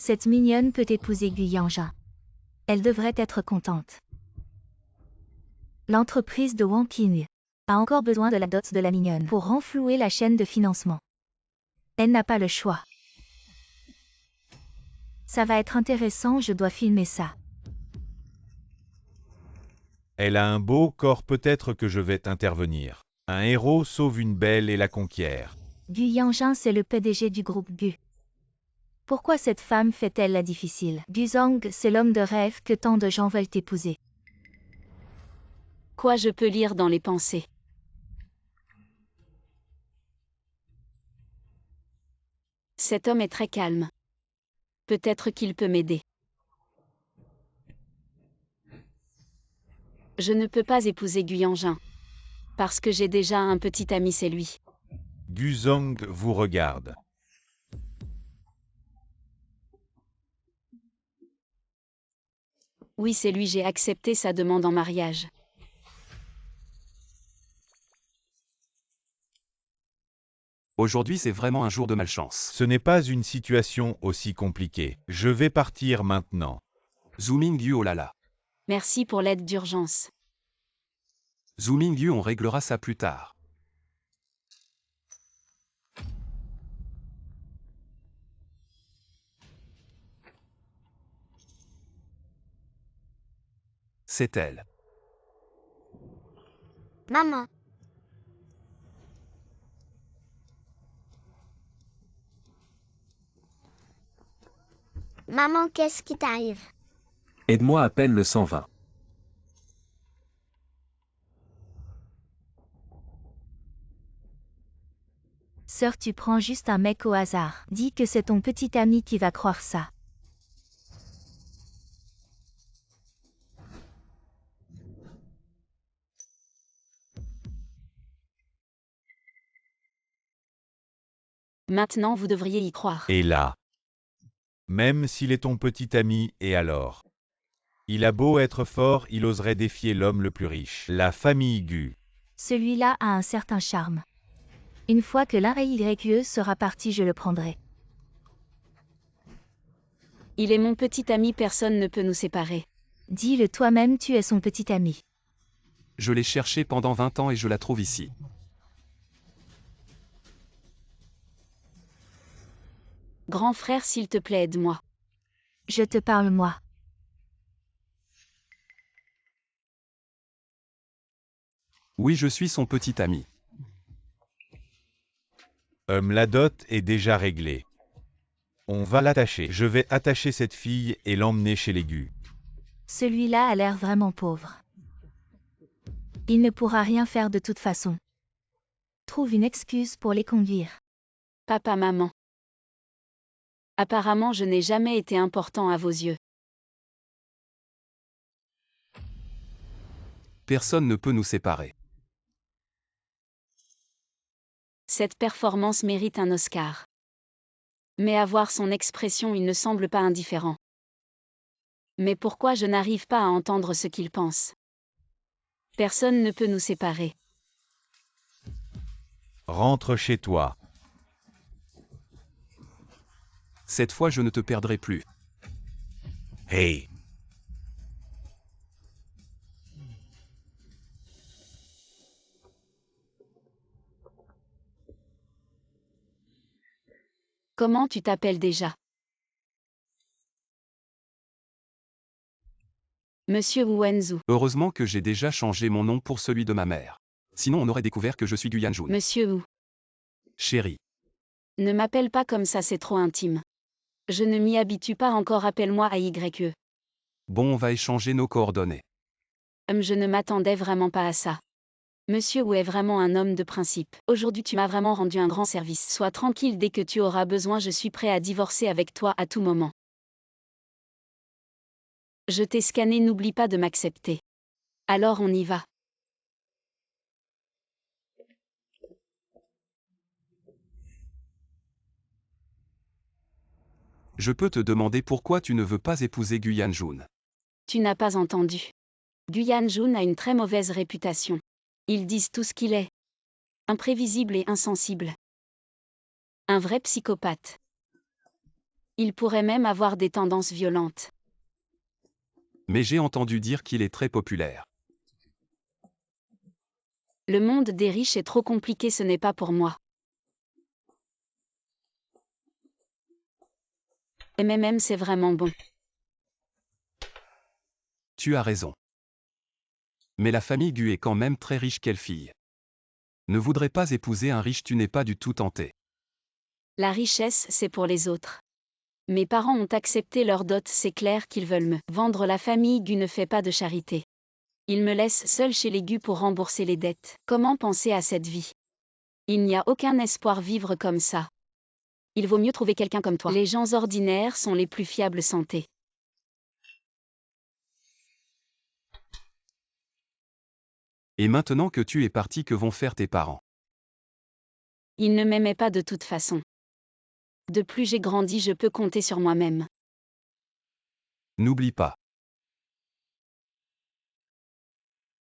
Cette mignonne peut épouser Gu Yanjun. Elle devrait être contente. L'entreprise de Wang Qinyu a encore besoin de la dot de la mignonne pour renflouer la chaîne de financement. Elle n'a pas le choix. Ça va être intéressant, je dois filmer ça. Elle a un beau corps, peut-être que je vais intervenir. Un héros sauve une belle et la conquiert. Gu Yanjun, c'est le PDG du groupe Gu. Pourquoi cette femme fait-elle la difficile? Gu Zhang, c'est l'homme de rêve que tant de gens veulent épouser. Quoi je peux lire dans les pensées? Cet homme est très calme. Peut-être qu'il peut m'aider. Je ne peux pas épouser Gu Yanjun. Parce que j'ai déjà un petit ami, c'est lui. Gu Zhang vous regarde. Oui, c'est lui, j'ai accepté sa demande en mariage. Aujourd'hui, c'est vraiment un jour de malchance. Ce n'est pas une situation aussi compliquée. Je vais partir maintenant. Zhu Mingyu, oh là là. Merci pour l'aide d'urgence. Zhu Mingyu, on réglera ça plus tard. C'est elle. Maman. Maman, qu'est-ce qui t'arrive? Aide-moi à peine le 120. Sœur, tu prends juste un mec au hasard. Dis que c'est ton petit ami qui va croire ça. Maintenant, vous devriez y croire. Et là, même s'il est ton petit ami, et alors? Il a beau être fort, il oserait défier l'homme le plus riche. La famille Gu. Celui-là a un certain charme. Une fois que l'un YE sera parti, je le prendrai. Il est mon petit ami, personne ne peut nous séparer. Dis-le toi-même, tu es son petit ami. Je l'ai cherchée pendant 20 ans et je la trouve ici. Grand frère, s'il te plaît, aide-moi. Je te parle moi. Oui, je suis son petit ami. La dot est déjà réglée. On va l'attacher. Je vais attacher cette fille et l'emmener chez les Gu. Celui-là a l'air vraiment pauvre. Il ne pourra rien faire de toute façon. Trouve une excuse pour les conduire. Papa, maman. Apparemment, je n'ai jamais été important à vos yeux. Personne ne peut nous séparer. Cette performance mérite un Oscar. Mais à voir son expression, il ne semble pas indifférent. Mais pourquoi je n'arrive pas à entendre ce qu'il pense? Personne ne peut nous séparer. Rentre chez toi. Cette fois, je ne te perdrai plus. Hey! Comment tu t'appelles déjà? Monsieur Wenzu. Heureusement que j'ai déjà changé mon nom pour celui de ma mère. Sinon, on aurait découvert que je suis Gu Yanjun. Monsieur Wu. Chérie. Ne m'appelle pas comme ça, c'est trop intime. Je ne m'y habitue pas encore, appelle-moi AYE. Bon, on va échanger nos coordonnées. Je ne m'attendais vraiment pas à ça. Monsieur Wu est vraiment un homme de principe. Aujourd'hui, tu m'as vraiment rendu un grand service. Sois tranquille, dès que tu auras besoin, je suis prêt à divorcer avec toi à tout moment. Je t'ai scanné, n'oublie pas de m'accepter. Alors on y va. Je peux te demander pourquoi tu ne veux pas épouser Gu Yanjun. Tu n'as pas entendu. Gu Yanjun a une très mauvaise réputation. Ils disent tout ce qu'il est. Imprévisible et insensible. Un vrai psychopathe. Il pourrait même avoir des tendances violentes. Mais j'ai entendu dire qu'il est très populaire. Le monde des riches est trop compliqué, ce n'est pas pour moi. MMM, c'est vraiment bon. Tu as raison. Mais la famille Gu est quand même très riche, quelle fille. Ne voudrais pas épouser un riche, tu n'es pas du tout tenté. La richesse, c'est pour les autres. Mes parents ont accepté leur dot, c'est clair qu'ils veulent me vendre. La famille Gu ne fait pas de charité. Ils me laissent seule chez les Gu pour rembourser les dettes. Comment penser à cette vie? Il n'y a aucun espoir vivre comme ça. Il vaut mieux trouver quelqu'un comme toi. Les gens ordinaires sont les plus fiables santé. Et maintenant que tu es parti, que vont faire tes parents? Ils ne m'aimaient pas de toute façon. De plus j'ai grandi, je peux compter sur moi-même. N'oublie pas.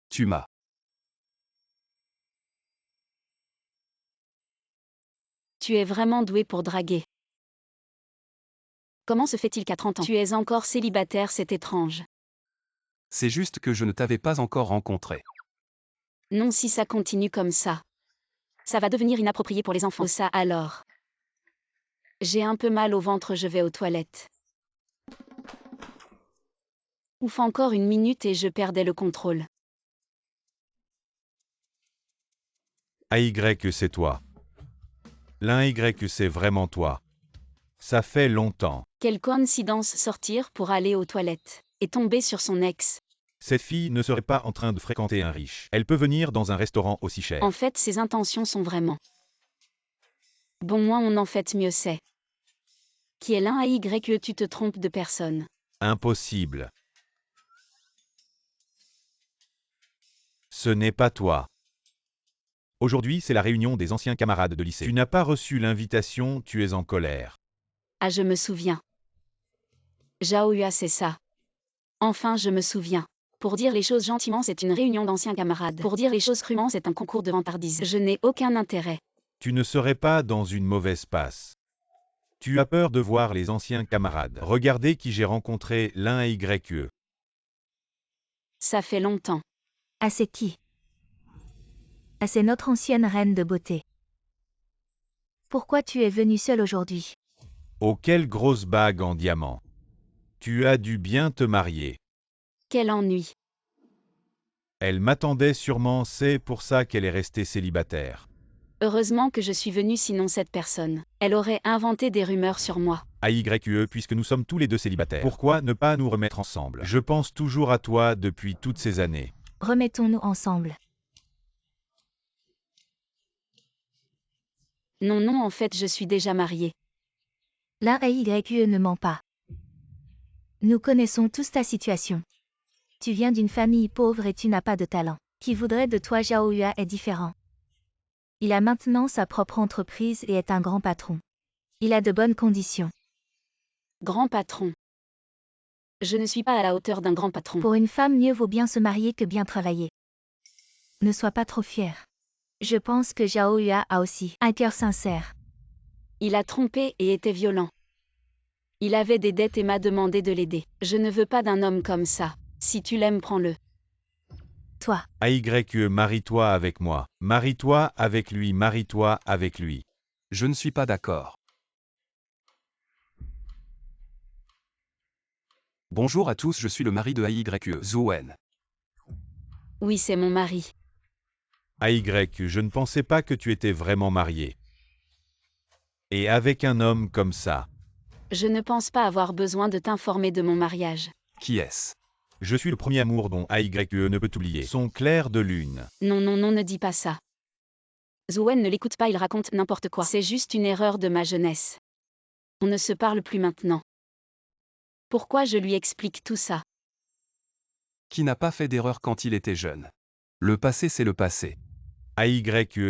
Tu m'as. Tu es vraiment doué pour draguer. Comment se fait-il qu'à 30 ans, tu es encore célibataire, c'est étrange. C'est juste que je ne t'avais pas encore rencontré. Non, si ça continue comme ça. Ça va devenir inapproprié pour les enfants. Ça alors. J'ai un peu mal au ventre, je vais aux toilettes. Ouf, encore une minute et je perdais le contrôle. AY, c'est toi. L'un Y, c'est vraiment toi. Ça fait longtemps. Quelle coïncidence, sortir pour aller aux toilettes et tomber sur son ex. Cette fille ne serait pas en train de fréquenter un riche. Elle peut venir dans un restaurant aussi cher. En fait, ses intentions sont vraiment. Bon, moins on en fait, mieux c'est. Qui est l'un AY que tu te trompes de personne. Impossible. Ce n'est pas toi. Aujourd'hui, c'est la réunion des anciens camarades de lycée. Tu n'as pas reçu l'invitation, tu es en colère. Ah, je me souviens. Jaohua, c'est ça. Enfin, je me souviens. Pour dire les choses gentiment, c'est une réunion d'anciens camarades. Pour dire les choses crûment, c'est un concours de vantardise. Je n'ai aucun intérêt. Tu ne serais pas dans une mauvaise passe. Tu as peur de voir les anciens camarades. Regardez qui j'ai rencontré, l'un YE. Ça fait longtemps. Ah, c'est qui? Ah, c'est notre ancienne reine de beauté. Pourquoi tu es venue seule aujourd'hui? Oh, quelle grosse bague en diamant. Tu as dû bien te marier. Quel ennui. Elle m'attendait sûrement, c'est pour ça qu'elle est restée célibataire. Heureusement que je suis venue, sinon cette personne. Elle aurait inventé des rumeurs sur moi. AYE, puisque nous sommes tous les deux célibataires. Pourquoi ne pas nous remettre ensemble? Je pense toujours à toi depuis toutes ces années. Remettons-nous ensemble. Non, non, en fait, je suis déjà mariée. L'un AYE ne ment pas. Nous connaissons tous ta situation. Tu viens d'une famille pauvre et tu n'as pas de talent. Qui voudrait de toi? Jaohua est différent. Il a maintenant sa propre entreprise et est un grand patron. Il a de bonnes conditions. Grand patron. Je ne suis pas à la hauteur d'un grand patron. Pour une femme, mieux vaut bien se marier que bien travailler. Ne sois pas trop fier. Je pense que Jaohua a aussi un cœur sincère. Il a trompé et était violent. Il avait des dettes et m'a demandé de l'aider. Je ne veux pas d'un homme comme ça. Si tu l'aimes, prends-le. Toi, AYE, marie-toi avec moi. Marie-toi avec lui, marie-toi avec lui. Je ne suis pas d'accord. Bonjour à tous, je suis le mari de AYE, Zouen. Oui, c'est mon mari. AY, je ne pensais pas que tu étais vraiment marié. Et avec un homme comme ça. Je ne pense pas avoir besoin de t'informer de mon mariage. Qui est-ce? Je suis le premier amour dont AYE ne peut oublier. Son clair de lune. Non, non, non, ne dis pas ça. Zouen ne l'écoute pas, il raconte n'importe quoi. C'est juste une erreur de ma jeunesse. On ne se parle plus maintenant. Pourquoi je lui explique tout ça? Qui n'a pas fait d'erreur quand il était jeune? Le passé, c'est le passé. AYE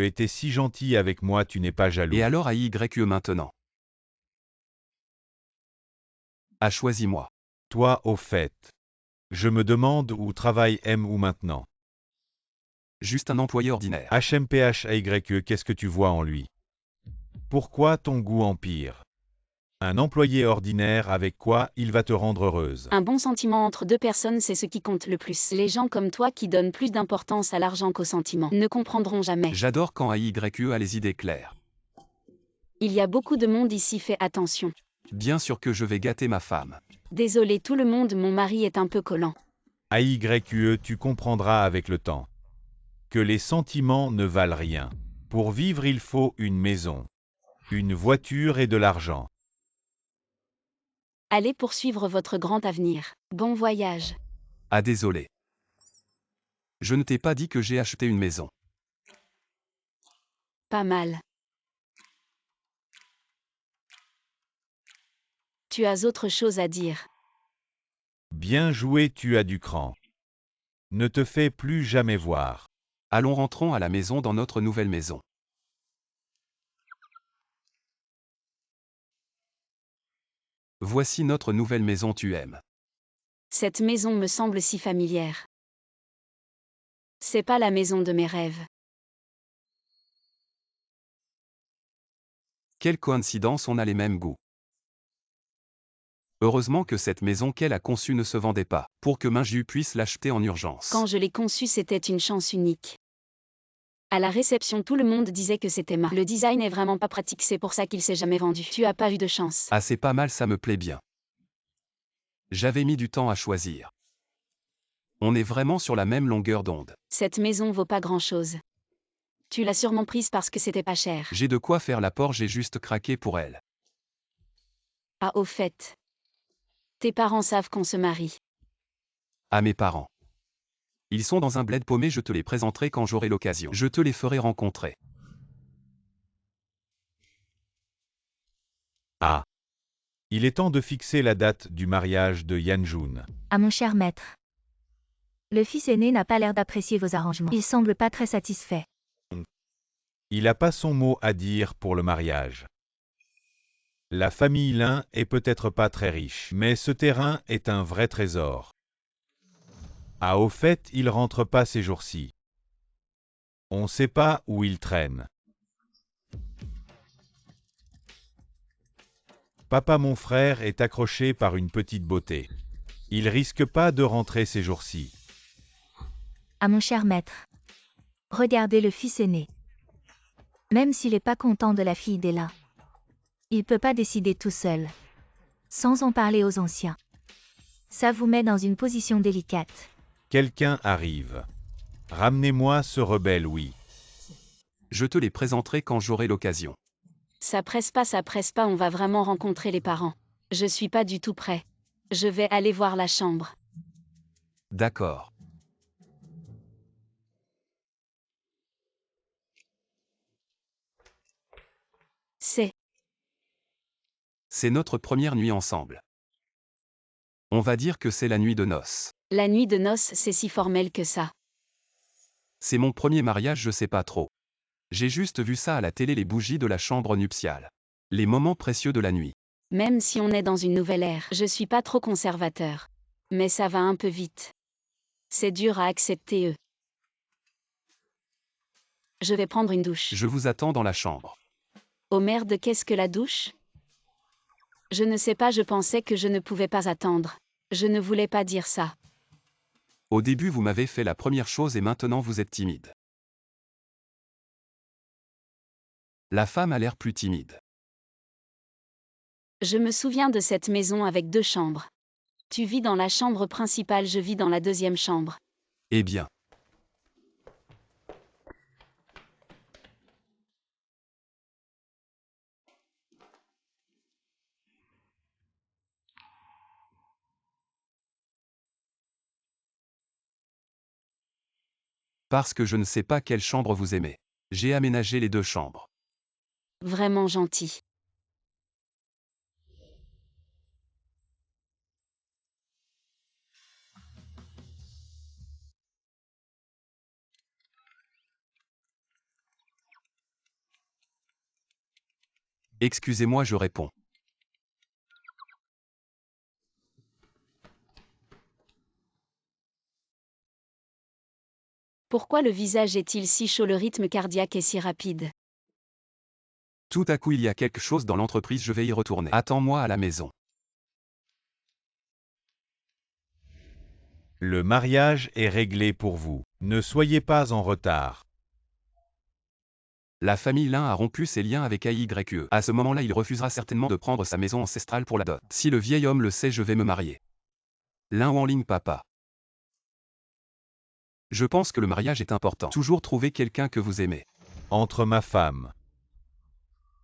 était si gentil avec moi, tu n'es pas jaloux. Et alors AYE maintenant? Ah, choisis-moi. Toi, au fait. Je me demande où travaille M ou maintenant. Juste un employé ordinaire. HMPH AYE, qu'est-ce que tu vois en lui? Pourquoi ton goût empire? Un employé ordinaire avec quoi il va te rendre heureuse. Un bon sentiment entre deux personnes, c'est ce qui compte le plus. Les gens comme toi qui donnent plus d'importance à l'argent qu'aux sentiments ne comprendront jamais. J'adore quand AYE a les idées claires. Il y a beaucoup de monde ici, fais attention. Bien sûr que je vais gâter ma femme. Désolé tout le monde, mon mari est un peu collant. AYE, tu comprendras avec le temps que les sentiments ne valent rien. Pour vivre, il faut une maison, une voiture et de l'argent. Allez poursuivre votre grand avenir. Bon voyage. Ah désolé. Je ne t'ai pas dit que j'ai acheté une maison. Pas mal. Tu as autre chose à dire. Bien joué, tu as du cran. Ne te fais plus jamais voir. Allons rentrons à la maison dans notre nouvelle maison. Voici notre nouvelle maison, tu aimes. Cette maison me semble si familière. C'est pas la maison de mes rêves. Quelle coïncidence, on a les mêmes goûts. Heureusement que cette maison qu'elle a conçue ne se vendait pas, pour que Minju puisse l'acheter en urgence. Quand je l'ai conçue, c'était une chance unique. À la réception, tout le monde disait que c'était le design est vraiment pas pratique, c'est pour ça qu'il s'est jamais vendu. Tu as pas eu de chance. Ah, c'est pas mal, ça me plaît bien. J'avais mis du temps à choisir. On est vraiment sur la même longueur d'onde. Cette maison vaut pas grand-chose. Tu l'as sûrement prise parce que c'était pas cher. J'ai de quoi faire l'apport, j'ai juste craqué pour elle. Ah, au fait. Tes parents savent qu'on se marie. À mes parents. Ils sont dans un bled paumé, je te les présenterai quand j'aurai l'occasion. Je te les ferai rencontrer. Ah. Il est temps de fixer la date du mariage de Yanjun. À mon cher maître. Le fils aîné n'a pas l'air d'apprécier vos arrangements. Il semble pas très satisfait. Il n'a pas son mot à dire pour le mariage. La famille Lin est peut-être pas très riche, mais ce terrain est un vrai trésor. Ah, au fait, il rentre pas ces jours-ci. On sait pas où il traîne. Papa, mon frère, est accroché par une petite beauté. Il risque pas de rentrer ces jours-ci. À mon cher maître. Regardez le fils aîné. Même s'il n'est pas content de la fille d'Ella. Il peut pas décider tout seul. Sans en parler aux anciens. Ça vous met dans une position délicate. Quelqu'un arrive. Ramenez-moi ce rebelle, oui. Je te les présenterai quand j'aurai l'occasion. Ça presse pas, on va vraiment rencontrer les parents. Je suis pas du tout prêt. Je vais aller voir la chambre. D'accord. C'est notre première nuit ensemble. On va dire que c'est la nuit de noces. La nuit de noces, c'est si formel que ça. C'est mon premier mariage, je sais pas trop. J'ai juste vu ça à la télé, les bougies de la chambre nuptiale. Les moments précieux de la nuit. Même si on est dans une nouvelle ère, je suis pas trop conservateur. Mais ça va un peu vite. C'est dur à accepter, eux. Je vais prendre une douche. Je vous attends dans la chambre. Oh merde, qu'est-ce que la douche? Je ne sais pas, je pensais que je ne pouvais pas attendre. Je ne voulais pas dire ça. Au début, vous m'avez fait la première chose et maintenant vous êtes timide. La femme a l'air plus timide. Je me souviens de cette maison avec 2 chambres. Tu vis dans la chambre principale, je vis dans la 2e chambre. Eh bien. Parce que je ne sais pas quelle chambre vous aimez. J'ai aménagé les 2 chambres. Vraiment gentil. Excusez-moi, je réponds. Pourquoi le visage est-il si chaud, le rythme cardiaque est si rapide? Tout à coup il y a quelque chose dans l'entreprise, je vais y retourner. Attends-moi à la maison. Le mariage est réglé pour vous. Ne soyez pas en retard. La famille Lin a rompu ses liens avec AYE. À ce moment-là, il refusera certainement de prendre sa maison ancestrale pour la dot. Si le vieil homme le sait, je vais me marier. Lin Wanling papa. Je pense que le mariage est important. Toujours trouver quelqu'un que vous aimez. Entre ma femme.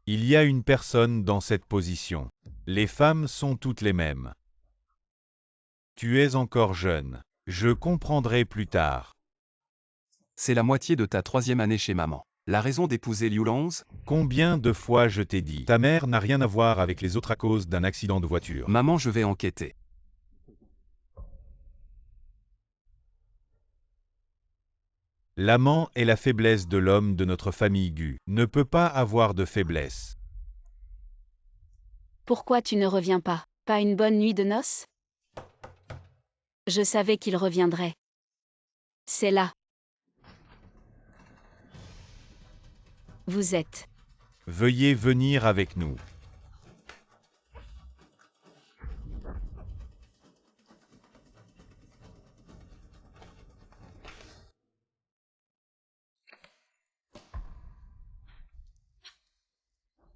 Il y a une personne dans cette position. Les femmes sont toutes les mêmes. Tu es encore jeune. Je comprendrai plus tard. C'est la moitié de ta 3e année chez maman. La raison d'épouser Liu Longs? Combien de fois je t'ai dit, ta mère n'a rien à voir avec les autres à cause d'un accident de voiture. Maman, je vais enquêter. L'amant est la faiblesse de l'homme de notre famille Gu. Ne peut pas avoir de faiblesse. Pourquoi tu ne reviens pas? Pas une bonne nuit de noces? Je savais qu'il reviendrait. C'est là. Vous êtes. Veuillez venir avec nous.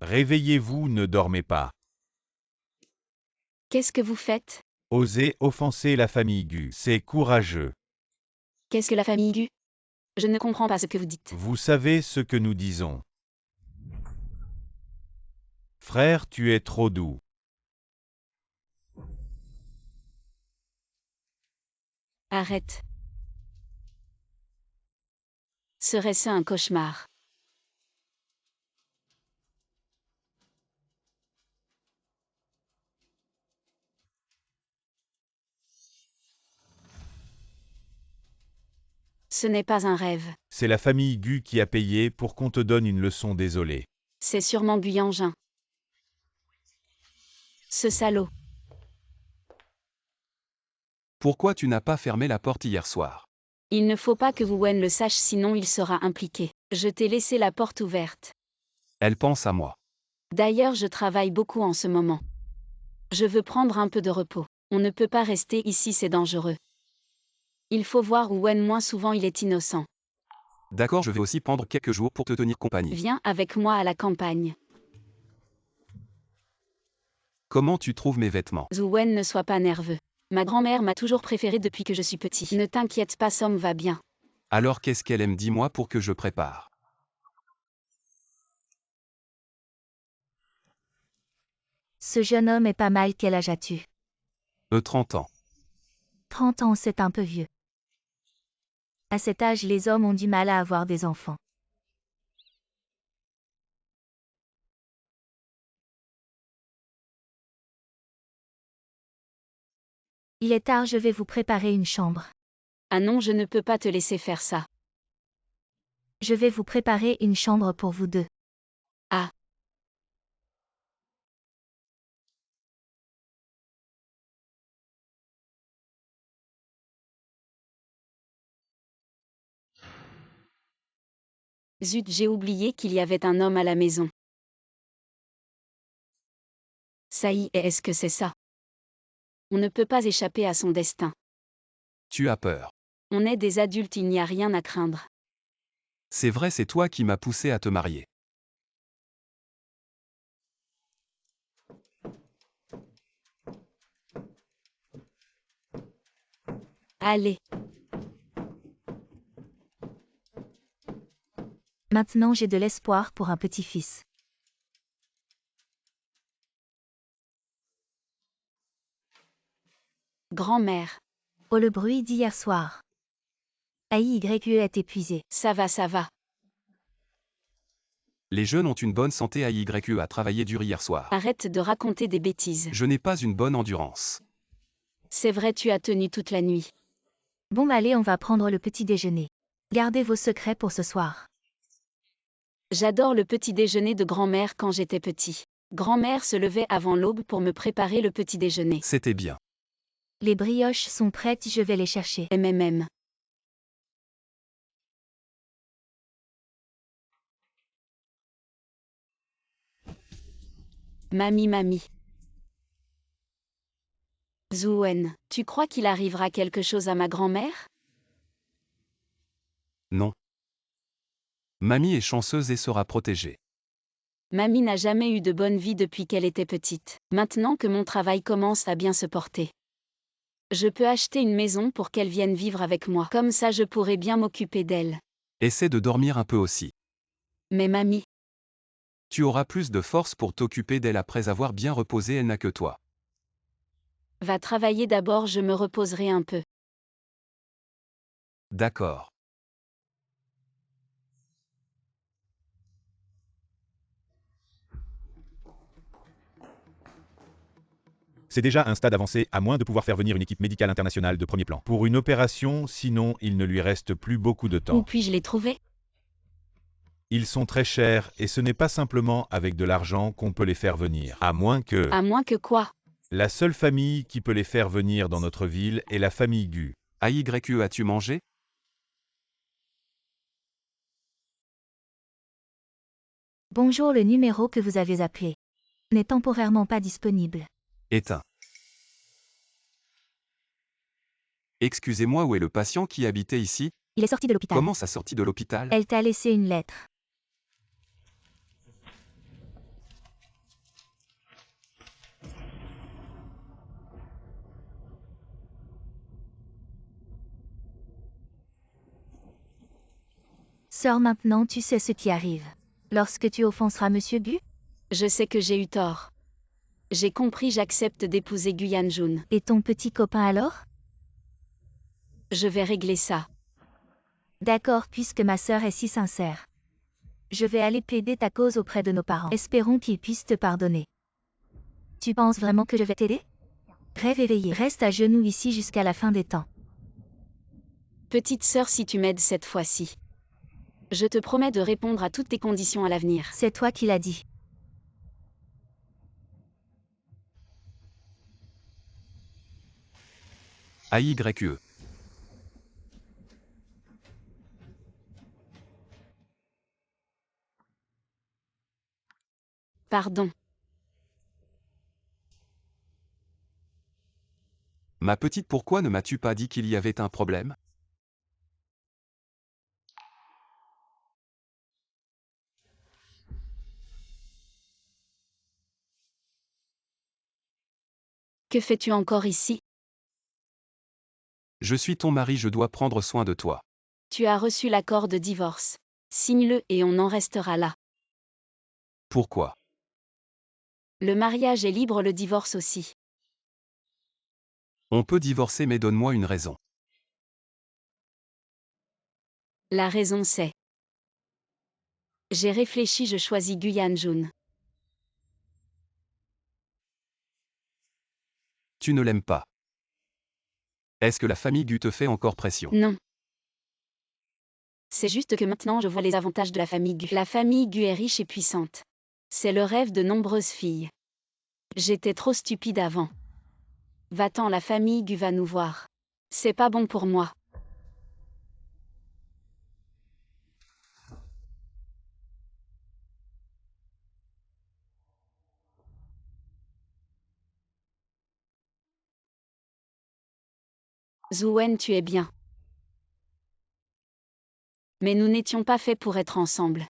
Réveillez-vous, ne dormez pas. Qu'est-ce que vous faites? Osez offenser la famille Gu. C'est courageux. Qu'est-ce que la famille Gu? Je ne comprends pas ce que vous dites. Vous savez ce que nous disons. Frère, tu es trop doux. Arrête. Serait-ce un cauchemar? Ce n'est pas un rêve. C'est la famille Gu qui a payé pour qu'on te donne une leçon, désolé. C'est sûrement Gu Yangin. Ce salaud. Pourquoi tu n'as pas fermé la porte hier soir? Il ne faut pas que Wu Wen le sache, sinon il sera impliqué. Je t'ai laissé la porte ouverte. Elle pense à moi. D'ailleurs, je travaille beaucoup en ce moment. Je veux prendre un peu de repos. On ne peut pas rester ici, c'est dangereux. Il faut voir Wu Wen moins souvent, il est innocent. D'accord, je vais aussi prendre quelques jours pour te tenir compagnie. Viens avec moi à la campagne. Comment tu trouves mes vêtements? Wu Wen, ne sois pas nerveux. Ma grand-mère m'a toujours préféré depuis que je suis petit. Ne t'inquiète pas, Somme va bien. Alors qu'est-ce qu'elle aime? Dis-moi pour que je prépare. Ce jeune homme est pas mal, quel âge as-tu? 30 ans. 30 ans, c'est un peu vieux. À cet âge, les hommes ont du mal à avoir des enfants. Il est tard, je vais vous préparer une chambre. Ah non, je ne peux pas te laisser faire ça. Je vais vous préparer une chambre pour vous deux. Ah. Zut, j'ai oublié qu'il y avait un homme à la maison. Ça y est, est-ce que c'est ça? On ne peut pas échapper à son destin. Tu as peur. On est des adultes, il n'y a rien à craindre. C'est vrai, c'est toi qui m'as poussé à te marier. Allez. Maintenant j'ai de l'espoir pour un petit-fils. Grand-mère. Oh, le bruit d'hier soir. AYE est épuisé. Ça va, ça va. Les jeunes ont une bonne santé. AYE a travaillé dur hier soir. Arrête de raconter des bêtises. Je n'ai pas une bonne endurance. C'est vrai, tu as tenu toute la nuit. Bon, allez, on va prendre le petit déjeuner. Gardez vos secrets pour ce soir. J'adore le petit déjeuner de grand-mère quand j'étais petit. Grand-mère se levait avant l'aube pour me préparer le petit déjeuner. C'était bien. Les brioches sont prêtes, je vais les chercher. MMM. Mamie. Zhuwen, tu crois qu'il arrivera quelque chose à ma grand-mère? Non. Mamie est chanceuse et sera protégée. Mamie n'a jamais eu de bonne vie depuis qu'elle était petite. Maintenant que mon travail commence à bien se porter, je peux acheter une maison pour qu'elle vienne vivre avec moi. Comme ça je pourrai bien m'occuper d'elle. Essaie de dormir un peu aussi. Mais mamie, Tu auras plus de force pour t'occuper d'elle après avoir bien reposé, elle n'a que toi. va travailler d'abord, je me reposerai un peu. D'accord. C'est déjà un stade avancé, à moins de pouvoir faire venir une équipe médicale internationale de premier plan. Pour une opération, sinon il ne lui reste plus beaucoup de Où temps. puis-je les trouver? Ils sont très chers et ce n'est pas simplement avec de l'argent qu'on peut les faire venir. À moins que... À moins que quoi? La seule famille qui peut les faire venir dans notre ville est la famille Gu. AYE, as-tu mangé? Bonjour, le numéro que vous avez appelé n'est temporairement pas disponible. Éteint. Excusez-moi, où est le patient qui habitait ici? Il est sorti de l'hôpital. Comment ça sortit de l'hôpital? Elle t'a laissé une lettre. Sors maintenant, tu sais ce qui arrive. Lorsque tu offenseras Monsieur Gu, Je sais que j'ai eu tort. J'ai compris, j'accepte d'épouser Gu Yanjun. et ton petit copain alors? Je vais régler ça. D'accord, puisque ma sœur est si sincère. Je vais aller plaider ta cause auprès de nos parents. Espérons qu'ils puissent te pardonner. Tu penses vraiment que je vais t'aider? Rêve éveillé, reste à genoux ici jusqu'à la fin des temps. Petite sœur, si tu m'aides cette fois-ci, je te promets de répondre à toutes tes conditions à l'avenir. C'est toi qui l'as dit. AYE. Pardon. Ma petite, pourquoi ne m'as-tu pas dit qu'il y avait un problème? Que fais-tu encore ici? Je suis ton mari, je dois prendre soin de toi. Tu as reçu l'accord de divorce. Signe-le et on en restera là. Pourquoi? Le mariage est libre, le divorce aussi. On peut divorcer, mais donne-moi une raison. La raison c'est... J'ai réfléchi, je choisis Gu Yanjun. Tu ne l'aimes pas. Est-ce que la famille Gu te fait encore pression? Non. C'est juste que maintenant je vois les avantages de la famille Gu. La famille Gu est riche et puissante. C'est le rêve de nombreuses filles. J'étais trop stupide avant. Va-t'en, la famille Gu va nous voir. C'est pas bon pour moi. Zhuwen, tu es bien. Mais nous n'étions pas faits pour être ensemble.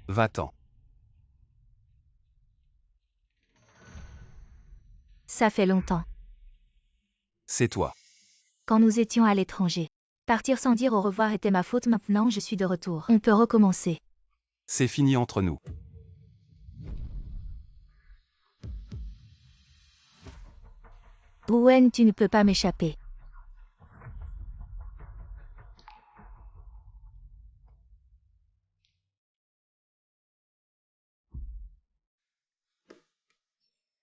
Va-t'en. Ça fait longtemps. C'est toi. Quand nous étions à l'étranger. Partir sans dire au revoir était ma faute, maintenant je suis de retour. On peut recommencer. C'est fini entre nous. Zhuwen, tu ne peux pas m'échapper.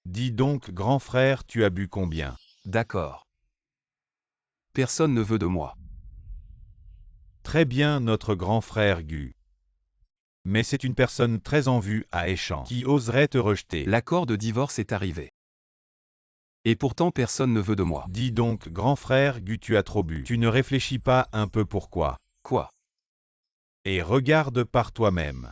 Dis donc, grand frère, tu as bu combien? D'accord. Personne ne veut de moi. Très bien, notre grand frère Gu. Mais c'est une personne très en vue à Échamps qui oserait te rejeter. L'accord de divorce est arrivé. Et pourtant personne ne veut de moi. Dis donc, grand frère Gu, tu as trop bu. Tu ne réfléchis pas un peu pourquoi? Quoi? Et regarde par toi-même.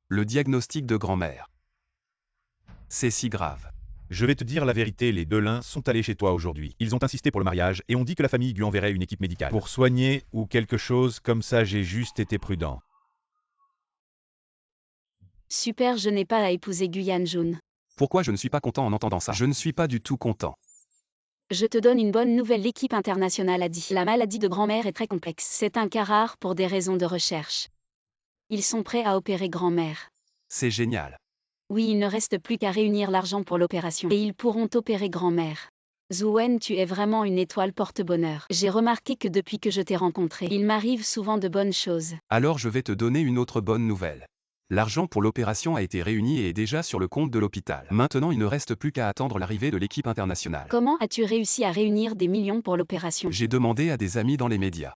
Le diagnostic de grand-mère. C'est si grave. Je vais te dire la vérité, les deux Lin sont allés chez toi aujourd'hui. Ils ont insisté pour le mariage et ont dit que la famille Gu enverrait une équipe médicale pour soigner ou quelque chose comme ça. J'ai juste été prudent. Super, je n'ai pas à épouser Guyane Jun. Pourquoi je ne suis pas content en entendant ça? Je ne suis pas du tout content. Je te donne une bonne nouvelle, l'équipe internationale a dit. La maladie de grand-mère est très complexe. C'est un cas rare pour des raisons de recherche. Ils sont prêts à opérer grand-mère. C'est génial. Oui, il ne reste plus qu'à réunir l'argent pour l'opération. Et ils pourront opérer grand-mère. Zhuwen, tu es vraiment une étoile porte-bonheur. J'ai remarqué que depuis que je t'ai rencontré, il m'arrive souvent de bonnes choses. Alors je vais te donner une autre bonne nouvelle. L'argent pour l'opération a été réuni et est déjà sur le compte de l'hôpital. Maintenant il ne reste plus qu'à attendre l'arrivée de l'équipe internationale. Comment as-tu réussi à réunir des millions pour l'opération? J'ai demandé à des amis dans les médias.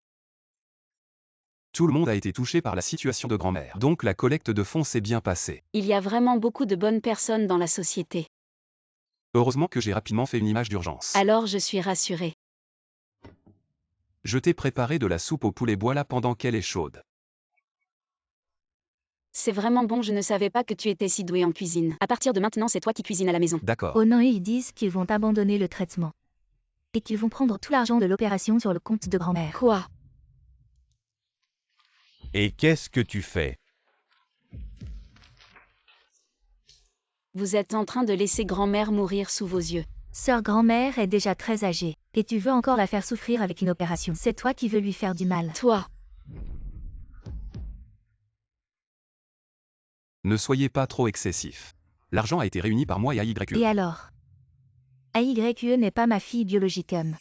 Tout le monde a été touché par la situation de grand-mère. Donc la collecte de fonds s'est bien passée. Il y a vraiment beaucoup de bonnes personnes dans la société. Heureusement que j'ai rapidement fait une image d'urgence. Alors je suis rassurée. Je t'ai préparé de la soupe au poulet, bois-la pendant qu'elle est chaude. C'est vraiment bon, je ne savais pas que tu étais si doué en cuisine. À partir de maintenant, c'est toi qui cuisines à la maison. D'accord. Oh non, et ils disent qu'ils vont abandonner le traitement. Et qu'ils vont prendre tout l'argent de l'opération sur le compte de grand-mère. Quoi? Et qu'est-ce que tu fais? Vous êtes en train de laisser grand-mère mourir sous vos yeux. Sœur grand-mère est déjà très âgée. Et tu veux encore la faire souffrir avec une opération. C'est toi qui veux lui faire du mal. Toi, Ne soyez pas trop excessif. L'argent a été réuni par moi et AYE. Et alors? AYE n'est pas ma fille biologique homme.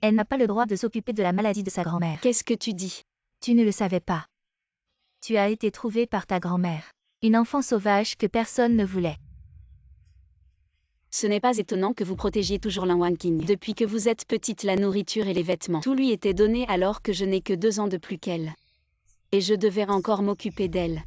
Elle n'a pas le droit de s'occuper de la maladie de sa grand-mère. qu'est-ce que tu dis? Tu ne le savais pas. Tu as été trouvée par ta grand-mère. Une enfant sauvage que personne ne voulait. Ce n'est pas étonnant que vous protégiez toujours Lin Wanqing. Depuis que vous êtes petite, la nourriture et les vêtements, tout lui était donné alors que je n'ai que 2 ans de plus qu'elle. Et je devais encore m'occuper d'elle.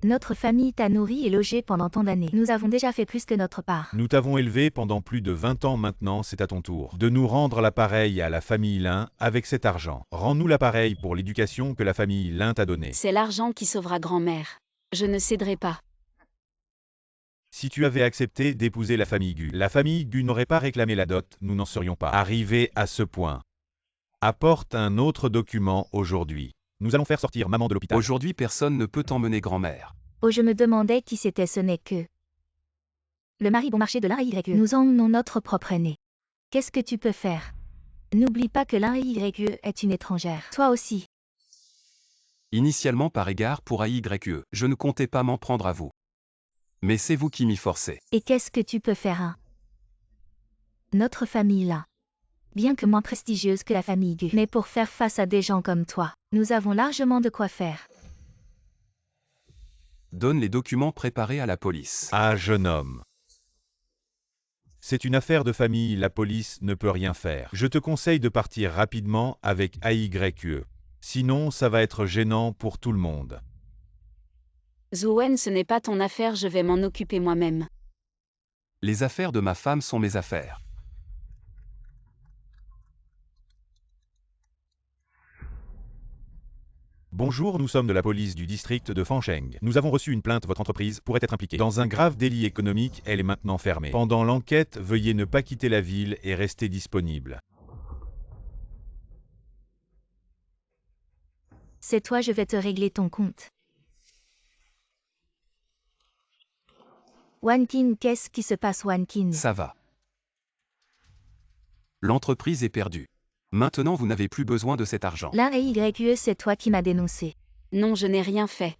Notre famille t'a nourri et logé pendant tant d'années. Nous avons déjà fait plus que notre part. Nous t'avons élevé pendant plus de 20 ans maintenant, c'est à ton tour de nous rendre l'appareil à la famille Lin avec cet argent. Rends-nous l'appareil pour l'éducation que la famille Lin t'a donnée. C'est l'argent qui sauvera grand-mère. Je ne céderai pas. Si tu avais accepté d'épouser la famille Gu n'aurait pas réclamé la dot, nous n'en serions pas arrivés à ce point. Apporte un autre document aujourd'hui. Nous allons faire sortir maman de l'hôpital. Aujourd'hui personne ne peut emmener grand-mère. Oh, je me demandais qui c'était, ce n'est que le mari bon marché de l'AYE. Nous emmenons notre propre aîné. Qu'est-ce que tu peux faire? N'oublie pas que l'AYE est une étrangère. Toi aussi. Initialement par égard pour AYE, je ne comptais pas m'en prendre à vous. Mais c'est vous qui m'y forcez. Et qu'est-ce que tu peux faire, hein? Notre famille là. Bien que moins prestigieuse que la famille Gu. Mais pour faire face à des gens comme toi, nous avons largement de quoi faire. Donne les documents préparés à la police. Ah, jeune homme. C'est une affaire de famille, la police ne peut rien faire. Je te conseille de partir rapidement avec AYE. Sinon, ça va être gênant pour tout le monde. Zhuwen, ce n'est pas ton affaire, je vais m'en occuper moi-même. Les affaires de ma femme sont mes affaires. Bonjour, nous sommes de la police du district de Fancheng. Nous avons reçu une plainte, votre entreprise pourrait être impliquée dans un grave délit économique, elle est maintenant fermée. Pendant l'enquête, veuillez ne pas quitter la ville et rester disponible. C'est toi, je vais te régler ton compte. Wanqing, qu'est-ce qui se passe, Wanqing? Ça va. L'entreprise est perdue. Maintenant vous n'avez plus besoin de cet argent. L'AYE, c'est toi qui m'as dénoncé. Non, je n'ai rien fait.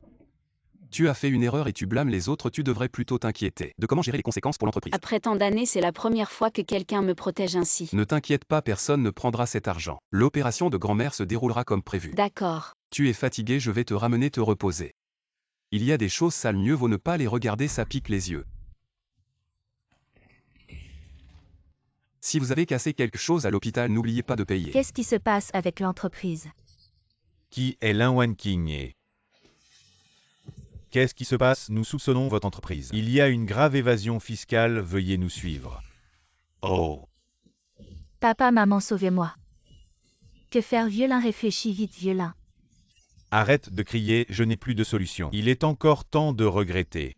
Tu as fait une erreur et tu blâmes les autres, tu devrais plutôt t'inquiéter de comment gérer les conséquences pour l'entreprise. Après tant d'années, c'est la première fois que quelqu'un me protège ainsi. Ne t'inquiète pas, personne ne prendra cet argent. L'opération de grand-mère se déroulera comme prévu. D'accord. Tu es fatigué, je vais te ramener te reposer. Il y a des choses sales, mieux vaut ne pas les regarder, ça pique les yeux. Si vous avez cassé quelque chose à l'hôpital, n'oubliez pas de payer. Qu'est-ce qui se passe avec l'entreprise? Qui est Lin Wanqing et... Qu'est-ce qui se passe? Nous soupçonnons votre entreprise. Il y a une grave évasion fiscale, veuillez nous suivre. Oh. Papa, maman, sauvez-moi. Que faire, violin? Réfléchis vite, violin. Arrête de crier, je n'ai plus de solution. Il est encore temps de regretter.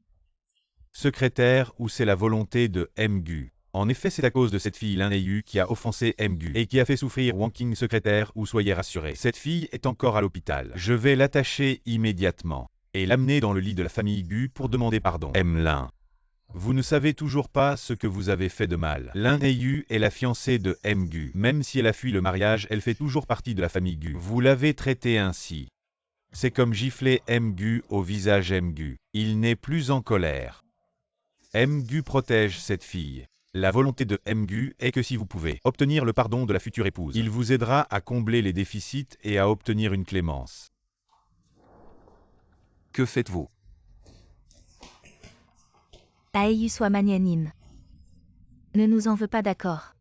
Secrétaire, ou c'est la volonté de Mgu? En effet, c'est à cause de cette fille Lin Yu qui a offensé Mgu et qui a fait souffrir Wanqing, secrétaire, ou soyez rassurés. Cette fille est encore à l'hôpital. Je vais l'attacher immédiatement et l'amener dans le lit de la famille Gu pour demander pardon. Lin. Vous ne savez toujours pas ce que vous avez fait de mal. Lin Yu est la fiancée de Mgu. Même si elle a fui le mariage, elle fait toujours partie de la famille Gu. Vous l'avez traitée ainsi. C'est comme gifler Mgu au visage Mgu. Il n'est plus en colère. Mgu protège cette fille. La volonté de Mgu est que si vous pouvez obtenir le pardon de la future épouse, il vous aidera à combler les déficits et à obtenir une clémence. Que faites-vous? Aeyu, sois magnanime. Ne nous en veux pas, d'accord?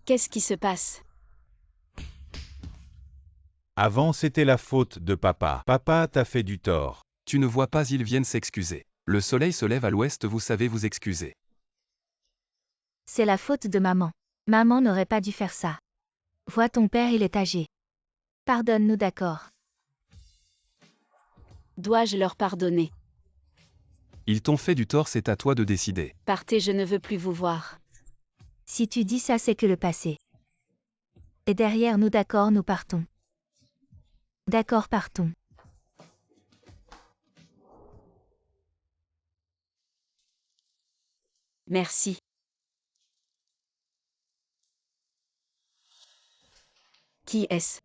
Qu'est-ce qui se passe? Avant, c'était la faute de papa. Papa t'a fait du tort. Tu ne vois pas, ils viennent s'excuser. Le soleil se lève à l'ouest, vous savez vous excuser. C'est la faute de maman. Maman n'aurait pas dû faire ça. Vois ton père, il est âgé. Pardonne-nous, d'accord? Dois-je leur pardonner? Ils t'ont fait du tort, c'est à toi de décider. Partez, je ne veux plus vous voir. Si tu dis ça, c'est que le passé est derrière nous, d'accord? Nous partons. D'accord, partons. Merci. Qui est-ce?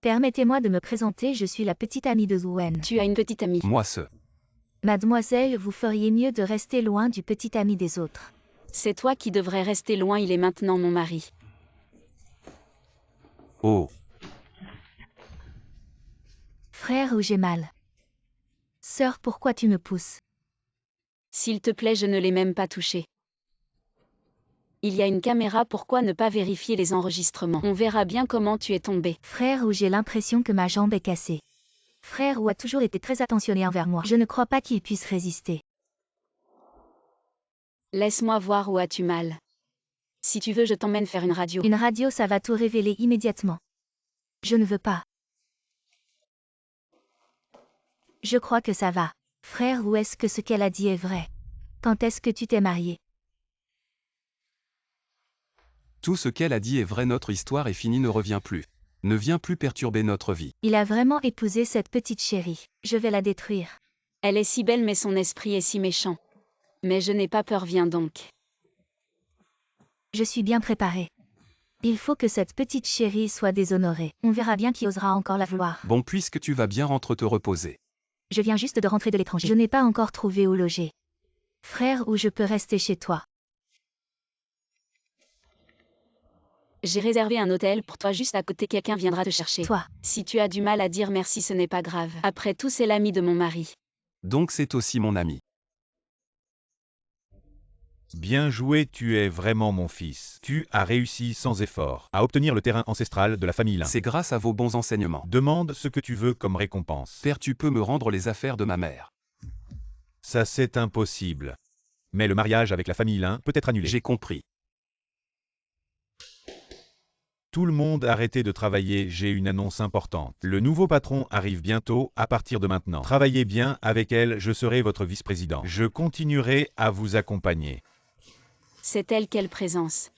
Permettez-moi de me présenter, je suis la petite amie de Zuen. Tu as une petite amie. Moi Mademoiselle, vous feriez mieux de rester loin du petit ami des autres. C'est toi qui devrais rester loin, il est maintenant mon mari. Oh. Frère, ou j'ai mal. Sœur, pourquoi tu me pousses? S'il te plaît, je ne l'ai même pas touché. Il y a une caméra, pourquoi ne pas vérifier les enregistrements? On verra bien comment tu es tombé. Frère, ou j'ai l'impression que ma jambe est cassée. Frère, ou a toujours été très attentionné envers moi. Je ne crois pas qu'il puisse résister. Laisse-moi voir où as-tu mal. Si tu veux, je t'emmène faire une radio. Une radio, ça va tout révéler immédiatement. Je ne veux pas. Je crois que ça va. Frère, ou est-ce que ce qu'elle a dit est vrai? Quand est-ce que tu t'es marié? Tout ce qu'elle a dit est vrai, notre histoire est finie, ne revient plus. Ne viens plus perturber notre vie. Il a vraiment épousé cette petite chérie. Je vais la détruire. Elle est si belle mais son esprit est si méchant. Mais je n'ai pas peur, viens donc. Je suis bien préparée. Il faut que cette petite chérie soit déshonorée. On verra bien qui osera encore la vouloir. Bon, puisque tu vas bien, rentre te reposer. Je viens juste de rentrer de l'étranger. Je n'ai pas encore trouvé où loger. Frère, ou je peux rester chez toi? J'ai réservé un hôtel pour toi juste à côté, quelqu'un viendra te chercher. Toi. Si tu as du mal à dire merci, ce n'est pas grave. Après tout, c'est l'ami de mon mari. Donc c'est aussi mon ami. Bien joué, tu es vraiment mon fils. Tu as réussi sans effort à obtenir le terrain ancestral de la famille Lin. C'est grâce à vos bons enseignements. Demande ce que tu veux comme récompense. Père, tu peux me rendre les affaires de ma mère. Ça, c'est impossible. Mais le mariage avec la famille Lin peut être annulé. J'ai compris. Tout le monde arrêtez de travailler, j'ai une annonce importante. Le nouveau patron arrive bientôt, à partir de maintenant. Travaillez bien avec elle, je serai votre vice-président. Je continuerai à vous accompagner. C'est elle, quelle présence.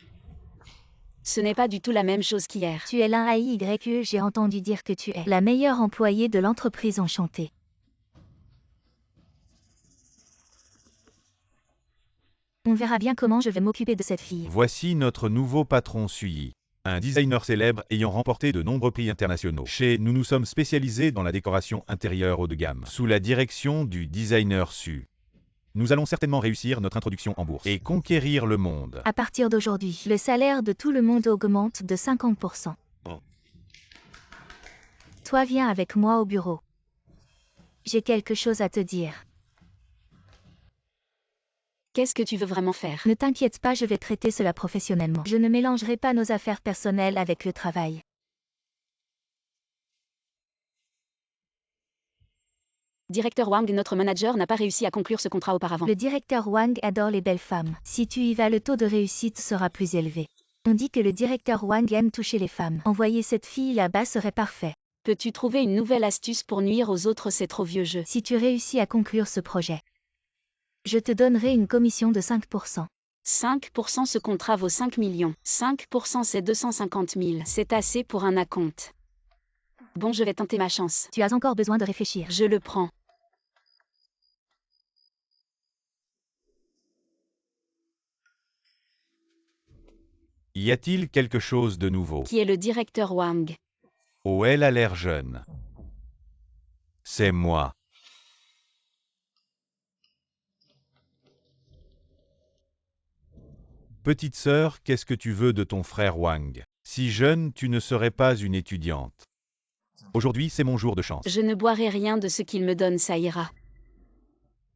Ce n'est pas du tout la même chose qu'hier. Tu es l'un AIYE, j'ai entendu dire que tu es la meilleure employée de l'entreprise, enchantée. On verra bien comment je vais m'occuper de cette fille. Voici notre nouveau patron Sui. Un designer célèbre ayant remporté de nombreux prix internationaux. Chez nous, nous sommes spécialisés dans la décoration intérieure haut de gamme. Sous la direction du designer Su, nous allons certainement réussir notre introduction en bourse et conquérir le monde. À partir d'aujourd'hui, le salaire de tout le monde augmente de 50%. Oh. Toi, viens avec moi au bureau. J'ai quelque chose à te dire. Qu'est-ce que tu veux vraiment faire? Ne t'inquiète pas, je vais traiter cela professionnellement. Je ne mélangerai pas nos affaires personnelles avec le travail. Directeur Wang, notre manager n'a pas réussi à conclure ce contrat auparavant. Le directeur Wang adore les belles femmes. Si tu y vas, le taux de réussite sera plus élevé. On dit que le directeur Wang aime toucher les femmes. Envoyer cette fille là-bas serait parfait. Peux-tu trouver une nouvelle astuce pour nuire aux autres? C'est trop vieux jeu. Si tu réussis à conclure ce projet, je te donnerai une commission de 5%. 5%, ce contrat vaut 5 millions. 5% c'est 250 000. C'est assez pour un acompte. Bon, je vais tenter ma chance. Tu as encore besoin de réfléchir. Je le prends. Y a-t-il quelque chose de nouveau? Qui est le directeur Wang? Oh, elle a l'air jeune. C'est moi. Petite sœur, qu'est-ce que tu veux de ton frère Wang? Si jeune, tu ne serais pas une étudiante. Aujourd'hui, c'est mon jour de chance. Je ne boirai rien de ce qu'il me donne, ça ira.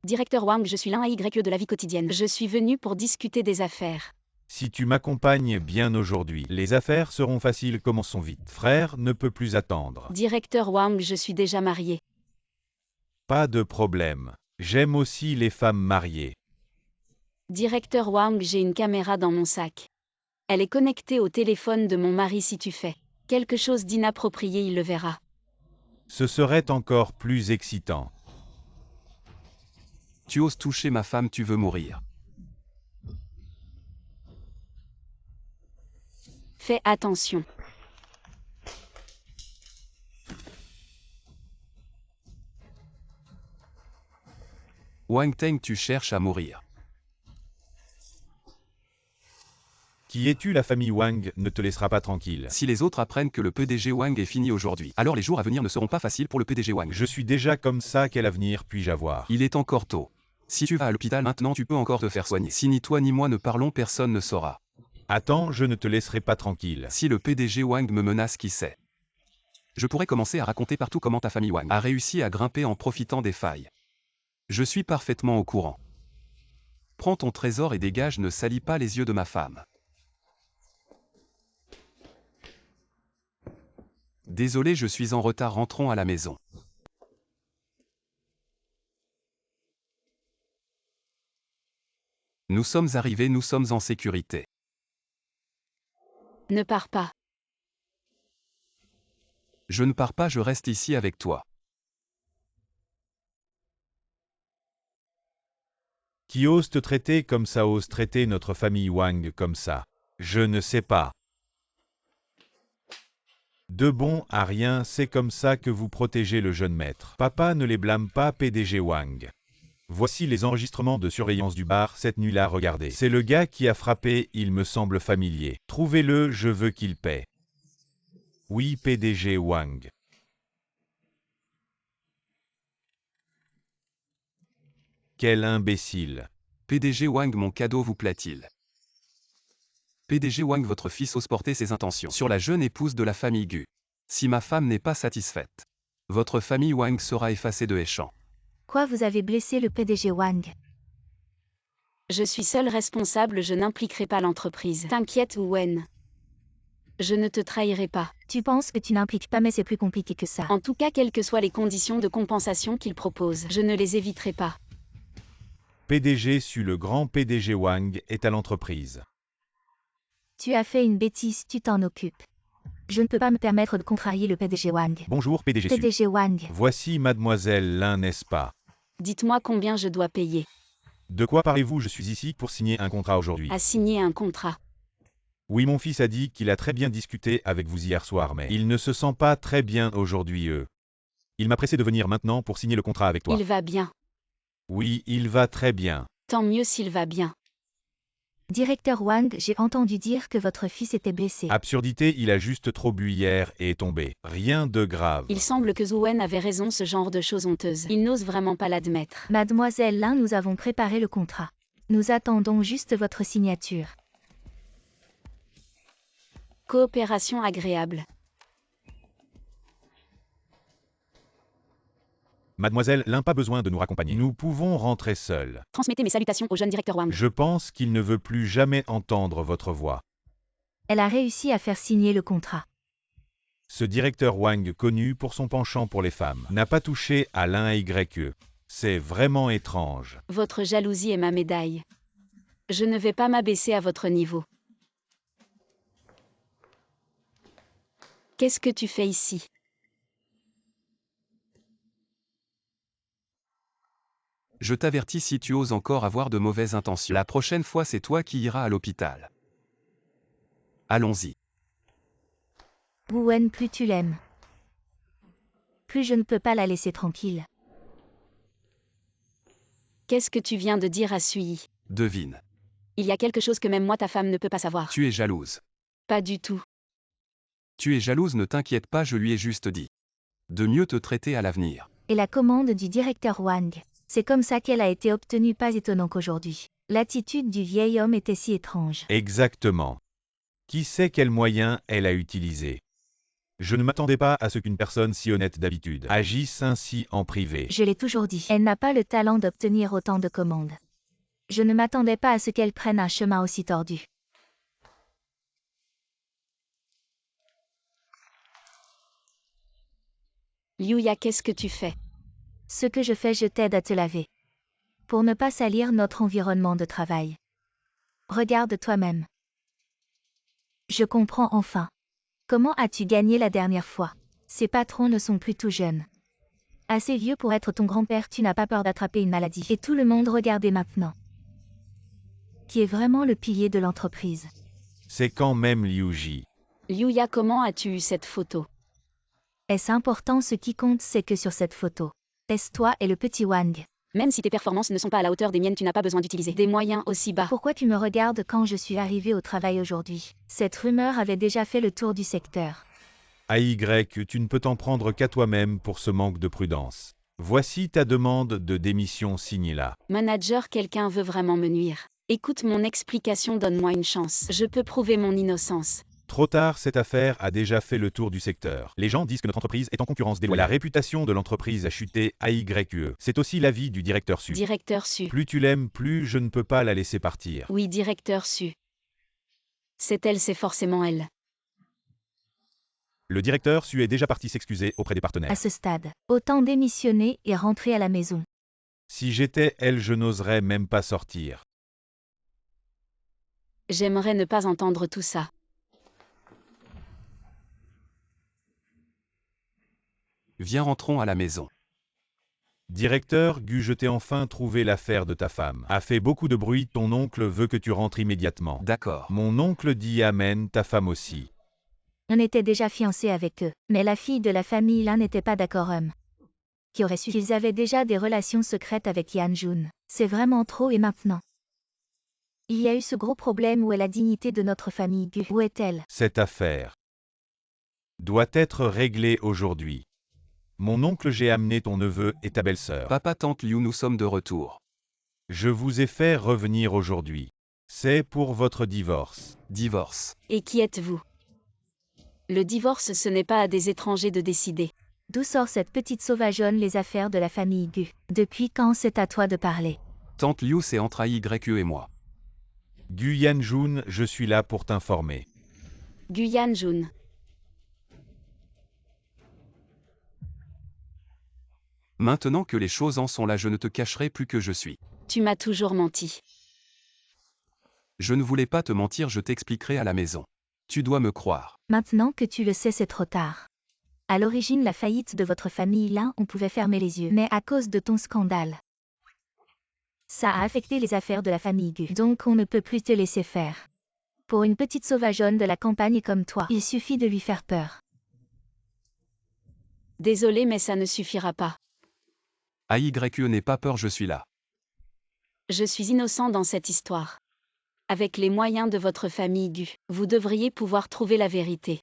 Directeur Wang, je suis l'un AY de la vie quotidienne. Je suis venu pour discuter des affaires. Si tu m'accompagnes bien aujourd'hui, les affaires seront faciles, commençons vite. Frère ne peut plus attendre. Directeur Wang, je suis déjà marié. Pas de problème. J'aime aussi les femmes mariées. Directeur Wang, j'ai une caméra dans mon sac. Elle est connectée au téléphone de mon mari. Si tu fais quelque chose d'inapproprié, il le verra. Ce serait encore plus excitant. Tu oses toucher ma femme, tu veux mourir. Fais attention. Wang Teng, tu cherches à mourir. Qui es-tu? La famille Wang ne te laissera pas tranquille. Si les autres apprennent que le PDG Wang est fini aujourd'hui, alors les jours à venir ne seront pas faciles pour le PDG Wang. Je suis déjà comme ça, quel avenir puis-je avoir? Il est encore tôt. Si tu vas à l'hôpital maintenant, tu peux encore te faire soigner. Si ni toi ni moi ne parlons, personne ne saura. Attends, je ne te laisserai pas tranquille. Si le PDG Wang me menace, qui sait? Je pourrais commencer à raconter partout comment ta famille Wang a réussi à grimper en profitant des failles. Je suis parfaitement au courant. Prends ton trésor et dégage, ne salis pas les yeux de ma femme. Désolé, je suis en retard, rentrons à la maison. Nous sommes arrivés, nous sommes en sécurité. Ne pars pas. Je ne pars pas, je reste ici avec toi. Qui ose te traiter comme ça, ose traiter notre famille Wang comme ça? Je ne sais pas. De bon à rien, c'est comme ça que vous protégez le jeune maître. Papa ne les blâme pas, PDG Wang. Voici les enregistrements de surveillance du bar cette nuit-là, regardez. C'est le gars qui a frappé, il me semble familier. Trouvez-le, je veux qu'il paie. Oui, PDG Wang. Quel imbécile. PDG Wang, mon cadeau vous plaît-il? PDG Wang, votre fils ose porter ses intentions sur la jeune épouse de la famille Gu. Si ma femme n'est pas satisfaite, votre famille Wang sera effacée de Échamps. Quoi, vous avez blessé le PDG Wang? Je suis seul responsable, je n'impliquerai pas l'entreprise. T'inquiète, Wen. Je ne te trahirai pas. Tu penses que tu n'impliques pas, mais c'est plus compliqué que ça. En tout cas, quelles que soient les conditions de compensation qu'il propose, je ne les éviterai pas. PDG Su, le grand PDG Wang est à l'entreprise. Tu as fait une bêtise, tu t'en occupes. Je ne peux pas me permettre de contrarier le PDG Wang. Bonjour PDG Su. PDG Wang. Voici mademoiselle Lin, n'est-ce pas? Dites-moi combien je dois payer. De quoi parlez-vous? Je suis ici pour signer un contrat aujourd'hui. À signer un contrat. Oui, mon fils a dit qu'il a très bien discuté avec vous hier soir, mais il ne se sent pas très bien aujourd'hui. Il m'a pressé de venir maintenant pour signer le contrat avec toi. Il va bien. Oui, il va très bien. Tant mieux s'il va bien. Directeur Wang, j'ai entendu dire que votre fils était blessé. Absurdité, il a juste trop bu hier et est tombé. Rien de grave. Il semble que Zuen avait raison, ce genre de choses honteuses. Il n'ose vraiment pas l'admettre. Mademoiselle Lin, nous avons préparé le contrat. Nous attendons juste votre signature. Coopération agréable. Mademoiselle Lin, pas besoin de nous raccompagner. Nous pouvons rentrer seuls. Transmettez mes salutations au jeune directeur Wang. Je pense qu'il ne veut plus jamais entendre votre voix. Elle a réussi à faire signer le contrat. Ce directeur Wang, connu pour son penchant pour les femmes, n'a pas touché à l'un YE. C'est vraiment étrange. Votre jalousie est ma médaille. Je ne vais pas m'abaisser à votre niveau. Qu'est-ce que tu fais ici? Je t'avertis si tu oses encore avoir de mauvaises intentions. La prochaine fois, c'est toi qui iras à l'hôpital. Allons-y. Wen, plus tu l'aimes, plus je ne peux pas la laisser tranquille. Qu'est-ce que tu viens de dire à Sui? Devine. Il y a quelque chose que même moi ta femme ne peut pas savoir. Tu es jalouse. Pas du tout. Tu es jalouse, ne t'inquiète pas, je lui ai juste dit. De mieux te traiter à l'avenir. Et la commande du directeur Wang. C'est comme ça qu'elle a été obtenue, pas étonnant qu'aujourd'hui. L'attitude du vieil homme était si étrange. Exactement. Qui sait quel moyen elle a utilisé? Je ne m'attendais pas à ce qu'une personne si honnête d'habitude agisse ainsi en privé. Je l'ai toujours dit. Elle n'a pas le talent d'obtenir autant de commandes. Je ne m'attendais pas à ce qu'elle prenne un chemin aussi tordu. Liuya, qu'est-ce que tu fais? Ce que je fais, je t'aide à te laver. Pour ne pas salir notre environnement de travail. Regarde toi-même. Je comprends enfin. Comment as-tu gagné la dernière fois? Ces patrons ne sont plus tout jeunes. Assez vieux pour être ton grand-père, tu n'as pas peur d'attraper une maladie. Et tout le monde regardait maintenant. Qui est vraiment le pilier de l'entreprise. C'est quand même Liuji. Liuya, comment as-tu eu cette photo? Est-ce important? Ce qui compte, c'est que sur cette photo, est toi et le petit Wang. Même si tes performances ne sont pas à la hauteur des miennes, tu n'as pas besoin d'utiliser des moyens aussi bas. Pourquoi tu me regardes quand je suis arrivé au travail aujourd'hui? Cette rumeur avait déjà fait le tour du secteur. AY, tu ne peux t'en prendre qu'à toi-même pour ce manque de prudence. Voici ta demande de démission signée là. Manager, quelqu'un veut vraiment me nuire. Écoute mon explication, donne-moi une chance. Je peux prouver mon innocence. Trop tard, cette affaire a déjà fait le tour du secteur. Les gens disent que notre entreprise est en concurrence déloyale. La réputation de l'entreprise a chuté AYE. C'est aussi l'avis du directeur Su. Directeur Su. Plus tu l'aimes, plus je ne peux pas la laisser partir. Oui, directeur Su. C'est elle, c'est forcément elle. Le directeur Su est déjà parti s'excuser auprès des partenaires. À ce stade, autant démissionner et rentrer à la maison. Si j'étais elle, je n'oserais même pas sortir. J'aimerais ne pas entendre tout ça. Viens, rentrons à la maison. Directeur Gu, je t'ai enfin trouvé l'affaire de ta femme. A fait beaucoup de bruit, ton oncle veut que tu rentres immédiatement. D'accord. Mon oncle dit amen, ta femme aussi. On était déjà fiancés avec eux, mais la fille de la famille là n'était pas d'accord. Qui aurait su? Ils avaient déjà des relations secrètes avec Yan Jun. C'est vraiment trop et maintenant. Il y a eu ce gros problème. Où est la dignité de notre famille Gu? Où est-elle? Cette affaire doit être réglée aujourd'hui. Mon oncle, j'ai amené ton neveu et ta belle-sœur. Papa, tante Liu, nous sommes de retour. Je vous ai fait revenir aujourd'hui. C'est pour votre divorce. Divorce. Et qui êtes-vous? Le divorce, ce n'est pas à des étrangers de décider. D'où sort cette petite sauvageonne? Les affaires de la famille Gu. Depuis quand c'est à toi de parler? Tante Liu, c'est entre AYE et moi. Gu Yanjun, je suis là pour t'informer. Gu Yanjun. Maintenant que les choses en sont là, je ne te cacherai plus que je suis. Tu m'as toujours menti. Je ne voulais pas te mentir, je t'expliquerai à la maison. Tu dois me croire. Maintenant que tu le sais, c'est trop tard. À l'origine, la faillite de votre famille là, on pouvait fermer les yeux. Mais à cause de ton scandale, ça a affecté les affaires de la famille Gu. Donc on ne peut plus te laisser faire. Pour une petite sauvageonne de la campagne comme toi, il suffit de lui faire peur. Désolé, mais ça ne suffira pas. AYE, n'aie pas peur, je suis là. Je suis innocent dans cette histoire. Avec les moyens de votre famille Gu, vous devriez pouvoir trouver la vérité.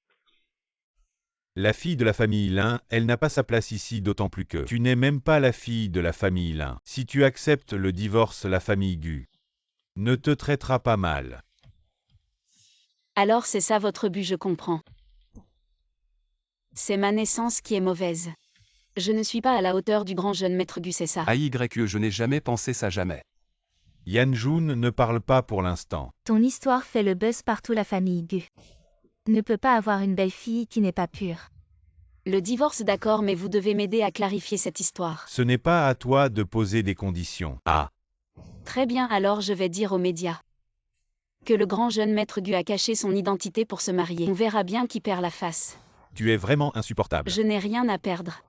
La fille de la famille Lin, elle n'a pas sa place ici, d'autant plus que tu n'es même pas la fille de la famille Lin. Si tu acceptes le divorce, la famille Gu ne te traitera pas mal. Alors c'est ça votre but, je comprends. C'est ma naissance qui est mauvaise. Je ne suis pas à la hauteur du grand jeune maître Gu, c'est ça. AYE, je n'ai jamais pensé ça, jamais. Yanjun ne parle pas pour l'instant. Ton histoire fait le buzz partout. La famille Gu ne peut pas avoir une belle fille qui n'est pas pure. Le divorce d'accord, mais vous devez m'aider à clarifier cette histoire. Ce n'est pas à toi de poser des conditions. Ah, Très bien, alors je vais dire aux médias que le grand jeune maître Gu a caché son identité pour se marier. On verra bien qui perd la face. tu es vraiment insupportable. Je n'ai rien à perdre.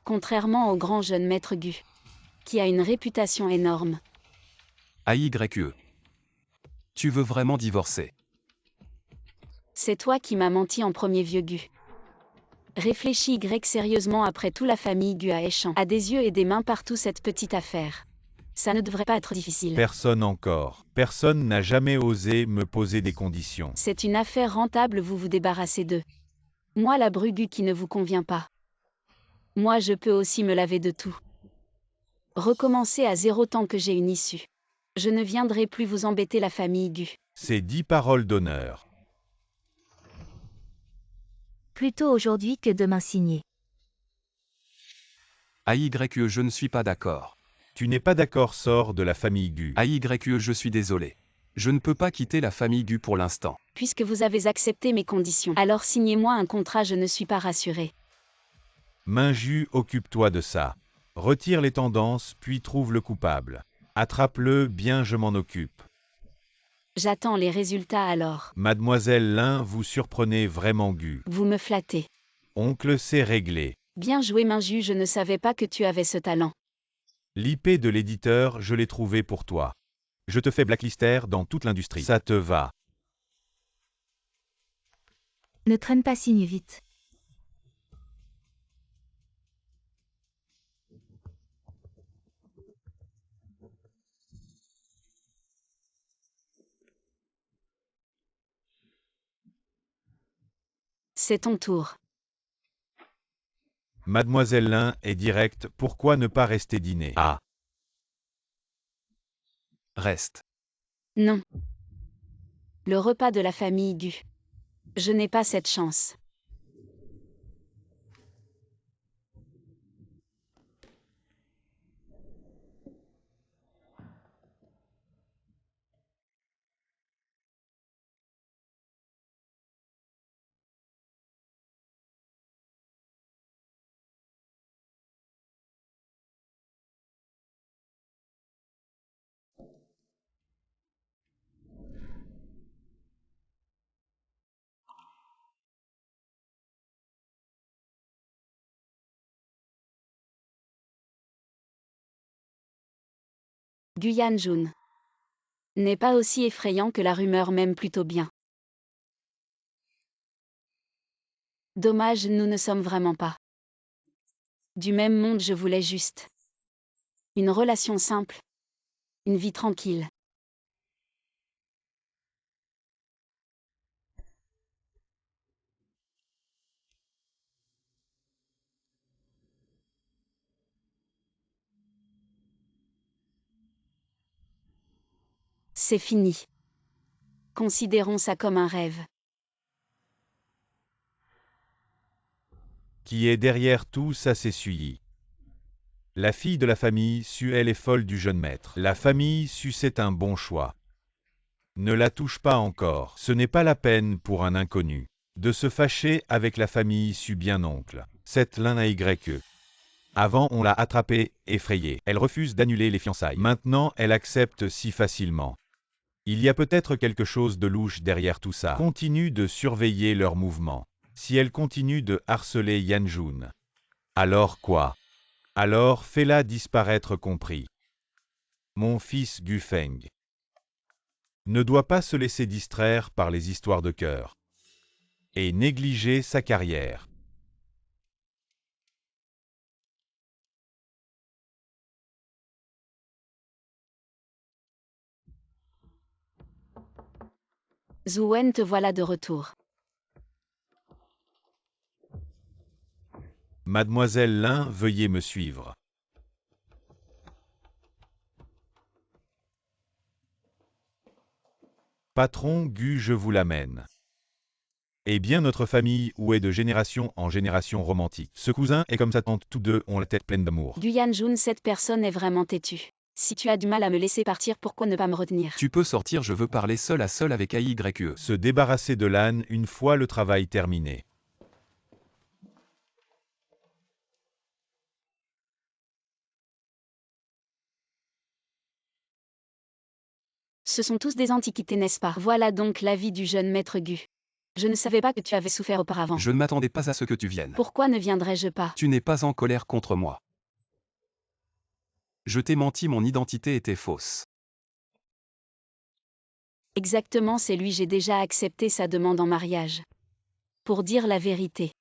Contrairement au grand jeune maître Gu, qui a une réputation énorme. AYE. Tu veux vraiment divorcer? C'est toi qui m'as menti en premier, vieux Gu. Réfléchis sérieusement, après tout la famille Gu a échant a des yeux et des mains partout cette petite affaire. Ça ne devrait pas être difficile. Personne encore. Personne n'a jamais osé me poser des conditions. C'est une affaire rentable, vous vous débarrassez d'eux. Moi la Brugu qui ne vous convient pas. Moi je peux aussi me laver de tout. Recommencer à zéro tant que j'ai une issue. Je ne viendrai plus vous embêter la famille Gu. C'est 10 paroles d'honneur. Plutôt aujourd'hui que demain signé. AYE, je ne suis pas d'accord. Tu n'es pas d'accord, sors de la famille Gu. AYE, je suis désolé. Je ne peux pas quitter la famille Gu pour l'instant. Puisque vous avez accepté mes conditions, alors signez-moi un contrat, je ne suis pas rassurée. Minju, occupe-toi de ça. Retire les tendances, puis trouve le coupable. Attrape-le bien, je m'en occupe. J'attends les résultats alors. Mademoiselle Lin, vous surprenez vraiment Gu. Vous me flattez. Oncle, c'est réglé. Bien joué Minju, je ne savais pas que tu avais ce talent. L'IP de l'éditeur, je l'ai trouvé pour toi. Je te fais blacklister dans toute l'industrie. Ça te va. Ne traîne pas, signe vite. C'est ton tour. Mademoiselle Lin est directe, pourquoi ne pas rester dîner? Ah, Reste. Non. Le repas de la famille Gu. Je n'ai pas cette chance. Guyan Jun n'est pas aussi effrayant que la rumeur, même plutôt bien. Dommage, nous ne sommes vraiment pas du même monde, je voulais juste une relation simple, une vie tranquille. C'est fini. Considérons ça comme un rêve. qui est derrière tout ça, c'est Suyi. La fille de la famille Su, elle est folle du jeune maître. La famille Su, c'est un bon choix. Ne la touche pas encore. Ce n'est pas la peine pour un inconnu de se fâcher avec la famille Su, bien oncle. Cette Lin AYE. Avant, on l'a attrapée, effrayée. Elle refuse d'annuler les fiançailles. Maintenant, elle accepte si facilement. Il y a peut-être quelque chose de louche derrière tout ça. Continue de surveiller leurs mouvements. Si elle continue de harceler Yanjun, alors quoi? Alors fais-la disparaître, compris. Mon fils Gufeng ne doit pas se laisser distraire par les histoires de cœur et négliger sa carrière. Zuen, te voilà de retour. Mademoiselle Lin, veuillez me suivre. Patron Gu, je vous l'amène. Eh bien, notre famille, où est de génération en génération romantique. Ce cousin et comme sa tante, tous deux ont la tête pleine d'amour. Guyan Jun, cette personne est vraiment têtue. Si tu as du mal à me laisser partir, pourquoi ne pas me retenir? Tu peux sortir, je veux parler seul à seul avec AYE. Se débarrasser de l'âne une fois le travail terminé. Ce sont tous des antiquités, n'est-ce pas? Voilà donc l'avis du jeune maître Gu. Je ne savais pas que tu avais souffert auparavant. Je ne m'attendais pas à ce que tu viennes. Pourquoi ne viendrais-je pas? Tu n'es pas en colère contre moi. Je t'ai menti, mon identité était fausse. Exactement, c'est lui, j'ai déjà accepté sa demande en mariage. Pour dire la vérité.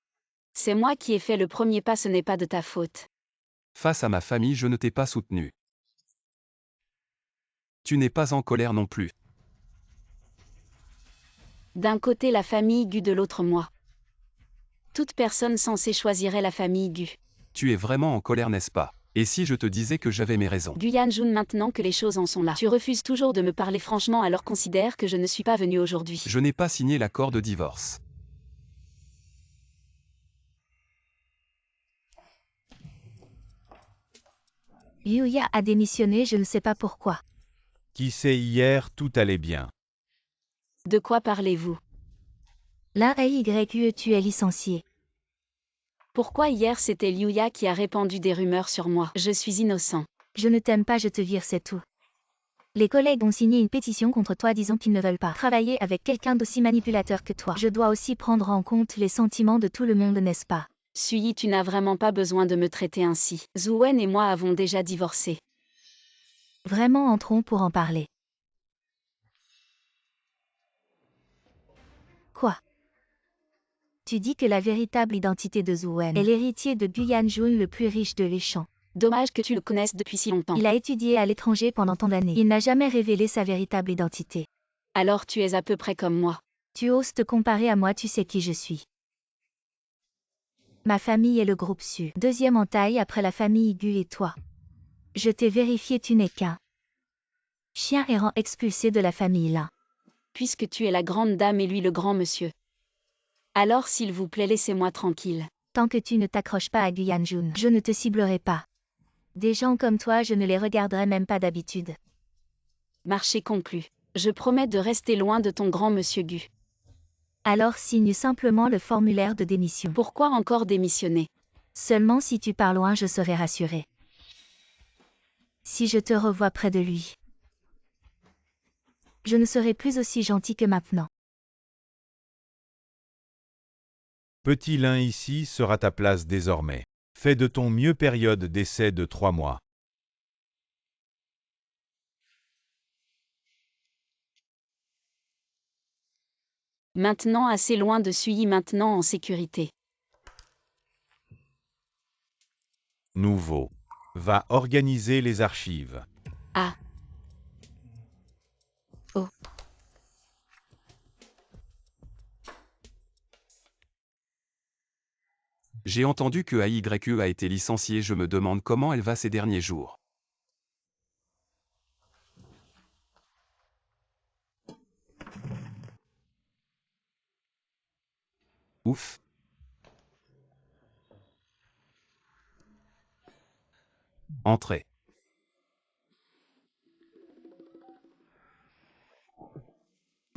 C'est moi qui ai fait le premier pas, ce n'est pas de ta faute. Face à ma famille, je ne t'ai pas soutenu. Tu n'es pas en colère non plus. D'un côté la famille Gu, de l'autre moi. Toute personne censée choisirait la famille Gu. Tu es vraiment en colère, n'est-ce pas? Et si je te disais que j'avais mes raisons? Gu Yanjun, maintenant que les choses en sont là, tu refuses toujours de me parler franchement, alors considère que je ne suis pas venu aujourd'hui. Je n'ai pas signé l'accord de divorce. Yuya a démissionné, je ne sais pas pourquoi. Qui sait, hier, tout allait bien. De quoi parlez-vous? L'un AYE, tu es licencié. Pourquoi hier c'était Liuya qui a répandu des rumeurs sur moi? Je suis innocent. Je ne t'aime pas, je te vire, c'est tout. Les collègues ont signé une pétition contre toi disant qu'ils ne veulent pas travailler avec quelqu'un d'aussi manipulateur que toi. Je dois aussi prendre en compte les sentiments de tout le monde, n'est-ce pas? Suyi, tu n'as vraiment pas besoin de me traiter ainsi. Zuen et moi avons déjà divorcé. Vraiment, entrons pour en parler. Quoi? Tu dis que la véritable identité de Zuen est l'héritier de Gu Yanjun, le plus riche de Léchan. Dommage que tu le connaisses depuis si longtemps. Il a étudié à l'étranger pendant tant d'années. Il n'a jamais révélé sa véritable identité. Alors tu es à peu près comme moi. Tu oses te comparer à moi, tu sais qui je suis. Ma famille est le groupe Su, deuxième en taille après la famille Gu et toi. Je t'ai vérifié, tu n'es qu'un chien errant expulsé de la famille Lin. Puisque tu es la grande dame et lui le grand monsieur. Alors s'il vous plaît, laissez-moi tranquille. Tant que tu ne t'accroches pas à Gu Yanjun, je ne te ciblerai pas. Des gens comme toi, je ne les regarderai même pas d'habitude. Marché conclu. Je promets de rester loin de ton grand monsieur Gu. Alors signe simplement le formulaire de démission. Pourquoi encore démissionner? Seulement si tu pars loin, je serai rassurée. Si je te revois près de lui, je ne serai plus aussi gentil que maintenant. Petit Lin ici sera ta place désormais. Fais de ton mieux, période d'essai de 3 mois. Maintenant assez loin de Suyi, maintenant en sécurité. Nouveau. Va organiser les archives. Ah. Oh. J'ai entendu que AYE a été licenciée, je me demande comment elle va ces derniers jours. Ouf. Entrez.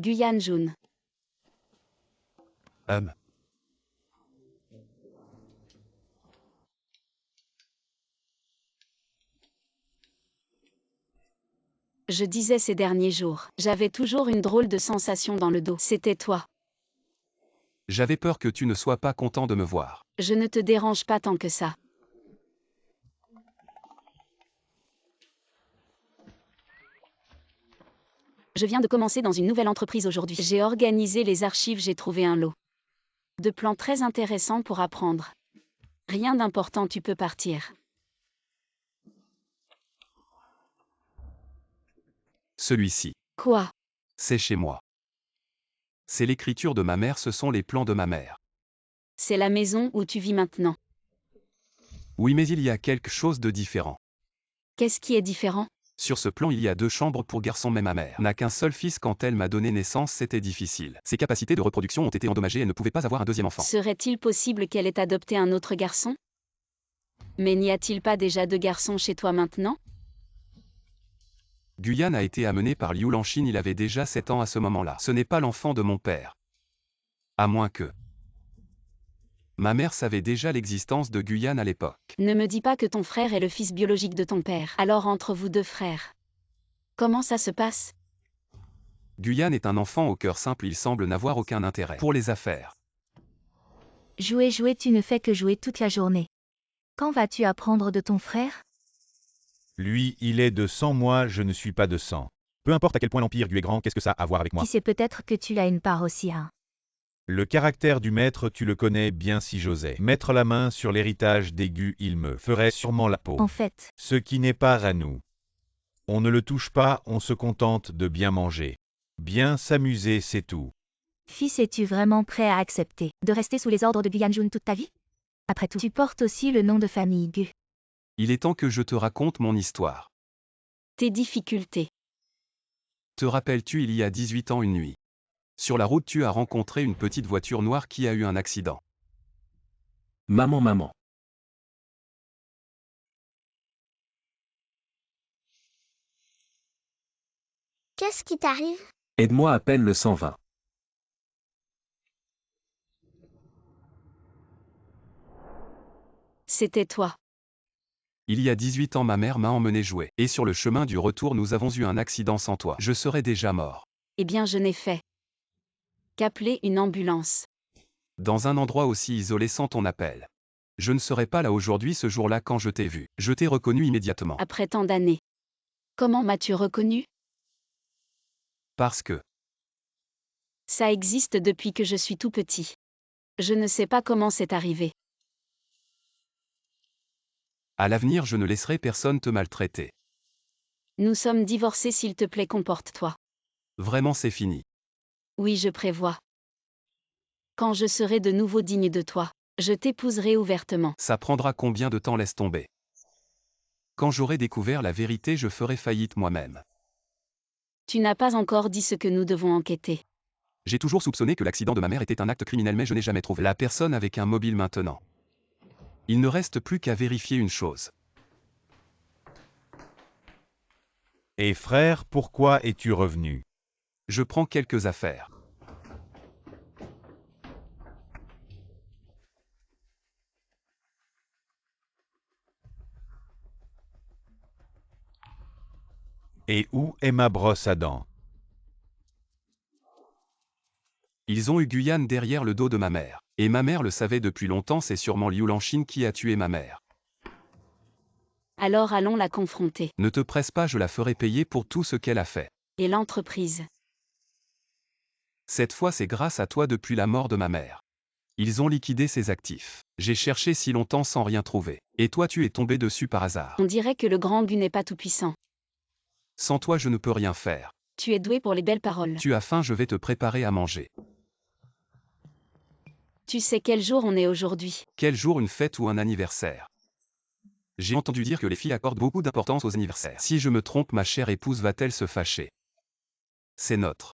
Gu Yanjun. Je disais ces derniers jours, j'avais toujours une drôle de sensation dans le dos. C'était toi. J'avais peur que tu ne sois pas content de me voir. Je ne te dérange pas tant que ça. Je viens de commencer dans une nouvelle entreprise aujourd'hui. J'ai organisé les archives, j'ai trouvé un lot de plans très intéressants pour apprendre. Rien d'important, tu peux partir. Celui-ci. Quoi? C'est chez moi. C'est l'écriture de ma mère, ce sont les plans de ma mère. C'est la maison où tu vis maintenant. Oui, mais il y a quelque chose de différent. Qu'est-ce qui est différent? Sur ce plan, il y a 2 chambres pour garçons, mais ma mère n'a qu'un seul fils. Quand elle m'a donné naissance, c'était difficile. Ses capacités de reproduction ont été endommagées, elle ne pouvait pas avoir un deuxième enfant. Serait-il possible qu'elle ait adopté un autre garçon? Mais n'y a-t-il pas déjà 2 garçons chez toi maintenant? Guyane a été amené par Liu Lanxin, il avait déjà 7 ans à ce moment-là. Ce n'est pas l'enfant de mon père. À moins que... Ma mère savait déjà l'existence de Guyane à l'époque. Ne me dis pas que ton frère est le fils biologique de ton père. Alors entre vous 2 frères, comment ça se passe? Guyane est un enfant au cœur simple, il semble n'avoir aucun intérêt pour les affaires. Jouer, jouer, tu ne fais que jouer toute la journée. Quand vas-tu apprendre de ton frère? Lui, il est de sang, moi, je ne suis pas de sang. Peu importe à quel point l'Empire Gu est grand, qu'est-ce que ça a à voir avec moi? Qui sait, peut-être que tu as une part aussi, hein. Le caractère du maître, tu le connais bien. Si j'osais mettre la main sur l'héritage des Gu, il me ferait sûrement la peau. En fait, Ce qui n'est pas à nous. On ne le touche pas, on se contente de bien manger. Bien s'amuser, c'est tout. fils, es-tu vraiment prêt à accepter de rester sous les ordres de Guyanjun toute ta vie? Après tout, tu portes aussi le nom de famille Gu. Il est temps que je te raconte mon histoire. Tes difficultés. Te rappelles-tu, il y a 18 ans une nuit. Sur la route, tu as rencontré une petite voiture noire qui a eu un accident. Maman. Qu'est-ce qui t'arrive? Aide-moi, appelle le 120. C'était toi. Il y a 18 ans, ma mère m'a emmené jouer. Et sur le chemin du retour, nous avons eu un accident sans toi. Je serais déjà mort. Eh bien, je n'ai fait qu'appeler une ambulance. Dans un endroit aussi isolé sans ton appel. Je ne serais pas là aujourd'hui ce jour-là quand je t'ai vu. Je t'ai reconnu immédiatement. Après tant d'années. Comment m'as-tu reconnu? Parce que, Ça existe depuis que je suis tout petit. Je ne sais pas comment c'est arrivé. à l'avenir, je ne laisserai personne te maltraiter. Nous sommes divorcés, s'il te plaît, comporte-toi. Vraiment, c'est fini. Oui, je prévois. Quand je serai de nouveau digne de toi, je t'épouserai ouvertement. Ça prendra combien de temps? Laisse tomber. Quand j'aurai découvert la vérité, je ferai faillite moi-même. Tu n'as pas encore dit ce que nous devons enquêter. J'ai toujours soupçonné que l'accident de ma mère était un acte criminel, mais je n'ai jamais trouvé la personne avec un mobile maintenant. Il ne reste plus qu'à vérifier une chose. Et frère, pourquoi es-tu revenu? Je prends quelques affaires. Et où est ma brosse à dents? Ils ont eu Guyane derrière le dos de ma mère. Et ma mère le savait depuis longtemps, c'est sûrement Liu Lanxin qui a tué ma mère. Alors allons la confronter. Ne te presse pas, je la ferai payer pour tout ce qu'elle a fait. Et l'entreprise? Cette fois, c'est grâce à toi depuis la mort de ma mère. Ils ont liquidé ses actifs. J'ai cherché si longtemps sans rien trouver. Et toi, tu es tombé dessus par hasard. On dirait que le grand Gu n'est pas tout-puissant. Sans toi, je ne peux rien faire. Tu es doué pour les belles paroles. Tu as faim, je vais te préparer à manger. Tu sais quel jour on est aujourd'hui? Quel jour, une fête ou un anniversaire? J'ai entendu dire que les filles accordent beaucoup d'importance aux anniversaires. Si je me trompe, ma chère épouse va-t-elle se fâcher? C'est notre.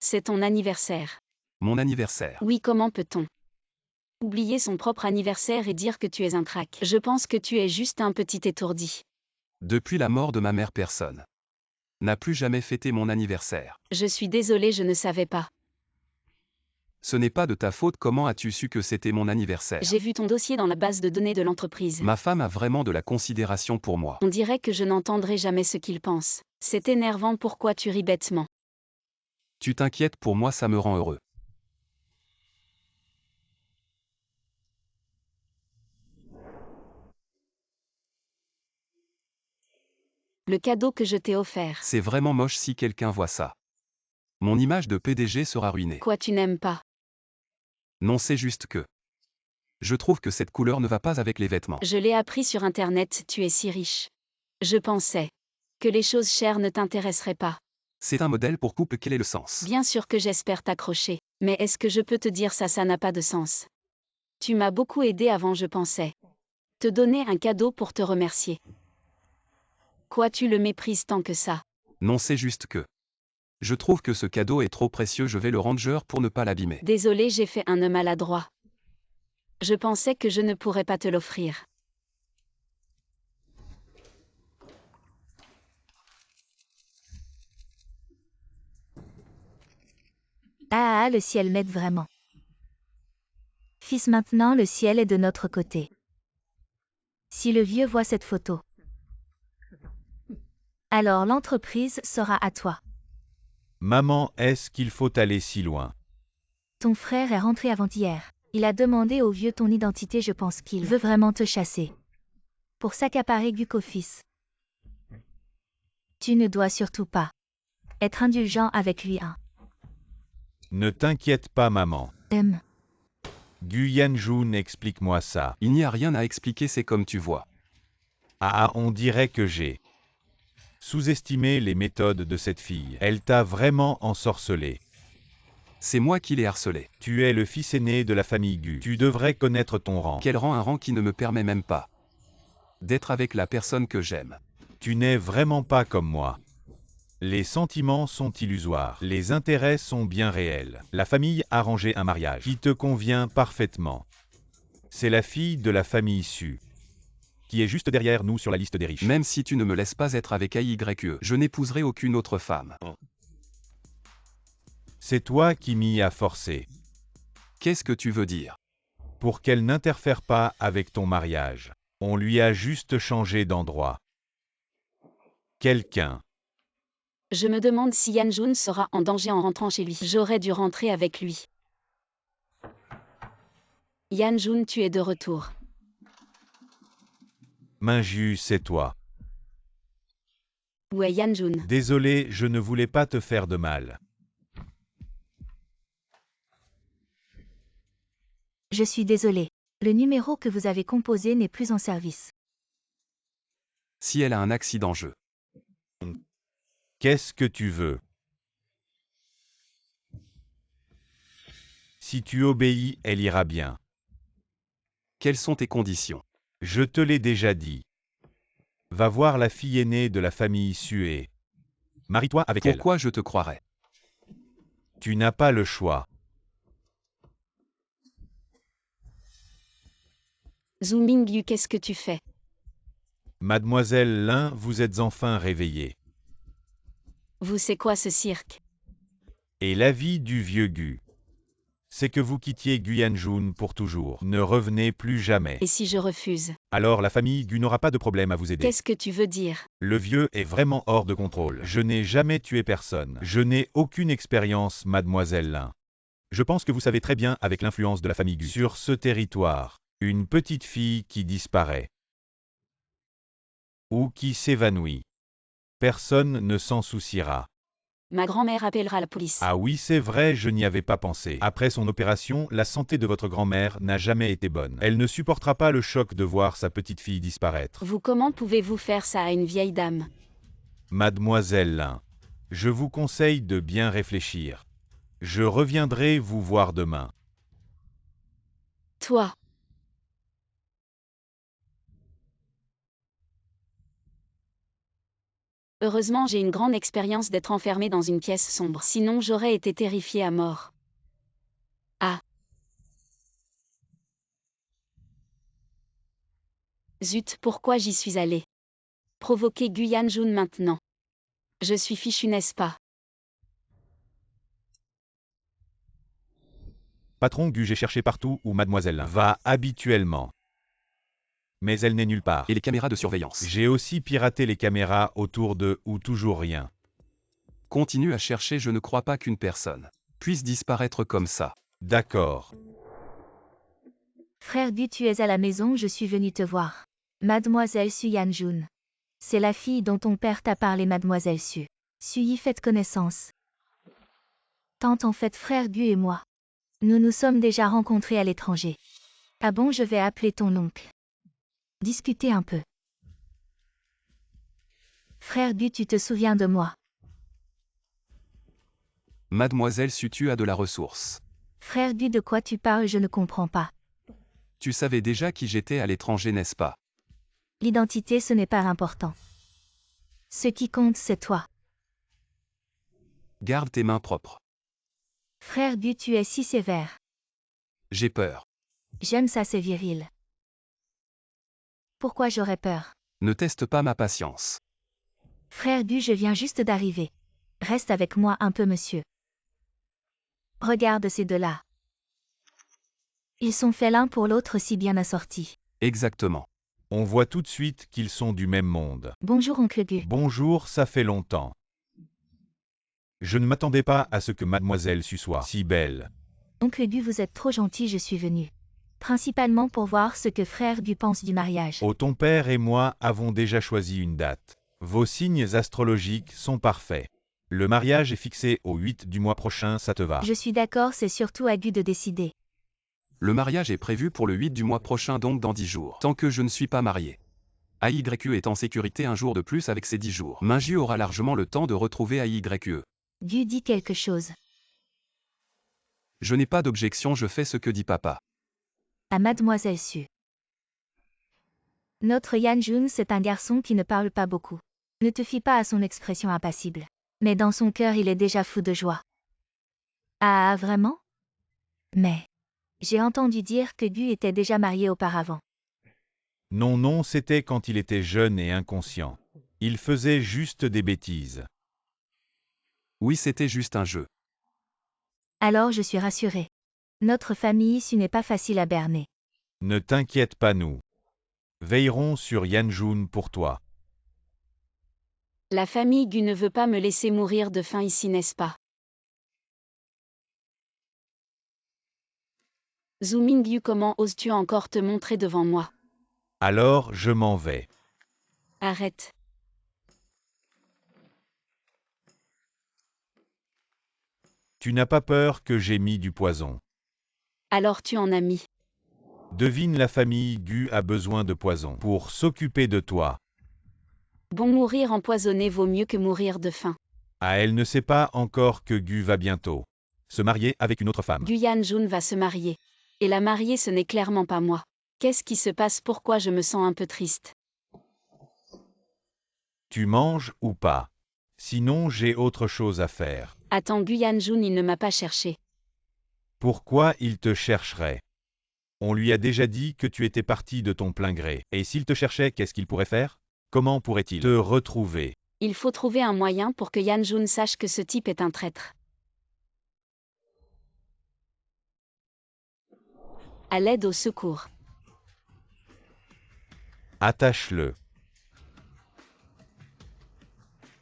C'est ton anniversaire. Mon anniversaire. Oui, comment peut-on oublier son propre anniversaire et dire que tu es un crack? Je pense que tu es juste un petit étourdi. Depuis la mort de ma mère, personne n'a plus jamais fêté mon anniversaire. Je suis désolée, je ne savais pas. Ce n'est pas de ta faute, comment as-tu su que c'était mon anniversaire? J'ai vu ton dossier dans la base de données de l'entreprise. Ma femme a vraiment de la considération pour moi. On dirait que je n'entendrai jamais ce qu'il pense. C'est énervant, pourquoi tu ris bêtement? Tu t'inquiètes pour moi, ça me rend heureux. Le cadeau que je t'ai offert. C'est vraiment moche si quelqu'un voit ça. Mon image de PDG sera ruinée. Quoi, tu n'aimes pas? Non, c'est juste que. Je trouve que cette couleur ne va pas avec les vêtements. Je l'ai appris sur Internet, tu es si riche. Je pensais que les choses chères ne t'intéresseraient pas. C'est un modèle pour couple, quel est le sens? Bien sûr que j'espère t'accrocher. Mais est-ce que je peux te dire ça n'a pas de sens. Tu m'as beaucoup aidé avant, je pensais te donner un cadeau pour te remercier. Quoi, tu le méprises tant que ça? Non, c'est juste que. Je trouve que ce cadeau est trop précieux, je vais le ranger pour ne pas l'abîmer. Désolé, j'ai fait un maladroit. Je pensais que je ne pourrais pas te l'offrir. Ah, le ciel m'aide vraiment. Fils, maintenant le ciel est de notre côté. Si le vieux voit cette photo. Alors l'entreprise sera à toi. Maman, est-ce qu'il faut aller si loin? Ton frère est rentré avant-hier. Il a demandé au vieux ton identité, je pense qu'il veut vraiment te chasser. Pour s'accaparer Gukofis. Tu ne dois surtout pas être indulgent avec lui, hein. Ne t'inquiète pas, maman. Guyanjun, explique-moi ça. Il n'y a rien à expliquer, c'est comme tu vois. Ah, on dirait que j'ai sous-estimé les méthodes de cette fille. Elle t'a vraiment ensorcelé. C'est moi qui l'ai harcelé. Tu es le fils aîné de la famille Gu. Tu devrais connaître ton rang. Quel rang? Un rang qui ne me permet même pas d'être avec la personne que j'aime. Tu n'es vraiment pas comme moi. Les sentiments sont illusoires. Les intérêts sont bien réels. La famille a arrangé un mariage qui te convient parfaitement. C'est la fille de la famille Su, qui est juste derrière nous sur la liste des riches. Même si tu ne me laisses pas être avec AYE, je n'épouserai aucune autre femme. C'est toi qui m'y as forcé. Qu'est-ce que tu veux dire? Pour qu'elle n'interfère pas avec ton mariage. On lui a juste changé d'endroit. Quelqu'un. Je me demande si Yanjun sera en danger en rentrant chez lui. J'aurais dû rentrer avec lui. Yanjun, tu es de retour. Minju, c'est toi. Où est Yanjun? Désolé, je ne voulais pas te faire de mal. Je suis désolé. Le numéro que vous avez composé n'est plus en service. Si elle a un accident, je... Qu'est-ce que tu veux? Si tu obéis, elle ira bien. Quelles sont tes conditions? Je te l'ai déjà dit. Va voir la fille aînée de la famille Sue. Marie-toi avec elle. Pourquoi je te croirais? Tu n'as pas le choix. Zooming, qu'est-ce que tu fais? Mademoiselle Lin, vous êtes enfin réveillée. Vous c'est quoi ce cirque? Et l'avis du vieux Gu, c'est que vous quittiez Guyanjun pour toujours. Ne revenez plus jamais. Et si je refuse? Alors la famille Gu n'aura pas de problème à vous aider. Qu'est-ce que tu veux dire? Le vieux est vraiment hors de contrôle. Je n'ai jamais tué personne. Je n'ai aucune expérience, mademoiselle Lin. Je pense que vous savez très bien avec l'influence de la famille Gu. Sur ce territoire, une petite fille qui disparaît. Ou qui s'évanouit. Personne ne s'en souciera. Ma grand-mère appellera la police. Ah oui, c'est vrai, je n'y avais pas pensé. Après son opération, la santé de votre grand-mère n'a jamais été bonne. Elle ne supportera pas le choc de voir sa petite fille disparaître. Vous, comment pouvez-vous faire ça à une vieille dame? Mademoiselle Lin, je vous conseille de bien réfléchir. Je reviendrai vous voir demain. Toi. Heureusement, j'ai une grande expérience d'être enfermée dans une pièce sombre. Sinon, j'aurais été terrifiée à mort. Ah. Zut, pourquoi j'y suis allée? Provoquer Guyanjun maintenant. Je suis fichue, n'est-ce pas? Patron Gu, j'ai cherché partout où mademoiselle Lin va habituellement. Mais elle n'est nulle part. Et les caméras de surveillance? J'ai aussi piraté les caméras autour de ou toujours rien. Continue à chercher, je ne crois pas qu'une personne puisse disparaître comme ça. D'accord. Frère Gu, tu es à la maison, je suis venu te voir. Mademoiselle Su Yanjun. C'est la fille dont ton père t'a parlé, mademoiselle Su. Suyi, faites connaissance. Tante, en fait, frère Gu et moi. Nous nous sommes déjà rencontrés à l'étranger. Ah bon, je vais appeler ton oncle. Discuter un peu. Frère Gu, tu te souviens de moi? Mademoiselle Su, tu as de la ressource. Frère Gu, de quoi tu parles, je ne comprends pas. Tu savais déjà qui j'étais à l'étranger, n'est-ce pas? L'identité, ce n'est pas important. Ce qui compte, c'est toi. Garde tes mains propres. Frère Gu, tu es si sévère. J'ai peur. J'aime ça, c'est viril. Pourquoi j'aurais peur? Ne teste pas ma patience. Frère Gu, je viens juste d'arriver. Reste avec moi un peu, monsieur. Regarde ces deux-là. Ils sont faits l'un pour l'autre si bien assortis. Exactement. On voit tout de suite qu'ils sont du même monde. Bonjour oncle Gu. Bonjour, ça fait longtemps. Je ne m'attendais pas à ce que mademoiselle Su soit si belle. Oncle Gu, vous êtes trop gentil, je suis venu. Principalement pour voir ce que frère Gu pense du mariage. Oh, ton père et moi avons déjà choisi une date. Vos signes astrologiques sont parfaits. Le mariage est fixé au 8 du mois prochain, ça te va? Je suis d'accord, c'est surtout à Gu de décider. Le mariage est prévu pour le 8 du mois prochain, donc dans 10 jours. Tant que je ne suis pas marié. AYE est en sécurité un jour de plus avec ces 10 jours. Minju aura largement le temps de retrouver AYE. Gu dit quelque chose. Je n'ai pas d'objection, je fais ce que dit papa. À mademoiselle Su. Notre Yan-jun, c'est un garçon qui ne parle pas beaucoup. Ne te fie pas à son expression impassible. Mais dans son cœur, il est déjà fou de joie. Ah, vraiment? Mais j'ai entendu dire que Gu était déjà marié auparavant. Non, non, c'était quand il était jeune et inconscient. Il faisait juste des bêtises. Oui, c'était juste un jeu. Alors je suis rassurée. Notre famille Su n'est pas facile à berner. Ne t'inquiète pas, nous veillerons sur Yan-jun pour toi. La famille Gu ne veut pas me laisser mourir de faim ici, n'est-ce pas? Zooming Yu, comment oses-tu encore te montrer devant moi? Alors, je m'en vais. Arrête. Tu n'as pas peur que j'ai mis du poison? Alors tu en as mis. Devine, la famille Gu a besoin de poison pour s'occuper de toi. Bon, mourir empoisonné vaut mieux que mourir de faim. Ah, elle ne sait pas encore que Gu va bientôt se marier avec une autre femme. Gu Yan-jun va se marier. Et la mariée, ce n'est clairement pas moi. Qu'est-ce qui se passe? Pourquoi je me sens un peu triste? Tu manges ou pas? Sinon, j'ai autre chose à faire. Attends, Gu Yan-jun, il ne m'a pas cherché. Pourquoi il te chercherait? On lui a déjà dit que tu étais parti de ton plein gré. Et s'il te cherchait, qu'est-ce qu'il pourrait faire? Comment pourrait-il te retrouver? Il faut trouver un moyen pour que Yan-jun sache que ce type est un traître. À l'aide au secours. Attache-le.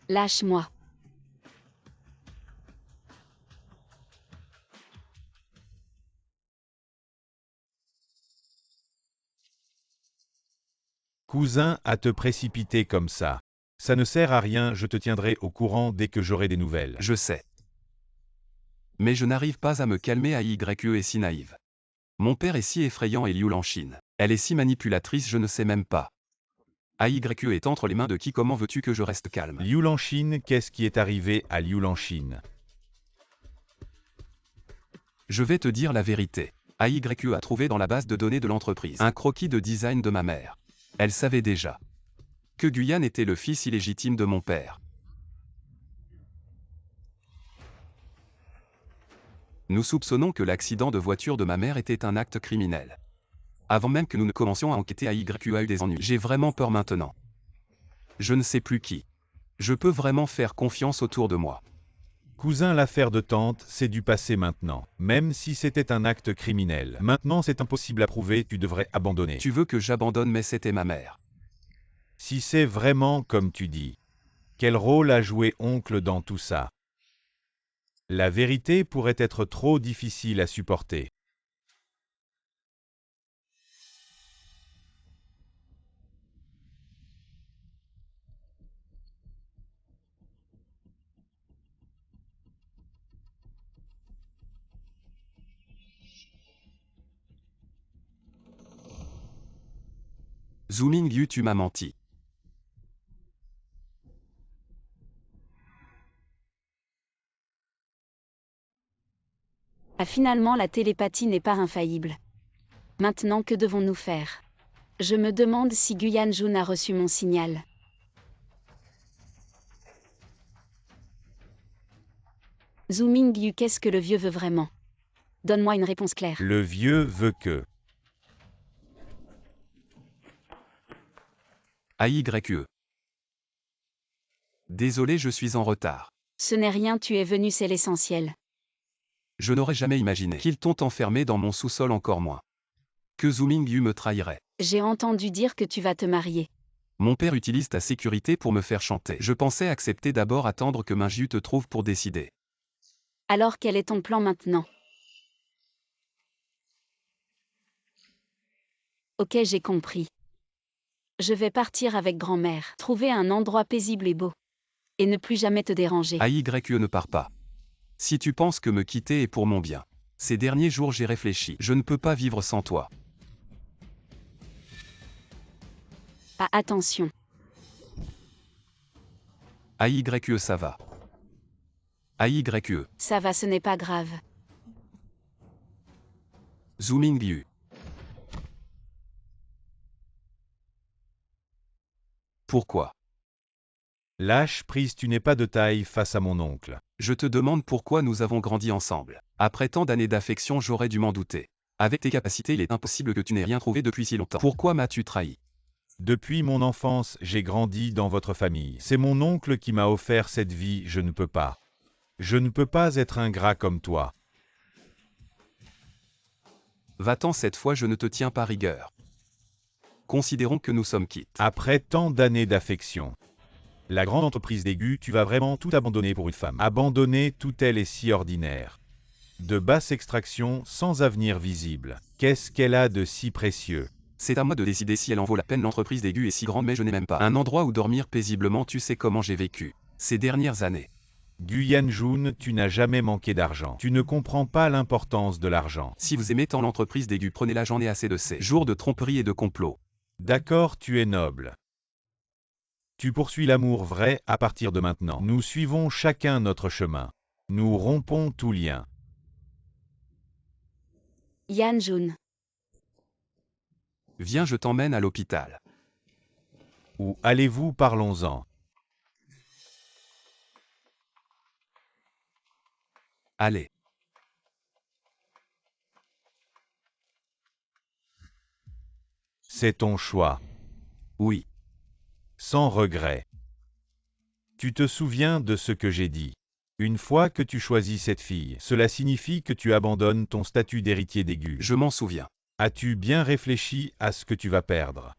Lâche-moi. Cousin, à te précipiter comme ça. Ça ne sert à rien, je te tiendrai au courant dès que j'aurai des nouvelles. Je sais. Mais je n'arrive pas à me calmer. AYE est si naïve. Mon père est si effrayant et Liu Lanxin. Elle est si manipulatrice, je ne sais même pas. AYE est entre les mains de qui? Comment veux-tu que je reste calme? Liu Lanxin, qu'est-ce qui est arrivé à Liu Lanxin? Je vais te dire la vérité. AYE a trouvé dans la base de données de l'entreprise un croquis de design de ma mère. Elle savait déjà que Guyan était le fils illégitime de mon père. Nous soupçonnons que l'accident de voiture de ma mère était un acte criminel. Avant même que nous ne commencions à enquêter, AYE a eu des ennuis. J'ai vraiment peur maintenant. Je ne sais plus qui. Je peux vraiment faire confiance autour de moi. Cousin, l'affaire de tante, c'est du passé maintenant. Même si c'était un acte criminel. Maintenant, c'est impossible à prouver, tu devrais abandonner. Tu veux que j'abandonne, mais c'était ma mère. Si c'est vraiment comme tu dis. Quel rôle a joué oncle dans tout ça? La vérité pourrait être trop difficile à supporter. Zooming Yu, tu m'as menti. Ah, finalement, la télépathie n'est pas infaillible. Maintenant, que devons-nous faire? Je me demande si Gu Yan-jun a reçu mon signal. Zooming Yu, qu'est-ce que le vieux veut vraiment? Donne-moi une réponse claire. Le vieux veut que... AYE. Désolé, je suis en retard. Ce n'est rien, tu es venu, c'est l'essentiel. Je n'aurais jamais imaginé qu'ils t'ont enfermé dans mon sous-sol, encore moins que Zooming Yu me trahirait. J'ai entendu dire que tu vas te marier. Mon père utilise ta sécurité pour me faire chanter. Je pensais accepter d'abord attendre que Minju te trouve pour décider. Alors quel est ton plan maintenant? Ok, j'ai compris. Je vais partir avec grand-mère, trouver un endroit paisible et beau. Et ne plus jamais te déranger. AYE ne part pas. Si tu penses que me quitter est pour mon bien. Ces derniers jours j'ai réfléchi. Je ne peux pas vivre sans toi. Ah, attention. AYE ça va. AYE. Ça va, ce n'est pas grave. Zooming Liu. Pourquoi? Lâche prise, tu n'es pas de taille face à mon oncle. Je te demande pourquoi nous avons grandi ensemble. Après tant d'années d'affection, j'aurais dû m'en douter. Avec tes capacités, il est impossible que tu n'aies rien trouvé depuis si longtemps. Pourquoi m'as-tu trahi? Depuis mon enfance, j'ai grandi dans votre famille. C'est mon oncle qui m'a offert cette vie, je ne peux pas. Je ne peux pas être ingrat comme toi. Va-t'en, cette fois je ne te tiens pas rigueur. Considérons que nous sommes quittes. Après tant d'années d'affection. La grande entreprise d'Aigu, tu vas vraiment tout abandonner pour une femme. Abandonner, tout elle est si ordinaire. De basse extraction, sans avenir visible. Qu'est-ce qu'elle a de si précieux? C'est à moi de décider si elle en vaut la peine. L'entreprise d'Aigu est si grande, mais je n'ai même pas un endroit où dormir paisiblement. Tu sais comment j'ai vécu ces dernières années. Guyane Jun, tu n'as jamais manqué d'argent. Tu ne comprends pas l'importance de l'argent. Si vous aimez tant l'entreprise d'Aigu, prenez-la, j'en ai assez de ces jours de tromperie et de complot. D'accord, tu es noble. Tu poursuis l'amour vrai à partir de maintenant. Nous suivons chacun notre chemin. Nous rompons tout lien. Yan Jun. Viens, je t'emmène à l'hôpital. Où allez-vous? Parlons-en. Allez. C'est ton choix. Oui. Sans regret. Tu te souviens de ce que j'ai dit. Une fois que tu choisis cette fille, cela signifie que tu abandonnes ton statut d'héritier d'Aigu. Je m'en souviens. As-tu bien réfléchi à ce que tu vas perdre?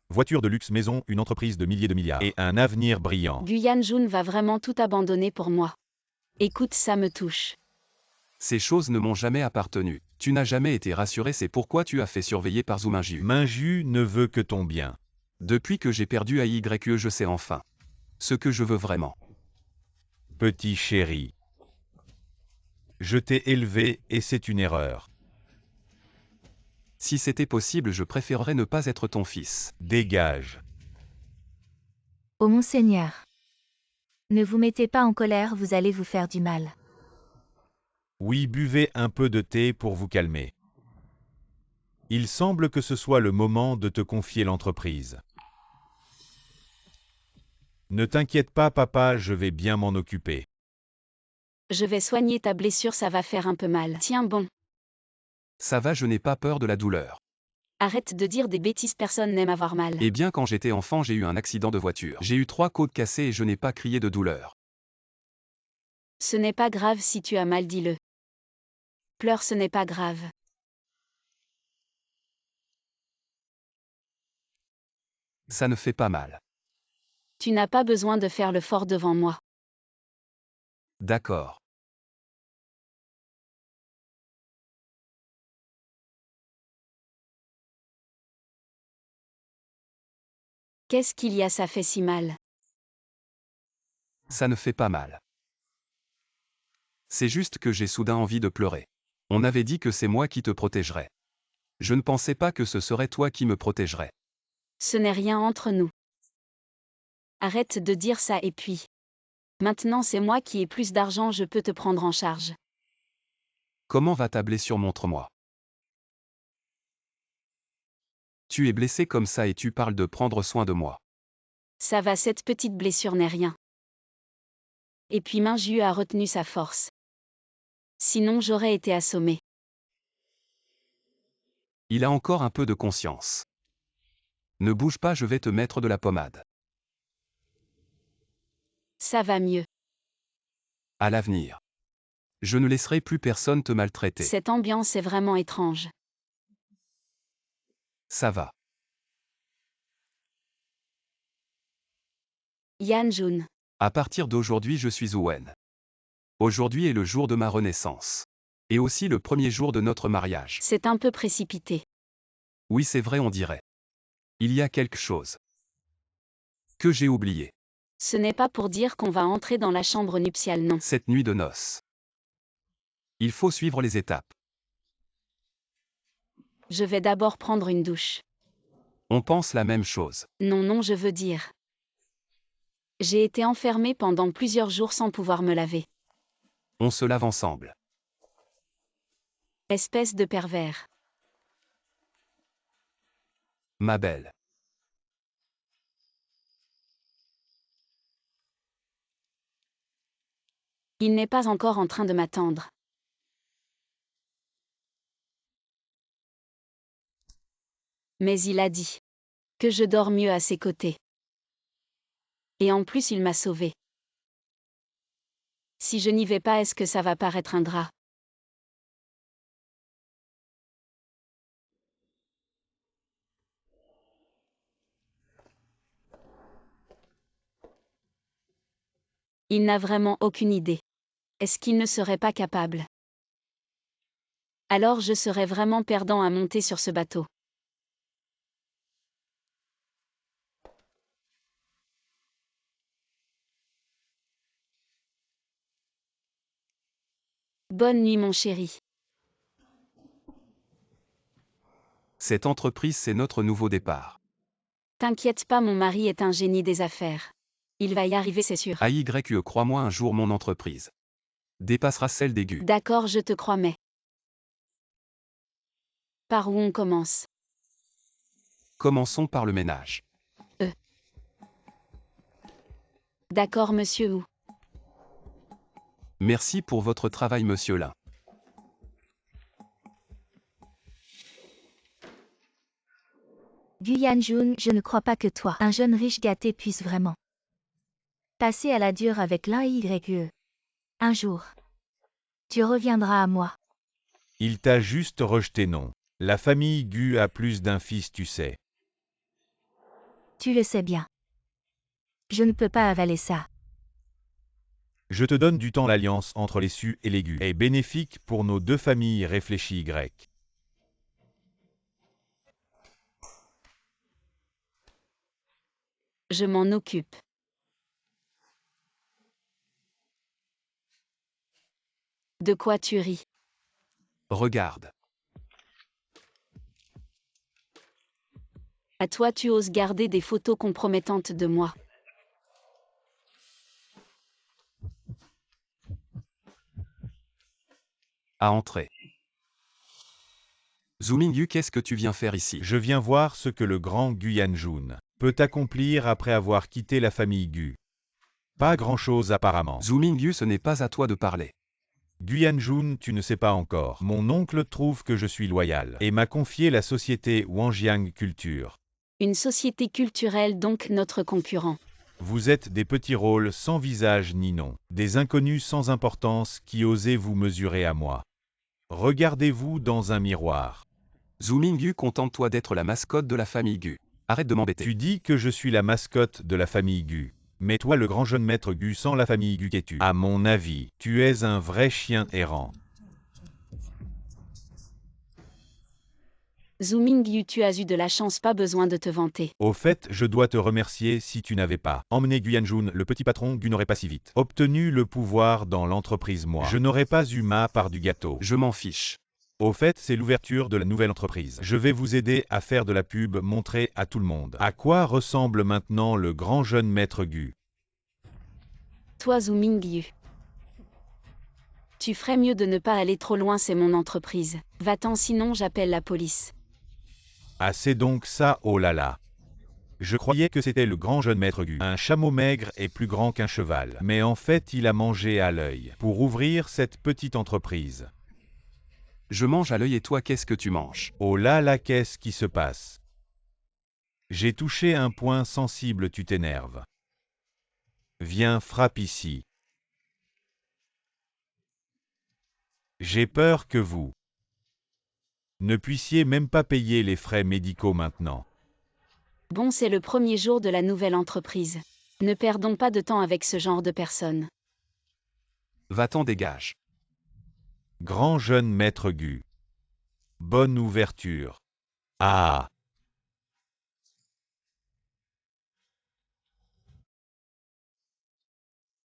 Voiture de luxe, maison, une entreprise de milliers de milliards et un avenir brillant. Guyan Jun va vraiment tout abandonner pour moi. Écoute, ça me touche. Ces choses ne m'ont jamais appartenu. Tu n'as jamais été rassuré, c'est pourquoi tu as fait surveiller par Zhu Minju. Minju ne veut que ton bien. Depuis que j'ai perdu AYE, je sais enfin ce que je veux vraiment. Petit chéri. Je t'ai élevé et c'est une erreur. Si c'était possible, je préférerais ne pas être ton fils. Dégage. Ô mon Seigneur. Ne vous mettez pas en colère, vous allez vous faire du mal. Oui, buvez un peu de thé pour vous calmer. Il semble que ce soit le moment de te confier l'entreprise. Ne t'inquiète pas, papa, je vais bien m'en occuper. Je vais soigner ta blessure, ça va faire un peu mal. Tiens bon. Ça va, je n'ai pas peur de la douleur. Arrête de dire des bêtises, personne n'aime avoir mal. Eh bien, quand j'étais enfant, j'ai eu un accident de voiture. J'ai eu 3 côtes cassées et je n'ai pas crié de douleur. Ce n'est pas grave si tu as mal, dis-le. Pleure, ce n'est pas grave. Ça ne fait pas mal. Tu n'as pas besoin de faire le fort devant moi. D'accord. Qu'est-ce qu'il y a, ça fait si mal. Ça ne fait pas mal. C'est juste que j'ai soudain envie de pleurer. On avait dit que c'est moi qui te protégerais. Je ne pensais pas que ce serait toi qui me protégerais. Ce n'est rien entre nous. Arrête de dire ça et puis. Maintenant c'est moi qui ai plus d'argent, je peux te prendre en charge. Comment va ta blessure, montre-moi. Tu es blessé comme ça et tu parles de prendre soin de moi. Ça va, cette petite blessure n'est rien. Et puis Minju a retenu sa force. Sinon j'aurais été assommé. Il a encore un peu de conscience. Ne bouge pas, je vais te mettre de la pommade. Ça va mieux. À l'avenir. Je ne laisserai plus personne te maltraiter. Cette ambiance est vraiment étrange. Ça va. Yan Jun. À partir d'aujourd'hui, je suis Owen. Aujourd'hui est le jour de ma renaissance. Et aussi le premier jour de notre mariage. C'est un peu précipité. Oui, c'est vrai, on dirait. Il y a quelque chose que j'ai oublié. Ce n'est pas pour dire qu'on va entrer dans la chambre nuptiale, non. Cette nuit de noces. Il faut suivre les étapes. Je vais d'abord prendre une douche. On pense la même chose. Non, je veux dire. J'ai été enfermée pendant plusieurs jours sans pouvoir me laver. On se lave ensemble. Espèce de pervers. Ma belle. Il n'est pas encore en train de m'attendre. Mais il a dit que je dors mieux à ses côtés. Et en plus, il m'a sauvée. Si je n'y vais pas, est-ce que ça va paraître ingrat? Il n'a vraiment aucune idée. Est-ce qu'il ne serait pas capable? Alors je serais vraiment perdant à monter sur ce bateau. Bonne nuit mon chéri. Cette entreprise, c'est notre nouveau départ. T'inquiète pas, mon mari est un génie des affaires. Il va y arriver, c'est sûr. AYE, crois-moi, un jour mon entreprise dépassera celle des Gu. D'accord, je te crois, mais... Par où on commence? Commençons par le ménage. D'accord, monsieur Wu. Merci pour votre travail, monsieur Lin. Gu Yanjun, je ne crois pas que toi, un jeune riche gâté, puisse vraiment passer à la dure avec l'AYE. Un jour, tu reviendras à moi. Il t'a juste rejeté, non. La famille Gu a plus d'un fils, tu sais. Tu le sais bien. Je ne peux pas avaler ça. Je te donne du temps. L'alliance entre les Su et les Gu est bénéfique pour nos deux familles, réfléchit Y. Je m'en occupe. De quoi tu ris? Regarde. À toi, tu oses garder des photos compromettantes de moi. À entrer. Zooming, qu'est-ce que tu viens faire ici? Je viens voir ce que le grand Gu Yanjun peut accomplir après avoir quitté la famille Gu. Pas grand-chose apparemment. Zooming, ce n'est pas à toi de parler. Gu Yanjun, tu ne sais pas encore. Mon oncle trouve que je suis loyal et m'a confié la société Wangjiang Culture. Une société culturelle, donc notre concurrent. Vous êtes des petits rôles sans visage ni nom, des inconnus sans importance qui osez vous mesurer à moi. Regardez-vous dans un miroir. Zooming, contente-toi d'être la mascotte de la famille Gu. Arrête de m'embêter. Tu dis que je suis la mascotte de la famille Gu. Mais toi, le grand jeune maître Gu sans la famille Gu, qu'es-tu? À mon avis, tu es un vrai chien errant. Zooming, tu as eu de la chance, pas besoin de te vanter. Au fait, je dois te remercier. Si tu n'avais pas emmené Gu Yanjun, le petit patron Gu n'aurait pas si vite obtenu le pouvoir dans l'entreprise. Moi, je n'aurais pas eu ma part du gâteau. Je m'en fiche. Au fait, c'est l'ouverture de la nouvelle entreprise. Je vais vous aider à faire de la pub, montrer à tout le monde à quoi ressemble maintenant le grand jeune maître Gu. Toi, Zooming, tu ferais mieux de ne pas aller trop loin, c'est mon entreprise. Va-t'en, sinon j'appelle la police. Ah, c'est donc ça, oh là là. Je croyais que c'était le grand jeune maître Gu. Un chameau maigre est plus grand qu'un cheval. Mais en fait, il a mangé à l'œil pour ouvrir cette petite entreprise. Je mange à l'œil et toi, qu'est-ce que tu manges? Oh là là, qu'est-ce qui se passe? J'ai touché un point sensible, tu t'énerves. Viens, frappe ici. J'ai peur que vous ne puissiez même pas payer les frais médicaux maintenant. Bon, c'est le premier jour de la nouvelle entreprise. Ne perdons pas de temps avec ce genre de personnes. Va-t'en dégage. Grand jeune maître Gu. Bonne ouverture. Ah.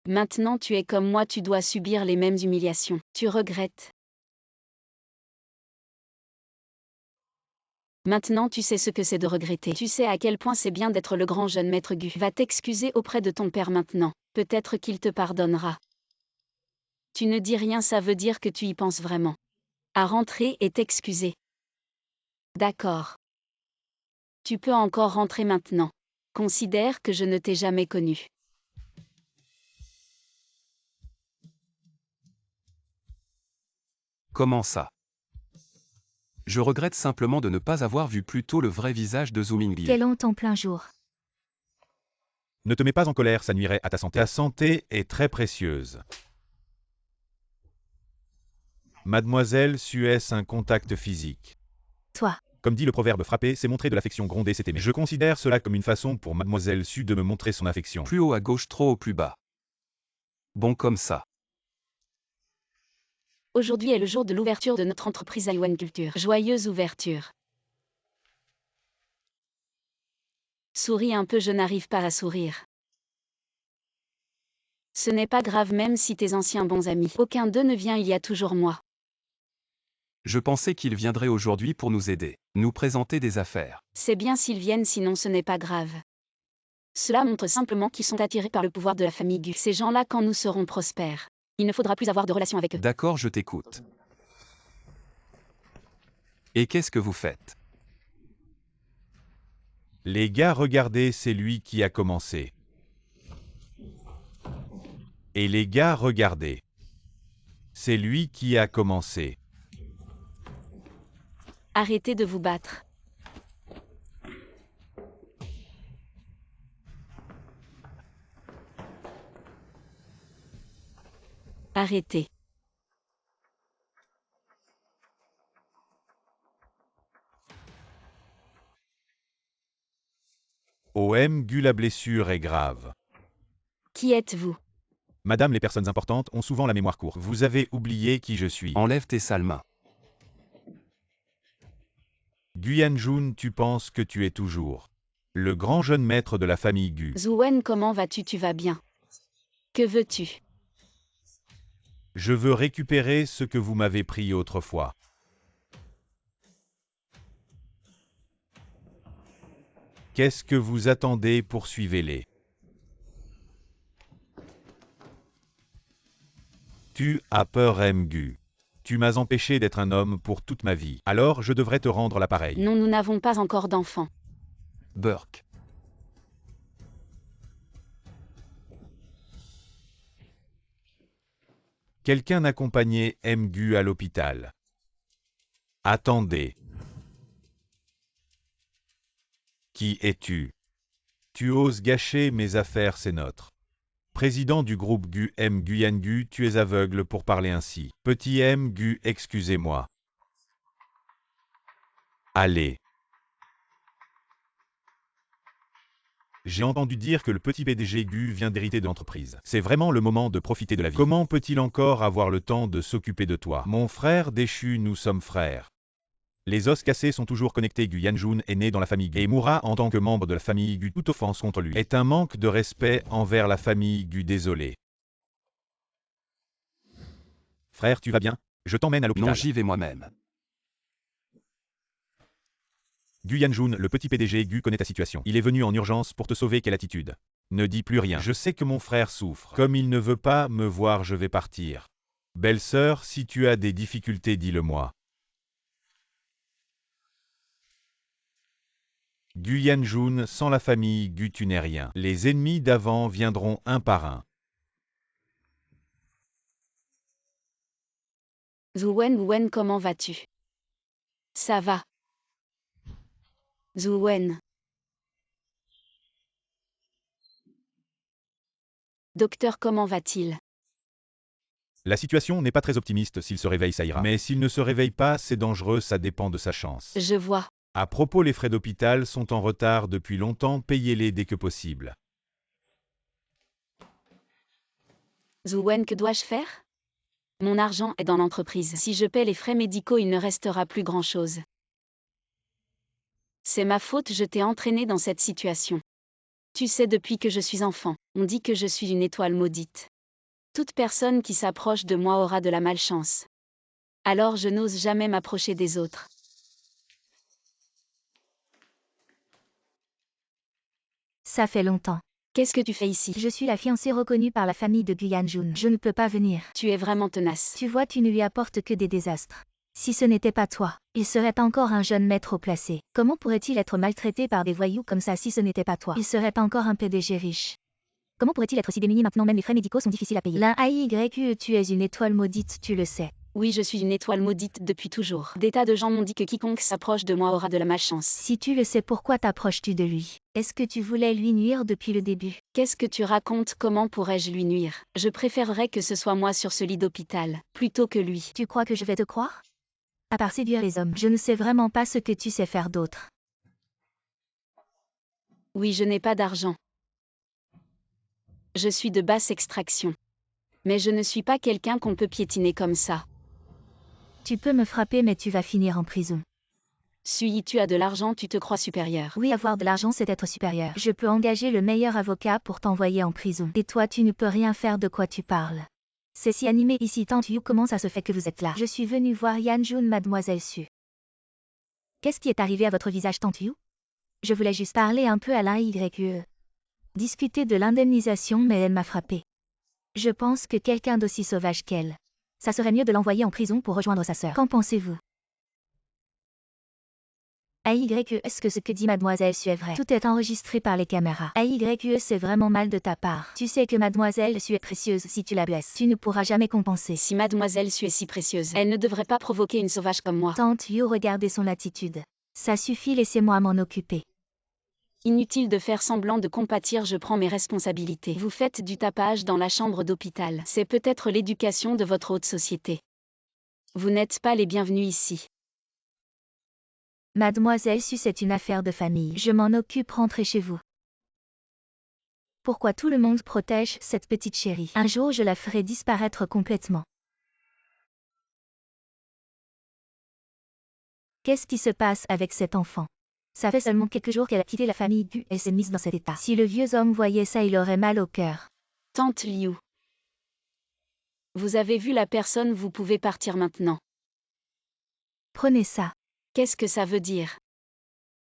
Maintenant tu es comme moi, tu dois subir les mêmes humiliations. Tu regrettes. Maintenant tu sais ce que c'est de regretter. Tu sais à quel point c'est bien d'être le grand jeune maître Gu. Va t'excuser auprès de ton père maintenant. Peut-être qu'il te pardonnera. Tu ne dis rien, ça veut dire que tu y penses vraiment. À rentrer et t'excuser. D'accord. Tu peux encore rentrer maintenant. Considère que je ne t'ai jamais connu. Comment ça? Je regrette simplement de ne pas avoir vu plus tôt le vrai visage de Zhu Mingyu. Quelle honte en plein jour. Ne te mets pas en colère, ça nuirait à ta santé. Ta santé est très précieuse. Mademoiselle Suez, un contact physique. Toi. Comme dit le proverbe, frapper, c'est montrer de l'affection, gronder, c'est aimer. Je considère cela comme une façon pour Mademoiselle Su de me montrer son affection. Plus haut à gauche, trop haut, plus bas. Bon comme ça. Aujourd'hui est le jour de l'ouverture de notre entreprise Yuan Culture. Joyeuse ouverture. Souris un peu, je n'arrive pas à sourire. Ce n'est pas grave même si tes anciens bons amis. Aucun d'eux ne vient, il y a toujours moi. Je pensais qu'ils viendraient aujourd'hui pour nous aider, nous présenter des affaires. C'est bien s'ils viennent, sinon ce n'est pas grave. Cela montre simplement qu'ils sont attirés par le pouvoir de la famille Gu. Ces gens-là, quand nous serons prospères, il ne faudra plus avoir de relation avec eux. D'accord, je t'écoute. Et qu'est-ce que vous faites? Les gars, regardez, c'est lui qui a commencé. Et les gars, regardez. C'est lui qui a commencé. Arrêtez de vous battre. Arrêtez. OM Gu, la blessure est grave. Qui êtes-vous? Madame, les personnes importantes ont souvent la mémoire courte. Vous avez oublié qui je suis. Enlève tes sales mains. Gu Yanjun, tu penses que tu es toujours le grand jeune maître de la famille Gu. Zhu Wen, comment vas-tu? Tu vas bien? Que veux-tu? Je veux récupérer ce que vous m'avez pris autrefois. Qu'est-ce que vous attendez? Poursuivez-les. Tu as peur, Gu. Tu m'as empêché d'être un homme pour toute ma vie. Alors je devrais te rendre l'appareil. Non, nous n'avons pas encore d'enfants. Burke. Quelqu'un accompagnait Gu à l'hôpital. Attendez. Qui es-tu? Tu oses gâcher mes affaires, c'est notre président du groupe Gu Yangu, tu es aveugle pour parler ainsi. Petit Gu, excusez-moi. Allez. J'ai entendu dire que le petit PDG Gu vient d'hériter de l'entreprise. C'est vraiment le moment de profiter de la vie. Comment peut-il encore avoir le temps de s'occuper de toi? Mon frère déchu, nous sommes frères. Les os cassés sont toujours connectés. Gu Yanjun est né dans la famille Gu et mourra en tant que membre de la famille Gu. Toute offense contre lui est un manque de respect envers la famille Gu. Désolé. Frère, tu vas bien? Je t'emmène à l'hôpital. Non, j'y vais moi-même. Gu Yanjun, le petit PDG Gu connaît ta situation. Il est venu en urgence pour te sauver. Quelle attitude? Ne dis plus rien. Je sais que mon frère souffre. Comme il ne veut pas me voir, je vais partir. Belle-sœur, si tu as des difficultés, dis-le-moi. Gu Yanjun, sans la famille Gu, tu n'es rien. Les ennemis d'avant viendront un par un. Zhu Wen, comment vas-tu? Ça va. Zhu Wen. Docteur, comment va-t-il? La situation n'est pas très optimiste. S'il se réveille, ça ira. Mais s'il ne se réveille pas, c'est dangereux, ça dépend de sa chance. Je vois. À propos, les frais d'hôpital sont en retard depuis longtemps, payez-les dès que possible. Zhuwen, que dois-je faire? Mon argent est dans l'entreprise. Si je paie les frais médicaux, il ne restera plus grand-chose. C'est ma faute, je t'ai entraîné dans cette situation. Tu sais, depuis que je suis enfant, on dit que je suis une étoile maudite. Toute personne qui s'approche de moi aura de la malchance. Alors je n'ose jamais m'approcher des autres. Ça fait longtemps. Qu'est-ce que tu fais ici? Je suis la fiancée reconnue par la famille de Guyan-jun. Je ne peux pas venir. Tu es vraiment tenace. Tu vois, tu ne lui apportes que des désastres. Si ce n'était pas toi, il serait encore un jeune maître haut placé. Comment pourrait-il être maltraité par des voyous comme ça si ce n'était pas toi? Il serait encore un PDG riche. Comment pourrait-il être si démuni maintenant? Même les frais médicaux sont difficiles à payer. L'un AYE, tu es une étoile maudite, tu le sais. Oui, je suis une étoile maudite depuis toujours. Des tas de gens m'ont dit que quiconque s'approche de moi aura de la malchance. Si tu le sais, pourquoi t'approches-tu de lui? Est-ce que tu voulais lui nuire depuis le début? Qu'est-ce que tu racontes? Comment pourrais-je lui nuire? Je préférerais que ce soit moi sur ce lit d'hôpital, plutôt que lui. Tu crois que je vais te croire? À part séduire les hommes, je ne sais vraiment pas ce que tu sais faire d'autre. Oui, je n'ai pas d'argent. Je suis de basse extraction. Mais je ne suis pas quelqu'un qu'on peut piétiner comme ça. Tu peux me frapper, mais tu vas finir en prison. Si tu as de l'argent, tu te crois supérieur. Oui, avoir de l'argent, c'est être supérieur. Je peux engager le meilleur avocat pour t'envoyer en prison. Et toi, tu ne peux rien faire, de quoi tu parles. C'est si animé ici, Tante Yu, comment ça se fait que vous êtes là? Je suis venue voir Yan-jun, mademoiselle Su. Qu'est-ce qui est arrivé à votre visage, Tante Yu? Je voulais juste parler un peu à l'AYE. Discuter de l'indemnisation, mais elle m'a frappée. Je pense que quelqu'un d'aussi sauvage qu'elle. Ça serait mieux de l'envoyer en prison pour rejoindre sa sœur. Qu'en pensez-vous? AYE, est-ce que ce que dit mademoiselle Su est vrai? Tout est enregistré par les caméras. AYE, c'est vraiment mal de ta part. Tu sais que mademoiselle Su est précieuse, si tu la blesses, tu ne pourras jamais compenser. Si mademoiselle Su est si précieuse, elle ne devrait pas provoquer une sauvage comme moi. Tante Yu, regardez son attitude. Ça suffit, laissez-moi m'en occuper. Inutile de faire semblant de compatir, je prends mes responsabilités. Vous faites du tapage dans la chambre d'hôpital. C'est peut-être l'éducation de votre haute société. Vous n'êtes pas les bienvenus ici. Mademoiselle Su, c'est une affaire de famille. Je m'en occupe, rentrez chez vous. Pourquoi tout le monde protège cette petite chérie? Un jour, je la ferai disparaître complètement. Qu'est-ce qui se passe avec cet enfant? Ça fait seulement quelques jours qu'elle a quitté la famille Gu et s'est mise dans cet état. Si le vieux homme voyait ça, il aurait mal au cœur. Tante Liu. Vous avez vu la personne, vous pouvez partir maintenant. Prenez ça. Qu'est-ce que ça veut dire?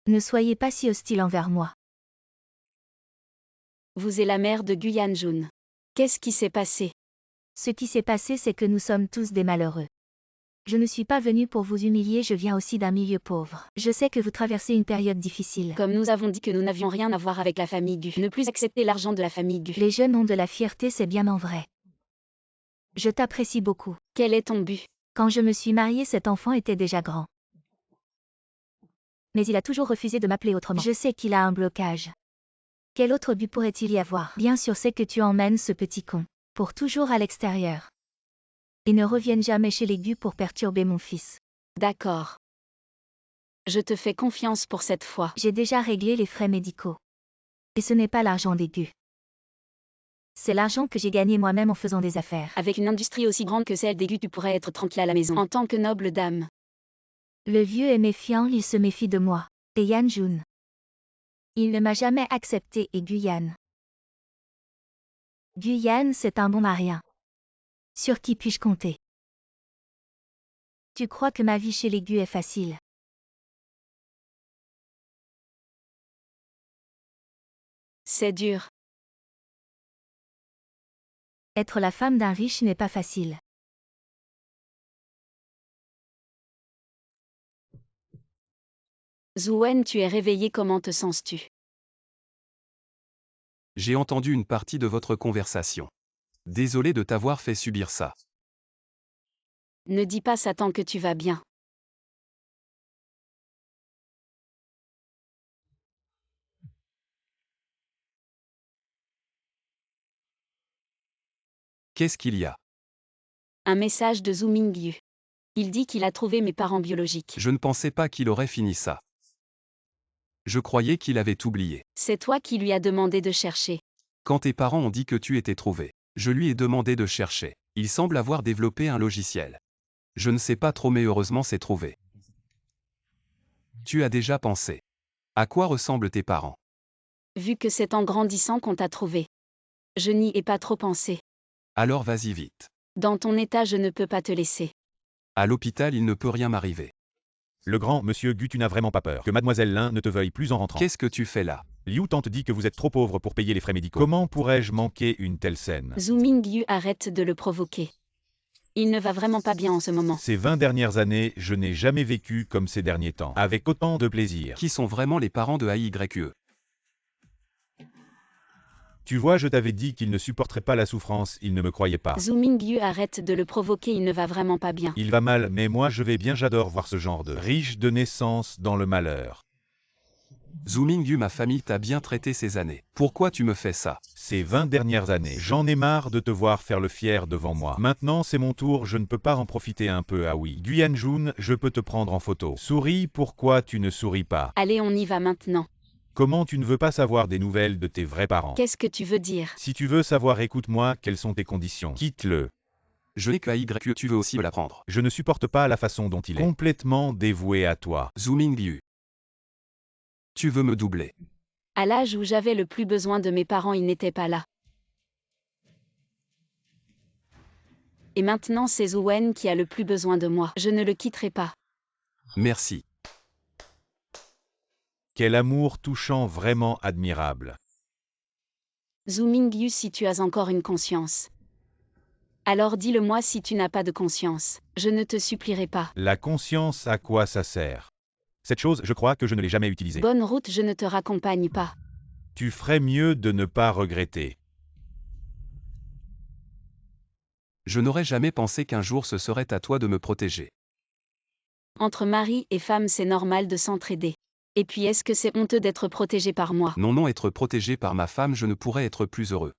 Ne soyez pas si hostile envers moi. Vous êtes la mère de Guyan-jun. Qu'est-ce qui s'est passé? Ce qui s'est passé, c'est que nous sommes tous des malheureux. Je ne suis pas venue pour vous humilier, je viens aussi d'un milieu pauvre. Je sais que vous traversez une période difficile. Comme nous avons dit que nous n'avions rien à voir avec la famille Gu. Ne plus accepter l'argent de la famille Gu. Les jeunes ont de la fierté, c'est bien en vrai. Je t'apprécie beaucoup. Quel est ton but? Quand je me suis mariée, cet enfant était déjà grand. Mais il a toujours refusé de m'appeler autrement. Je sais qu'il a un blocage. Quel autre but pourrait-il y avoir? Bien sûr, c'est que tu emmènes ce petit con. Pour toujours à l'extérieur. Et ne revienne jamais chez les Gu pour perturber mon fils. D'accord. Je te fais confiance pour cette fois. J'ai déjà réglé les frais médicaux. Et ce n'est pas l'argent des Gu. C'est l'argent que j'ai gagné moi-même en faisant des affaires. Avec une industrie aussi grande que celle des Gu, tu pourrais être tranquille à la maison. En tant que noble dame. Le vieux est méfiant, il se méfie de moi. Et Yan-jun. Il ne m'a jamais accepté, et Guyan. Guyan, c'est un bon marien. Sur qui puis-je compter? Tu crois que ma vie chez les Gu est facile? C'est dur. Être la femme d'un riche n'est pas facile. Zhuwen, tu es réveillé, comment te sens-tu? J'ai entendu une partie de votre conversation. Désolé de t'avoir fait subir ça. Ne dis pas ça tant que tu vas bien. Qu'est-ce qu'il y a? Un message de Zhu Mingyu. Il dit qu'il a trouvé mes parents biologiques. Je ne pensais pas qu'il aurait fini ça. Je croyais qu'il avait oublié. C'est toi qui lui as demandé de chercher. Quand tes parents ont dit que tu étais trouvé. Je lui ai demandé de chercher. Il semble avoir développé un logiciel. Je ne sais pas trop mais heureusement c'est trouvé. Tu as déjà pensé. À quoi ressemblent tes parents? Vu que c'est en grandissant qu'on t'a trouvé. Je n'y ai pas trop pensé. Alors vas-y vite. Dans ton état, je ne peux pas te laisser. À l'hôpital il ne peut rien m'arriver. Le grand monsieur Gu, tu n'as vraiment pas peur que mademoiselle Lin ne te veuille plus en rentrant. Qu'est-ce que tu fais là? Liu tante dit que vous êtes trop pauvre pour payer les frais médicaux. Comment pourrais-je manquer une telle scène? Zhu Mingyu, arrête de le provoquer. Il ne va vraiment pas bien en ce moment. Ces 20 dernières années, je n'ai jamais vécu comme ces derniers temps, avec autant de plaisir. Qui sont vraiment les parents de AYE? Tu vois, je t'avais dit qu'il ne supporterait pas la souffrance, il ne me croyait pas. Zhu Mingyu, arrête de le provoquer, il ne va vraiment pas bien. Il va mal, mais moi je vais bien, j'adore voir ce genre de riche de naissance dans le malheur. Zhu Mingyu, ma famille t'a bien traité ces années. Pourquoi tu me fais ça? Ces 20 dernières années, j'en ai marre de te voir faire le fier devant moi. Maintenant c'est mon tour, je ne peux pas en profiter un peu, ah oui. Guyanjun, je peux te prendre en photo. Souris, pourquoi tu ne souris pas? Allez, on y va maintenant. Comment tu ne veux pas savoir des nouvelles de tes vrais parents? Qu'est-ce que tu veux dire? Si tu veux savoir, écoute-moi, quelles sont tes conditions? Quitte-le. Je n'ai que AYE, tu veux aussi me l'apprendre. Je ne supporte pas la façon dont il est. Complètement dévoué à toi. Zhu Mingyu. Tu veux me doubler. À l'âge où j'avais le plus besoin de mes parents, ils n'étaient pas là. Et maintenant c'est Zhu Wen qui a le plus besoin de moi. Je ne le quitterai pas. Merci. Quel amour touchant, vraiment admirable. Zhu Mingyu, si tu as encore une conscience. Alors dis-le-moi si tu n'as pas de conscience. Je ne te supplierai pas. La conscience, à quoi ça sert? Cette chose, je crois que je ne l'ai jamais utilisée. Bonne route, je ne te raccompagne pas. Tu ferais mieux de ne pas regretter. Je n'aurais jamais pensé qu'un jour ce serait à toi de me protéger. Entre mari et femme, c'est normal de s'entraider. Et puis est-ce que c'est honteux d'être protégé par moi? Non, être protégé par ma femme, je ne pourrais être plus heureux.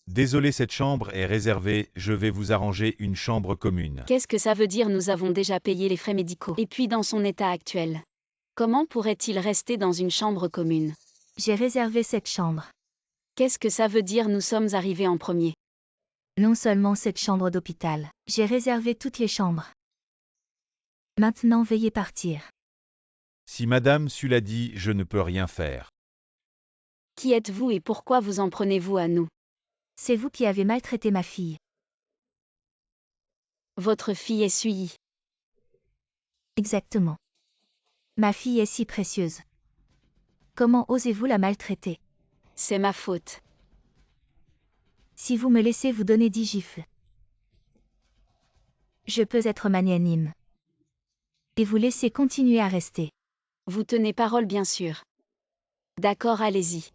Désolé, cette chambre est réservée, je vais vous arranger une chambre commune. Qu'est-ce que ça veut dire? Nous avons déjà payé les frais médicaux. Et puis dans son état actuel. Comment pourrait-il rester dans une chambre commune? J'ai réservé cette chambre. Qu'est-ce que ça veut dire? Nous sommes arrivés en premier. Non seulement cette chambre d'hôpital, j'ai réservé toutes les chambres. Maintenant veuillez partir. Si Madame Su l'a dit, je ne peux rien faire. Qui êtes-vous et pourquoi vous en prenez-vous à nous? C'est vous qui avez maltraité ma fille. Votre fille est Sui. Exactement. Ma fille est si précieuse. Comment osez-vous la maltraiter? C'est ma faute. Si vous me laissez vous donner 10 gifles, je peux être magnanime. Et vous laisser continuer à rester. Vous tenez parole bien sûr. D'accord, allez-y.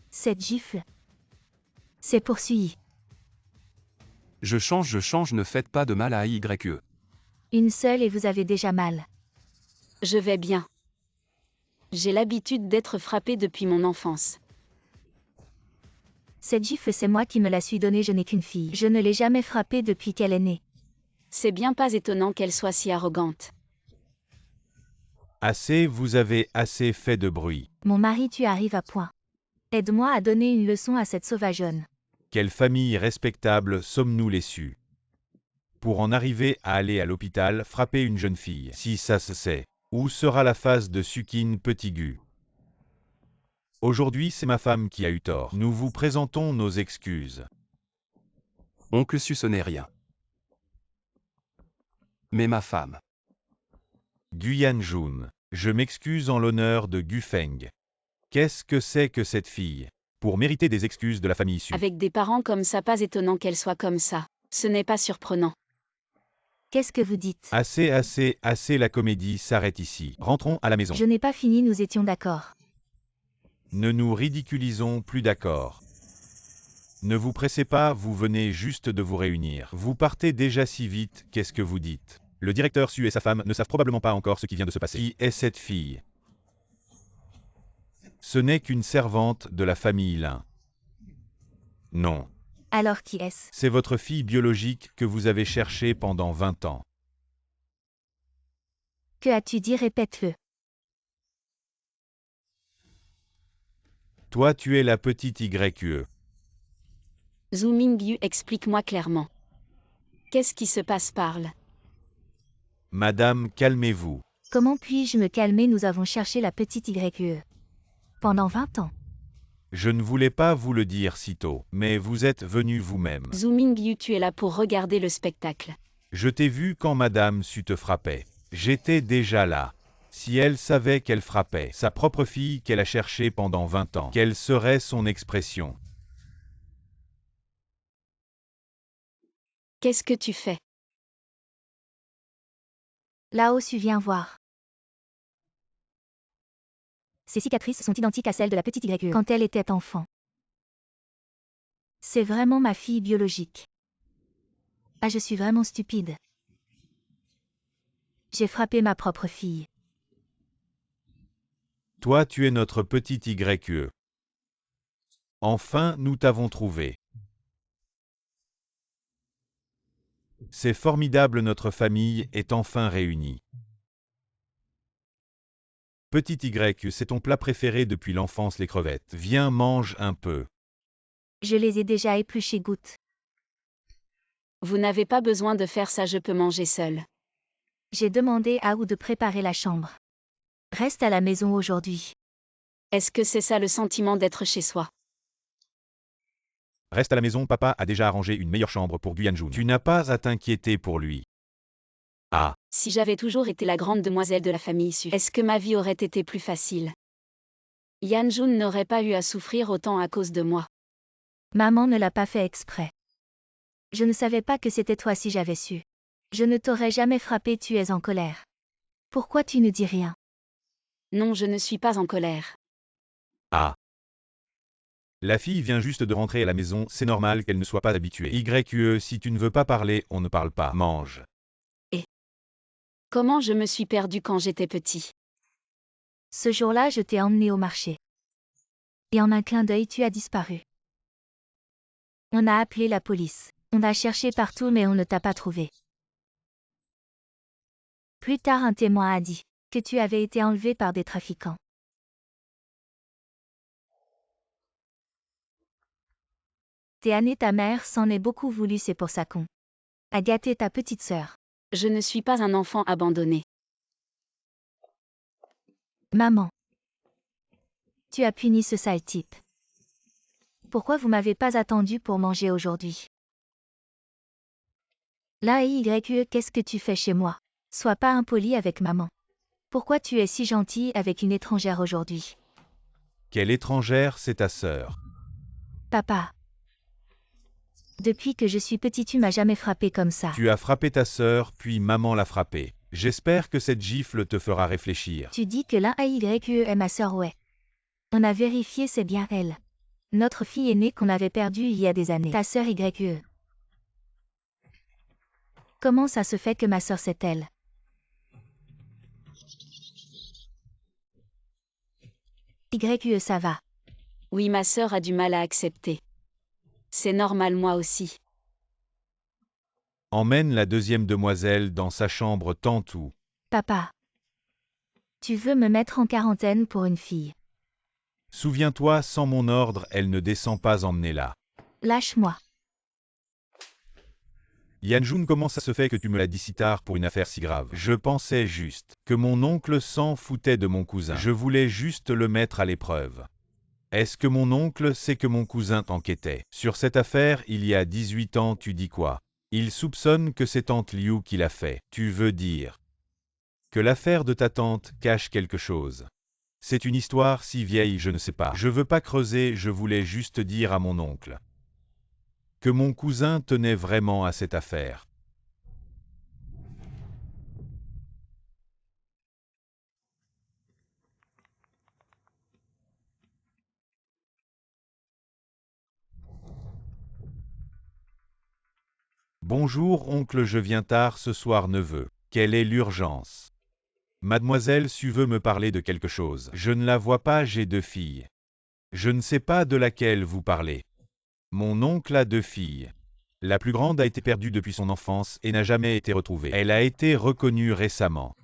Cette gifle, c'est pour Sui. Je change, ne faites pas de mal à AYE. Une seule et vous avez déjà mal. Je vais bien. J'ai l'habitude d'être frappée depuis mon enfance. Cette gifle, c'est moi qui me la suis donnée, je n'ai qu'une fille. Je ne l'ai jamais frappée depuis qu'elle est née. C'est bien pas étonnant qu'elle soit si arrogante. Assez, vous avez assez fait de bruit. Mon mari, tu arrives à point. Aide-moi à donner une leçon à cette sauvageonne. Quelle famille respectable sommes-nous les Su? Pour en arriver à aller à l'hôpital, frapper une jeune fille, si ça se sait. Où sera la face de Sukin Petit Gu? Aujourd'hui, c'est ma femme qui a eu tort. Nous vous présentons nos excuses. Oncle Su, ce n'est rien. Mais ma femme. Guyanjun. Je m'excuse en l'honneur de Gu Feng. Qu'est-ce que c'est que cette fille? Pour mériter des excuses de la famille Su. Avec des parents comme ça, pas étonnant qu'elle soit comme ça. Ce n'est pas surprenant. Qu'est-ce que vous dites? Assez, la comédie s'arrête ici. Rentrons à la maison. Je n'ai pas fini, nous étions d'accord. Ne nous ridiculisons plus, d'accord. Ne vous pressez pas, vous venez juste de vous réunir. Vous partez déjà si vite, qu'est-ce que vous dites? Le directeur Su et sa femme ne savent probablement pas encore ce qui vient de se passer. Qui est cette fille? Ce n'est qu'une servante de la famille Lin. Non. Alors qui est-ce? C'est votre fille biologique que vous avez cherchée pendant 20 ans. Que as-tu dit? Répète-le. Toi tu es la petite YE. Zhu Mingyu, explique-moi clairement. Qu'est-ce qui se passe? Parle. Madame, calmez-vous. Comment puis-je me calmer? Nous avons cherché la petite YE. Pendant 20 ans. Je ne voulais pas vous le dire si tôt, mais vous êtes venu vous-même. Zhu Mingyu, tu es là pour regarder le spectacle. Je t'ai vu quand Madame Su te frappait. J'étais déjà là. Si elle savait qu'elle frappait sa propre fille qu'elle a cherchée pendant 20 ans, quelle serait son expression? Qu'est-ce que tu fais? Lao Su, viens voir. Ces cicatrices sont identiques à celles de la petite YE quand elle était enfant. C'est vraiment ma fille biologique. Ah, je suis vraiment stupide. J'ai frappé ma propre fille. Toi tu es notre petite YE. Enfin, nous t'avons trouvé. C'est formidable, notre famille est enfin réunie. Petite YE, c'est ton plat préféré depuis l'enfance, les crevettes. Viens, mange un peu. Je les ai déjà épluchées, goûte. Vous n'avez pas besoin de faire ça, je peux manger seul. J'ai demandé à Ou de préparer la chambre. Reste à la maison aujourd'hui. Est-ce que c'est ça le sentiment d'être chez soi? Reste à la maison, papa a déjà arrangé une meilleure chambre pour Guyanjun. Tu n'as pas à t'inquiéter pour lui. Ah, Si j'avais toujours été la grande demoiselle de la famille Su, est-ce que ma vie aurait été plus facile? Yanjun n'aurait pas eu à souffrir autant à cause de moi. Maman ne l'a pas fait exprès. Je ne savais pas que c'était toi. Si j'avais su. Je ne t'aurais jamais frappé. Tu es en colère. Pourquoi tu ne dis rien? Non, je ne suis pas en colère. ah. La fille vient juste de rentrer à la maison, c'est normal qu'elle ne soit pas habituée. YE, si tu ne veux pas parler, on ne parle pas. Mange. Comment je me suis perdue quand j'étais petit? Ce jour-là, je t'ai emmené au marché. Et en un clin d'œil, tu as disparu. On a appelé la police. On a cherché partout mais on ne t'a pas trouvé. Plus tard, un témoin a dit que tu avais été enlevé par des trafiquants. T'es année, ta mère s'en est beaucoup voulu, c'est pour ça qu'on a gâté ta petite sœur. Je ne suis pas un enfant abandonné. Maman. Tu as puni ce sale type. Pourquoi vous m'avez pas attendu pour manger aujourd'hui? Là et YE, qu'est-ce que tu fais chez moi? Sois pas impoli avec maman. Pourquoi tu es si gentil avec une étrangère aujourd'hui? Quelle étrangère, c'est ta sœur. Papa. Depuis que je suis petit, tu m'as jamais frappé comme ça. Tu as frappé ta sœur, puis maman l'a frappée. J'espère que cette gifle te fera réfléchir. Tu dis que l'un YE est ma sœur, ouais. On a vérifié, c'est bien elle. Notre fille aînée qu'on avait perdue il y a des années. Ta sœur YE. Comment ça se fait que ma sœur c'est elle? YE, ça va. Oui, ma sœur a du mal à accepter. C'est normal, moi aussi. Emmène la deuxième demoiselle dans sa chambre Tantou. Papa. Tu veux me mettre en quarantaine pour une fille? Souviens-toi, sans mon ordre, elle ne descend pas, emmenez-la. Lâche-moi. Yanjun, comment ça se fait que tu me l'as dit si tard pour une affaire si grave? Je pensais juste que mon oncle s'en foutait de mon cousin. Je voulais juste le mettre à l'épreuve. Est-ce que mon oncle sait que mon cousin t'enquêtait sur cette affaire il y a 18 ans? Tu dis quoi? Il soupçonne que c'est tante Liu qui l'a fait. Tu veux dire que l'affaire de ta tante cache quelque chose? C'est une histoire si vieille, je ne sais pas. Je veux pas creuser, je voulais juste dire à mon oncle que mon cousin tenait vraiment à cette affaire. Bonjour oncle, je viens tard ce soir neveu. Quelle est l'urgence? Mademoiselle Su veut me parler de quelque chose. Je ne la vois pas, j'ai 2 filles. Je ne sais pas de laquelle vous parlez. Mon oncle a 2 filles. La plus grande a été perdue depuis son enfance et n'a jamais été retrouvée. Elle a été reconnue récemment.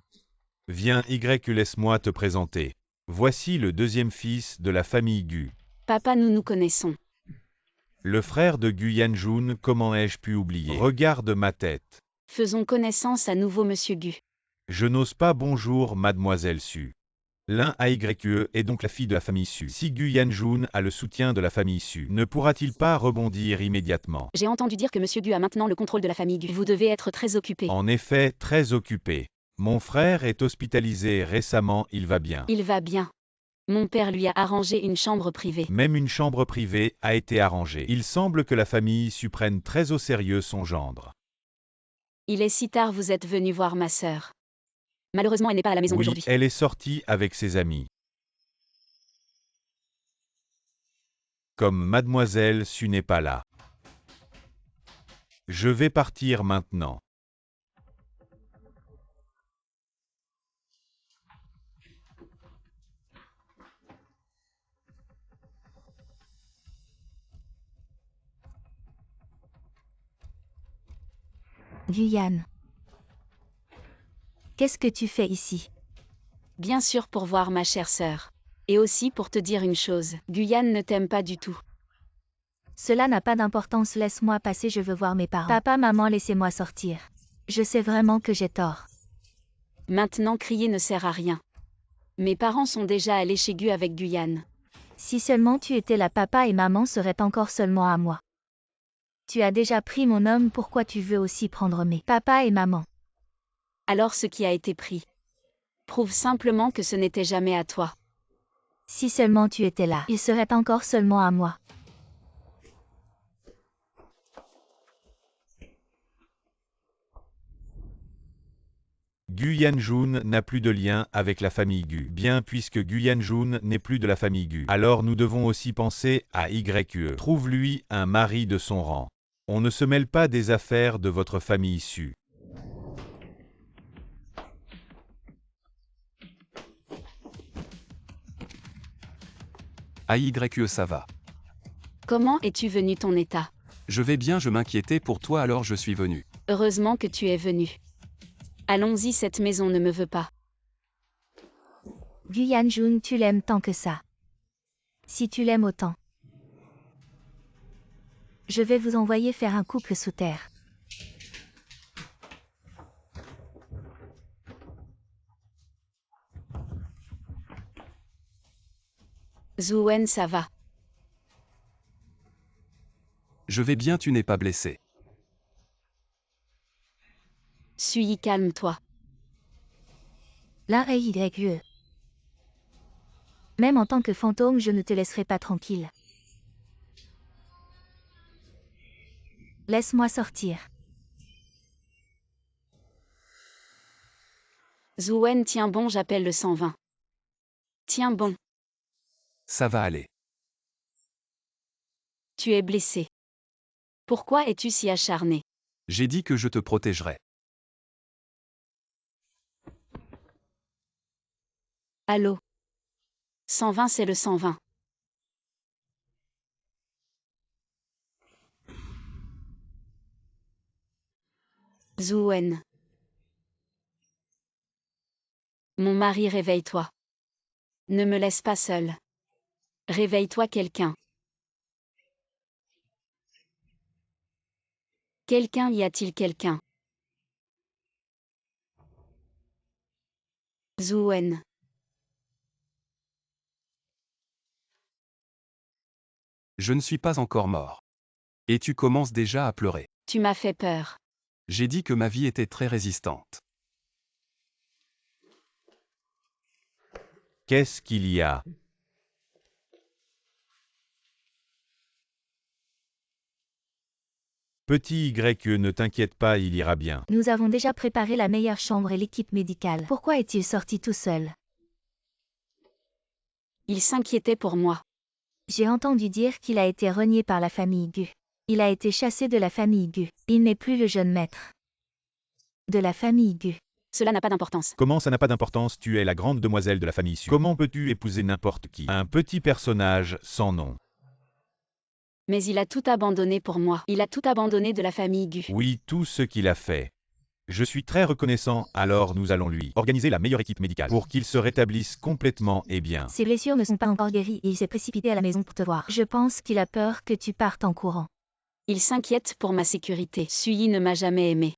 Viens YE, laisse-moi te présenter. Voici le deuxième fils de la famille Gu. Papa, nous nous connaissons. Le frère de Guyane Jun, comment ai-je pu oublier? Regarde ma tête. Faisons connaissance à nouveau, monsieur Gu. Je n'ose pas bonjour, mademoiselle Su. L'un AYE est donc la fille de la famille Su. Si Guyane Jun a le soutien de la famille Su, ne pourra-t-il pas rebondir immédiatement? J'ai entendu dire que monsieur Gu a maintenant le contrôle de la famille Gu. Vous devez être très occupé. En effet, très occupé. Mon frère est hospitalisé récemment, il va bien. Il va bien. Mon père lui a arrangé une chambre privée. Même une chambre privée a été arrangée. Il semble que la famille Su prenne très au sérieux son gendre. Il est si tard, vous êtes venu voir ma sœur. Malheureusement, elle n'est pas à la maison Oui, aujourd'hui. elle est sortie avec ses amis. Comme mademoiselle Su n'est pas là. Je vais partir maintenant. Guyane. Qu'est-ce que tu fais ici? Bien sûr, pour voir ma chère sœur. Et aussi pour te dire une chose, Guyane ne t'aime pas du tout. Cela n'a pas d'importance, laisse-moi passer, je veux voir mes parents. Papa, maman, laissez-moi sortir. Je sais vraiment que j'ai tort. Maintenant, crier ne sert à rien. Mes parents sont déjà allés chez Gu avec Guyane. Si seulement tu étais là, papa et maman seraient encore seulement à moi. Tu as déjà pris mon homme, pourquoi tu veux aussi prendre mes papa et maman? Alors ce qui a été pris prouve simplement que ce n'était jamais à toi. Si seulement tu étais là, il serait encore seulement à moi. Guyane Jun n'a plus de lien avec la famille Gu. Bien, puisque Guyane Jun n'est plus de la famille Gu, alors nous devons aussi penser à YE. Trouve-lui un mari de son rang. On ne se mêle pas des affaires de votre famille Su. AYE, ça va. Comment es-tu venu ton état? Je vais bien, je m'inquiétais pour toi alors je suis venu. Heureusement que tu es venu. Allons-y, cette maison ne me veut pas. Guyane Jun, tu l'aimes tant que ça. Si tu l'aimes autant. Je vais vous envoyer faire un couple sous terre. Zuen, ça va. Je vais bien, tu n'es pas blessé. Sui, calme-toi. L'un est YE. Même en tant que fantôme, je ne te laisserai pas tranquille. Laisse-moi sortir. Zuen, tiens bon, j'appelle le 120. Tiens bon, Ça va aller. tu es blessé. Pourquoi es-tu si acharné? J'ai dit que je te protégerai. Allô? 120, c'est le 120. Zuen. Mon mari, réveille-toi. Ne me laisse pas seule. Réveille-toi, quelqu'un. Quelqu'un, y a-t-il quelqu'un? Zuen. Je ne suis pas encore mort. Et tu commences déjà à pleurer. Tu m'as fait peur. J'ai dit que ma vie était très résistante. Qu'est-ce qu'il y a? Petit YE, ne t'inquiète pas, il ira bien. Nous avons déjà préparé la meilleure chambre et l'équipe médicale. Pourquoi est-il sorti tout seul? Il s'inquiétait pour moi. J'ai entendu dire qu'il a été renié par la famille Gu. Il a été chassé de la famille Gu. Il n'est plus le jeune maître de la famille Gu. Cela n'a pas d'importance. Comment ça n'a pas d'importance? Tu es la grande demoiselle de la famille Su. Comment peux-tu épouser n'importe qui? Un petit personnage sans nom. Mais il a tout abandonné pour moi. Il a tout abandonné de la famille Gu. Oui, tout ce qu'il a fait. Je suis très reconnaissant, alors nous allons lui organiser la meilleure équipe médicale pour qu'il se rétablisse complètement et bien. Ses blessures ne sont pas encore guéries et il s'est précipité à la maison pour te voir. Je pense qu'il a peur que tu partes en courant. Il s'inquiète pour ma sécurité. Sui ne m'a jamais aimé.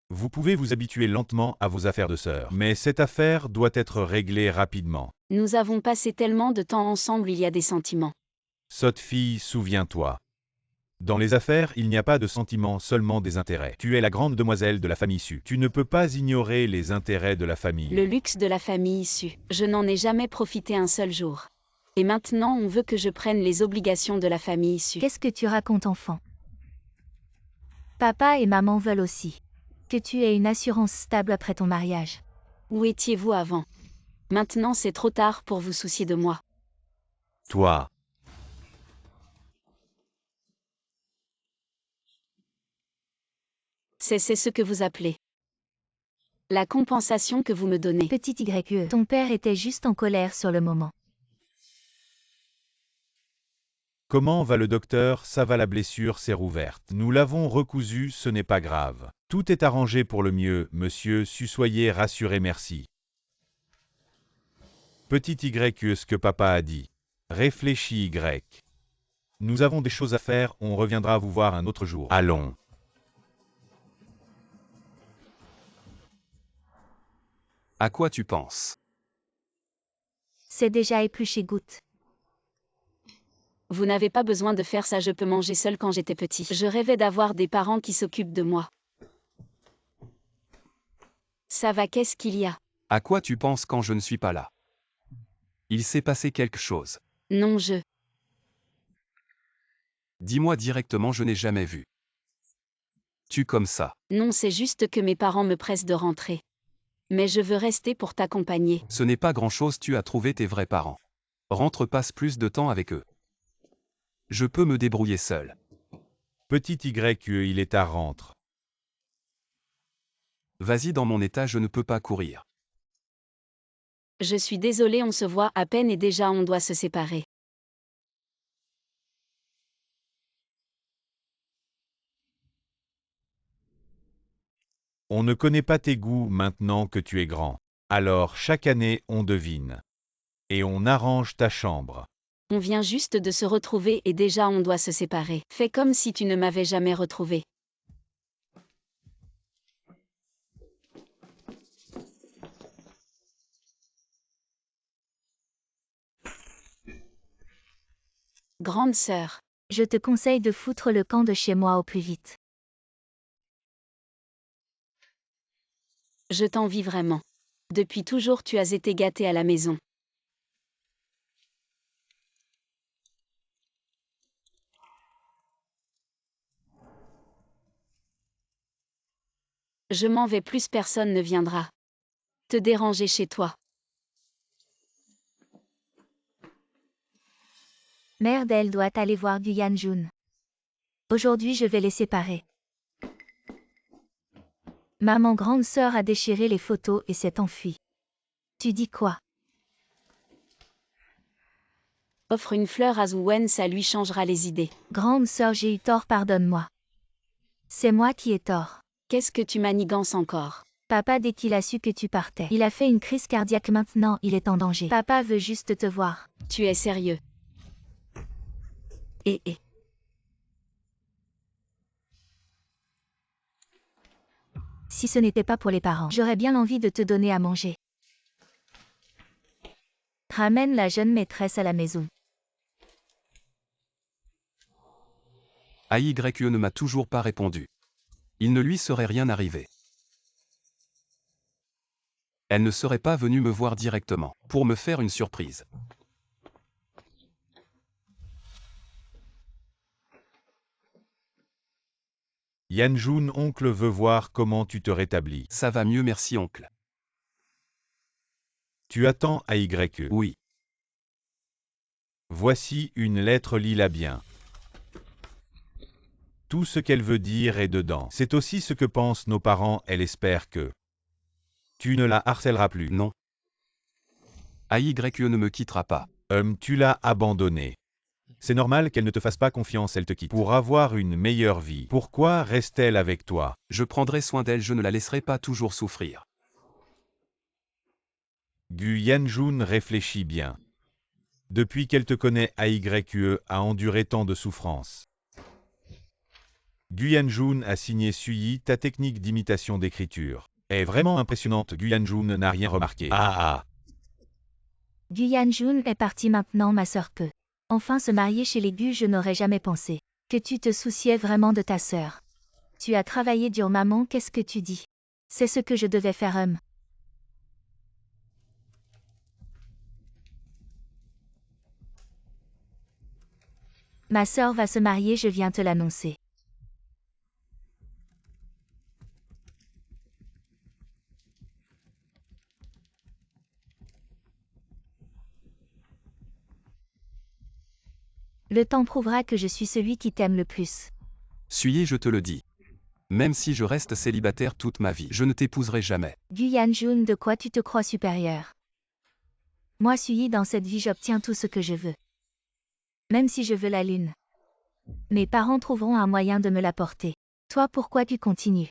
Vous pouvez vous habituer lentement à vos affaires de sœur, mais cette affaire doit être réglée rapidement. Nous avons passé tellement de temps ensemble, il y a des sentiments. Sotte fille, souviens-toi. Dans les affaires, il n'y a pas de sentiments, seulement des intérêts. Tu es la grande demoiselle de la famille Su. Tu ne peux pas ignorer les intérêts de la famille. Le luxe de la famille Su. Je n'en ai jamais profité un seul jour. Et maintenant on veut que je prenne les obligations de la famille Su. Qu'est-ce que tu racontes, enfant? Papa et maman veulent aussi que tu aies une assurance stable après ton mariage. Où étiez-vous avant? Maintenant c'est trop tard pour vous soucier de moi. Toi. C'est ce que vous appelez la compensation que vous me donnez. Petit YE, ton père était juste en colère sur le moment. Comment va le docteur? Ça va, la blessure s'est rouverte. Nous l'avons recousue, ce n'est pas grave. Tout est arrangé pour le mieux, monsieur Su, soyez rassuré, merci. Petit YE, ce que papa a dit. Réfléchis Y. Nous avons des choses à faire, on reviendra vous voir un autre jour. Allons. À quoi tu penses? C'est déjà épluché, goutte. Vous n'avez pas besoin de faire ça, je peux manger seul quand j'étais petit. Je rêvais d'avoir des parents qui s'occupent de moi. Ça va, qu'est-ce qu'il y a? À quoi tu penses quand je ne suis pas là? Il s'est passé quelque chose. Non, Dis-moi directement, je n'ai jamais vu. Tu comme ça. Non, c'est juste que mes parents me pressent de rentrer. Mais je veux rester pour t'accompagner. Ce n'est pas grand-chose, tu as trouvé tes vrais parents. Rentre, passe plus de temps avec eux. Je peux me débrouiller seul. Petit YE, il est à rentre. Vas-y, dans mon état, je ne peux pas courir. Je suis désolée, on se voit à peine et déjà on doit se séparer. On ne connaît pas tes goûts maintenant que tu es grand. Alors chaque année, on devine. Et on arrange ta chambre. On vient juste de se retrouver et déjà on doit se séparer. Fais comme si tu ne m'avais jamais retrouvé. Grande sœur. Je te conseille de foutre le camp de chez moi au plus vite. Je t'envie vraiment. Depuis toujours tu as été gâtée à la maison. Je m'en vais, plus personne ne viendra te déranger chez toi. Merde, elle doit aller voir du Yanjun. Aujourd'hui, je vais les séparer. Maman grande sœur a déchiré les photos et s'est enfuie. Tu dis quoi? Offre une fleur à Zouwen, ça lui changera les idées. Grande sœur, j'ai eu tort, pardonne-moi. C'est moi qui ai tort. Qu'est-ce que tu manigances encore? Papa, dès qu'il a su que tu partais, il a fait une crise cardiaque, maintenant il est en danger. Papa veut juste te voir. Tu es sérieux? Si ce n'était pas pour les parents, j'aurais bien envie de te donner à manger. Ramène la jeune maîtresse à la maison. AYE ne m'a toujours pas répondu. Il ne lui serait rien arrivé. Elle ne serait pas venue me voir directement, pour me faire une surprise. Yanjun, oncle veut voir comment tu te rétablis. Ça va mieux, merci oncle. Tu attends AYE. Oui. Voici une lettre, lis-la bien. Tout ce qu'elle veut dire est dedans. C'est aussi ce que pensent nos parents, elle espère que tu ne la harcèleras plus. Non. AYE ne me quittera pas. Tu l'as abandonnée. C'est normal qu'elle ne te fasse pas confiance, elle te quitte. Pour avoir une meilleure vie, pourquoi reste-t-elle avec toi? Je prendrai soin d'elle, je ne la laisserai pas toujours souffrir. Gu Yanjun réfléchit bien. Depuis qu'elle te connaît, AYQE a enduré tant de souffrances. Gu Yanjun a signé Suyi, ta technique d'imitation d'écriture est vraiment impressionnante. Gu Yanjun n'a rien remarqué. Ah. Gu Yanjun est partie maintenant, ma sœur peut enfin se marier chez les Gu. Je n'aurais jamais pensé que tu te souciais vraiment de ta sœur. Tu as travaillé dur, maman, qu'est-ce que tu dis? C'est ce que je devais faire, Ma sœur va se marier, je viens te l'annoncer. Le temps prouvera que je suis celui qui t'aime le plus. Suyi, je te le dis. Même si je reste célibataire toute ma vie, je ne t'épouserai jamais. Gu Yanjun, de quoi tu te crois supérieur? Moi, Suyi, dans cette vie, j'obtiens tout ce que je veux. Même si je veux la lune. Mes parents trouveront un moyen de me l'apporter. Toi, pourquoi tu continues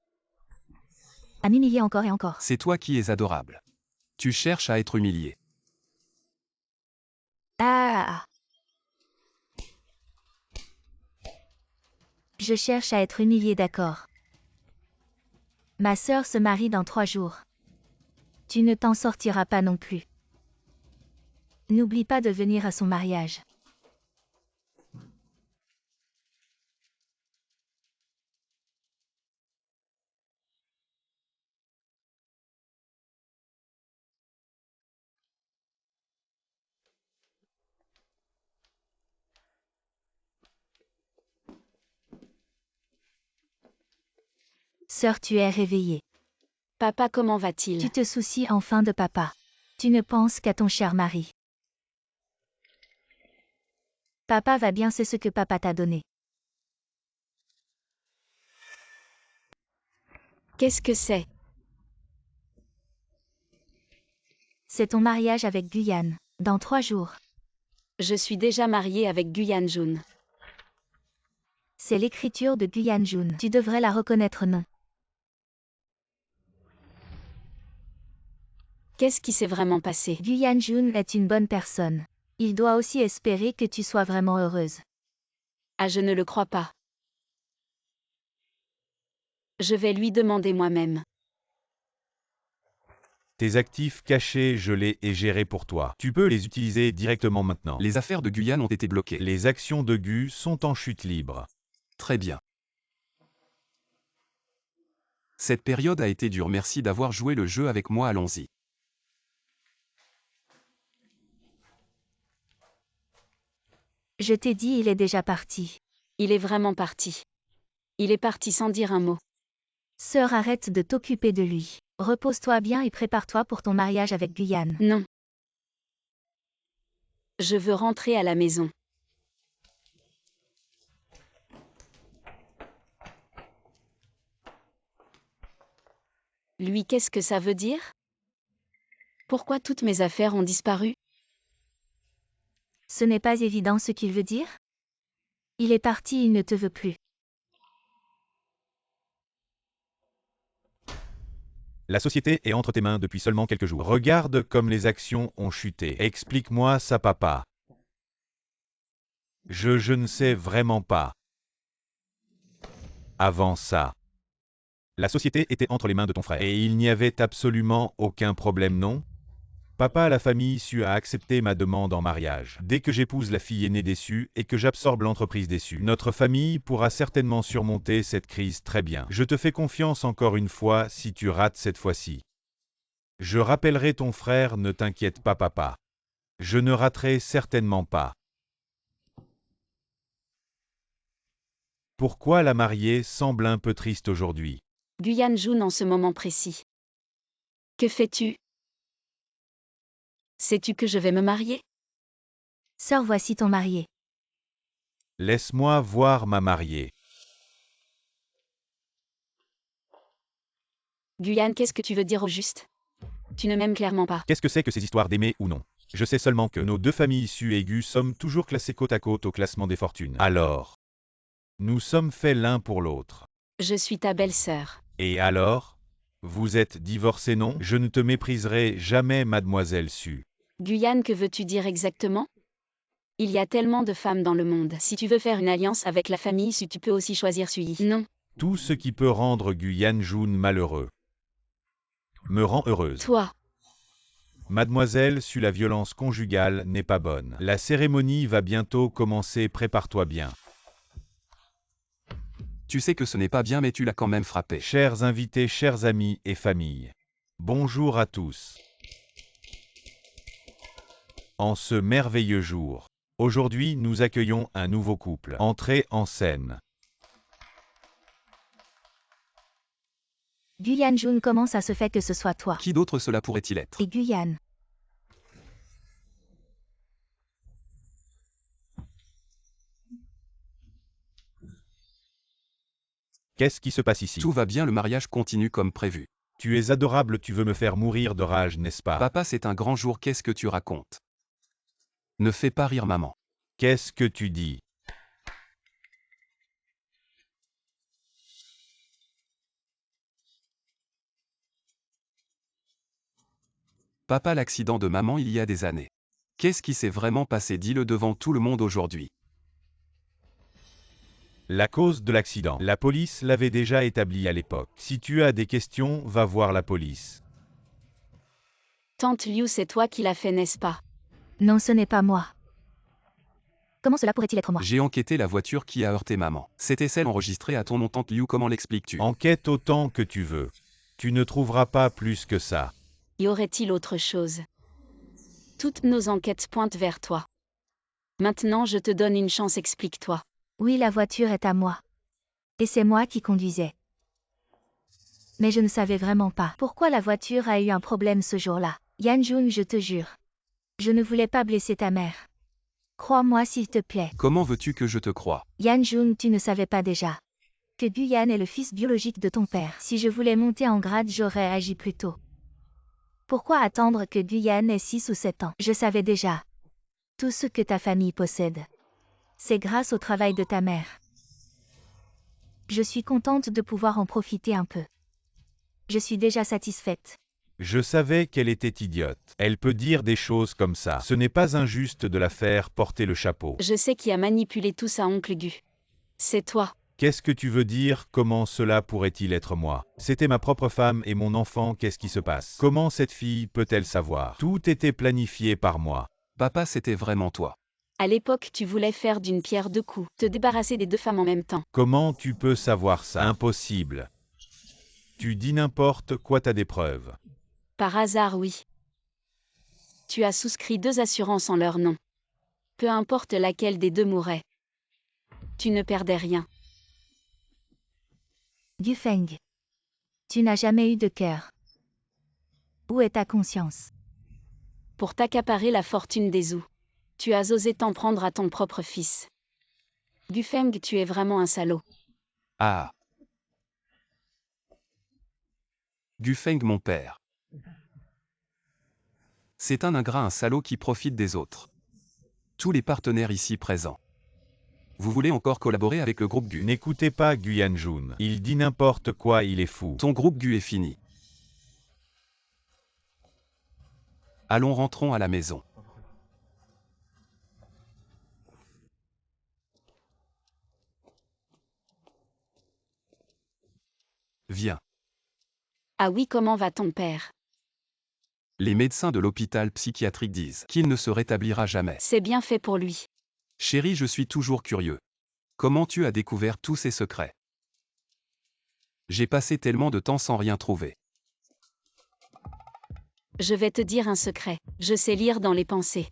à m'humilier encore et encore? C'est toi qui es adorable. Tu cherches à être humilié. Ah. Je cherche à être humilié, d'accord. Ma sœur se marie dans 3 jours. Tu ne t'en sortiras pas non plus. N'oublie pas de venir à son mariage. Sœur, tu es réveillée. Papa, comment va-t-il? Tu te soucies enfin de papa. Tu ne penses qu'à ton cher mari. Papa va bien, c'est ce que papa t'a donné. Qu'est-ce que c'est? C'est ton mariage avec Guyane, dans 3 jours. Je suis déjà mariée avec Gu Yanjun. C'est l'écriture de Gu Yanjun. Tu devrais la reconnaître, non? Qu'est-ce qui s'est vraiment passé? Gu Yanjun est une bonne personne. Il doit aussi espérer que tu sois vraiment heureuse. Ah, je ne le crois pas. Je vais lui demander moi-même. Tes actifs cachés, gelés et gérés pour toi. Tu peux les utiliser directement maintenant. Les affaires de Guyane ont été bloquées. Les actions de Gu sont en chute libre. Très bien. Cette période a été dure, merci d'avoir joué le jeu avec moi, allons-y. Je t'ai dit, il est déjà parti. Il est vraiment parti. Il est parti sans dire un mot. Sœur, arrête de t'occuper de lui. Repose-toi bien et prépare-toi pour ton mariage avec Guyane. Non. Je veux rentrer à la maison. Lui, qu'est-ce que ça veut dire? Pourquoi toutes mes affaires ont disparu? Ce n'est pas évident ce qu'il veut dire? Il est parti, il ne te veut plus. La société est entre tes mains depuis seulement quelques jours. Regarde comme les actions ont chuté. Explique-moi ça, papa. Je ne sais vraiment pas. Avant ça, la société était entre les mains de ton frère. Et il n'y avait absolument aucun problème, non? Papa, la famille issue a accepté ma demande en mariage. Dès que j'épouse la fille aînée déçue et que j'absorbe l'entreprise déçue, notre famille pourra certainement surmonter cette crise très bien. Je te fais confiance encore une fois si tu rates cette fois-ci. Je rappellerai ton frère, ne t'inquiète pas, papa. Je ne raterai certainement pas. Pourquoi la mariée semble un peu triste aujourd'hui? Gu Yanjun en ce moment précis. Que fais-tu? Sais-tu que je vais me marier? Sœur, voici ton marié. Laisse-moi voir ma mariée. Guyane, qu'est-ce que tu veux dire au juste? Tu ne m'aimes clairement pas. Qu'est-ce que c'est que ces histoires d'aimer ou non? Je sais seulement que nos deux familles issues aiguës sommes toujours classées côte à côte au classement des fortunes. Alors, nous sommes faits l'un pour l'autre. Je suis ta belle-sœur. Et alors? Vous êtes divorcés, non? Je ne te mépriserai jamais, mademoiselle Su. Guyane, que veux-tu dire exactement? Il y a tellement de femmes dans le monde. Si tu veux faire une alliance avec la famille Su, tu peux aussi choisir Sui. Non. Tout ce qui peut rendre Guyane Jun malheureux me rend heureuse. Toi. Mademoiselle Su, la violence conjugale n'est pas bonne. La cérémonie va bientôt commencer, prépare-toi bien. Tu sais que ce n'est pas bien mais tu l'as quand même frappé. Chers invités, chers amis et familles, bonjour à tous. En ce merveilleux jour, aujourd'hui nous accueillons un nouveau couple. Entrez en scène. Guyane Jun, comment ça se fait que ce soit toi? Qui d'autre cela pourrait-il être? Et Guyane. Qu'est-ce qui se passe ici? Tout va bien, le mariage continue comme prévu. Tu es adorable, tu veux me faire mourir de rage, n'est-ce pas? Papa, c'est un grand jour, qu'est-ce que tu racontes? Ne fais pas rire maman. Qu'est-ce que tu dis? Papa, l'accident de maman il y a des années. Qu'est-ce qui s'est vraiment passé? Dis-le devant tout le monde aujourd'hui. La cause de l'accident. La police l'avait déjà établie à l'époque. Si tu as des questions, va voir la police. Tante Liu, c'est toi qui l'as fait, n'est-ce pas? Non, ce n'est pas moi. Comment cela pourrait-il être moi? J'ai enquêté la voiture qui a heurté maman. C'était celle enregistrée à ton nom, tante Liu, comment l'expliques-tu? Enquête autant que tu veux. Tu ne trouveras pas plus que ça. Y aurait-il autre chose? Toutes nos enquêtes pointent vers toi. Maintenant, je te donne une chance, explique-toi. Oui, la voiture est à moi. Et c'est moi qui conduisais. Mais je ne savais vraiment pas pourquoi la voiture a eu un problème ce jour-là. Yan Jun, je te jure. Je ne voulais pas blesser ta mère. Crois-moi s'il te plaît. Comment veux-tu que je te croie? Yan Jun, tu ne savais pas déjà que Guyane est le fils biologique de ton père. Si je voulais monter en grade, j'aurais agi plus tôt. Pourquoi attendre que Guyane ait 6 ou 7 ans? Je savais déjà tout ce que ta famille possède. C'est grâce au travail de ta mère. Je suis contente de pouvoir en profiter un peu. Je suis déjà satisfaite. Je savais qu'elle était idiote. Elle peut dire des choses comme ça. Ce n'est pas injuste de la faire porter le chapeau. Je sais qui a manipulé tout ça, oncle Gu. C'est toi. Qu'est-ce que tu veux dire? Comment cela pourrait-il être moi? C'était ma propre femme et mon enfant, qu'est-ce qui se passe? Comment cette fille peut-elle savoir? Tout était planifié par moi. Papa, c'était vraiment toi. À l'époque, tu voulais faire d'une pierre deux coups, te débarrasser des deux femmes en même temps. Comment tu peux savoir ça? Impossible. Tu dis n'importe quoi, t'as des preuves. Par hasard, oui. Tu as souscrit 2 assurances en leur nom. Peu importe laquelle des deux mourait. Tu ne perdais rien. Gufeng. Tu n'as jamais eu de cœur. Où est ta conscience? Pour t'accaparer la fortune des Zhou. Tu as osé t'en prendre à ton propre fils. Gufeng, tu es vraiment un salaud. Ah. Gufeng, mon père. C'est un ingrat, un salaud qui profite des autres. Tous les partenaires ici présents. Vous voulez encore collaborer avec le groupe Gu? N'écoutez pas Guyane Jun. Il dit n'importe quoi, il est fou. Ton groupe Gu est fini. Allons, rentrons à la maison. Viens. Ah oui, comment va ton père? Les médecins de l'hôpital psychiatrique disent qu'il ne se rétablira jamais. C'est bien fait pour lui. Chérie, je suis toujours curieux. Comment tu as découvert tous ces secrets? J'ai passé tellement de temps sans rien trouver. Je vais te dire un secret. Je sais lire dans les pensées.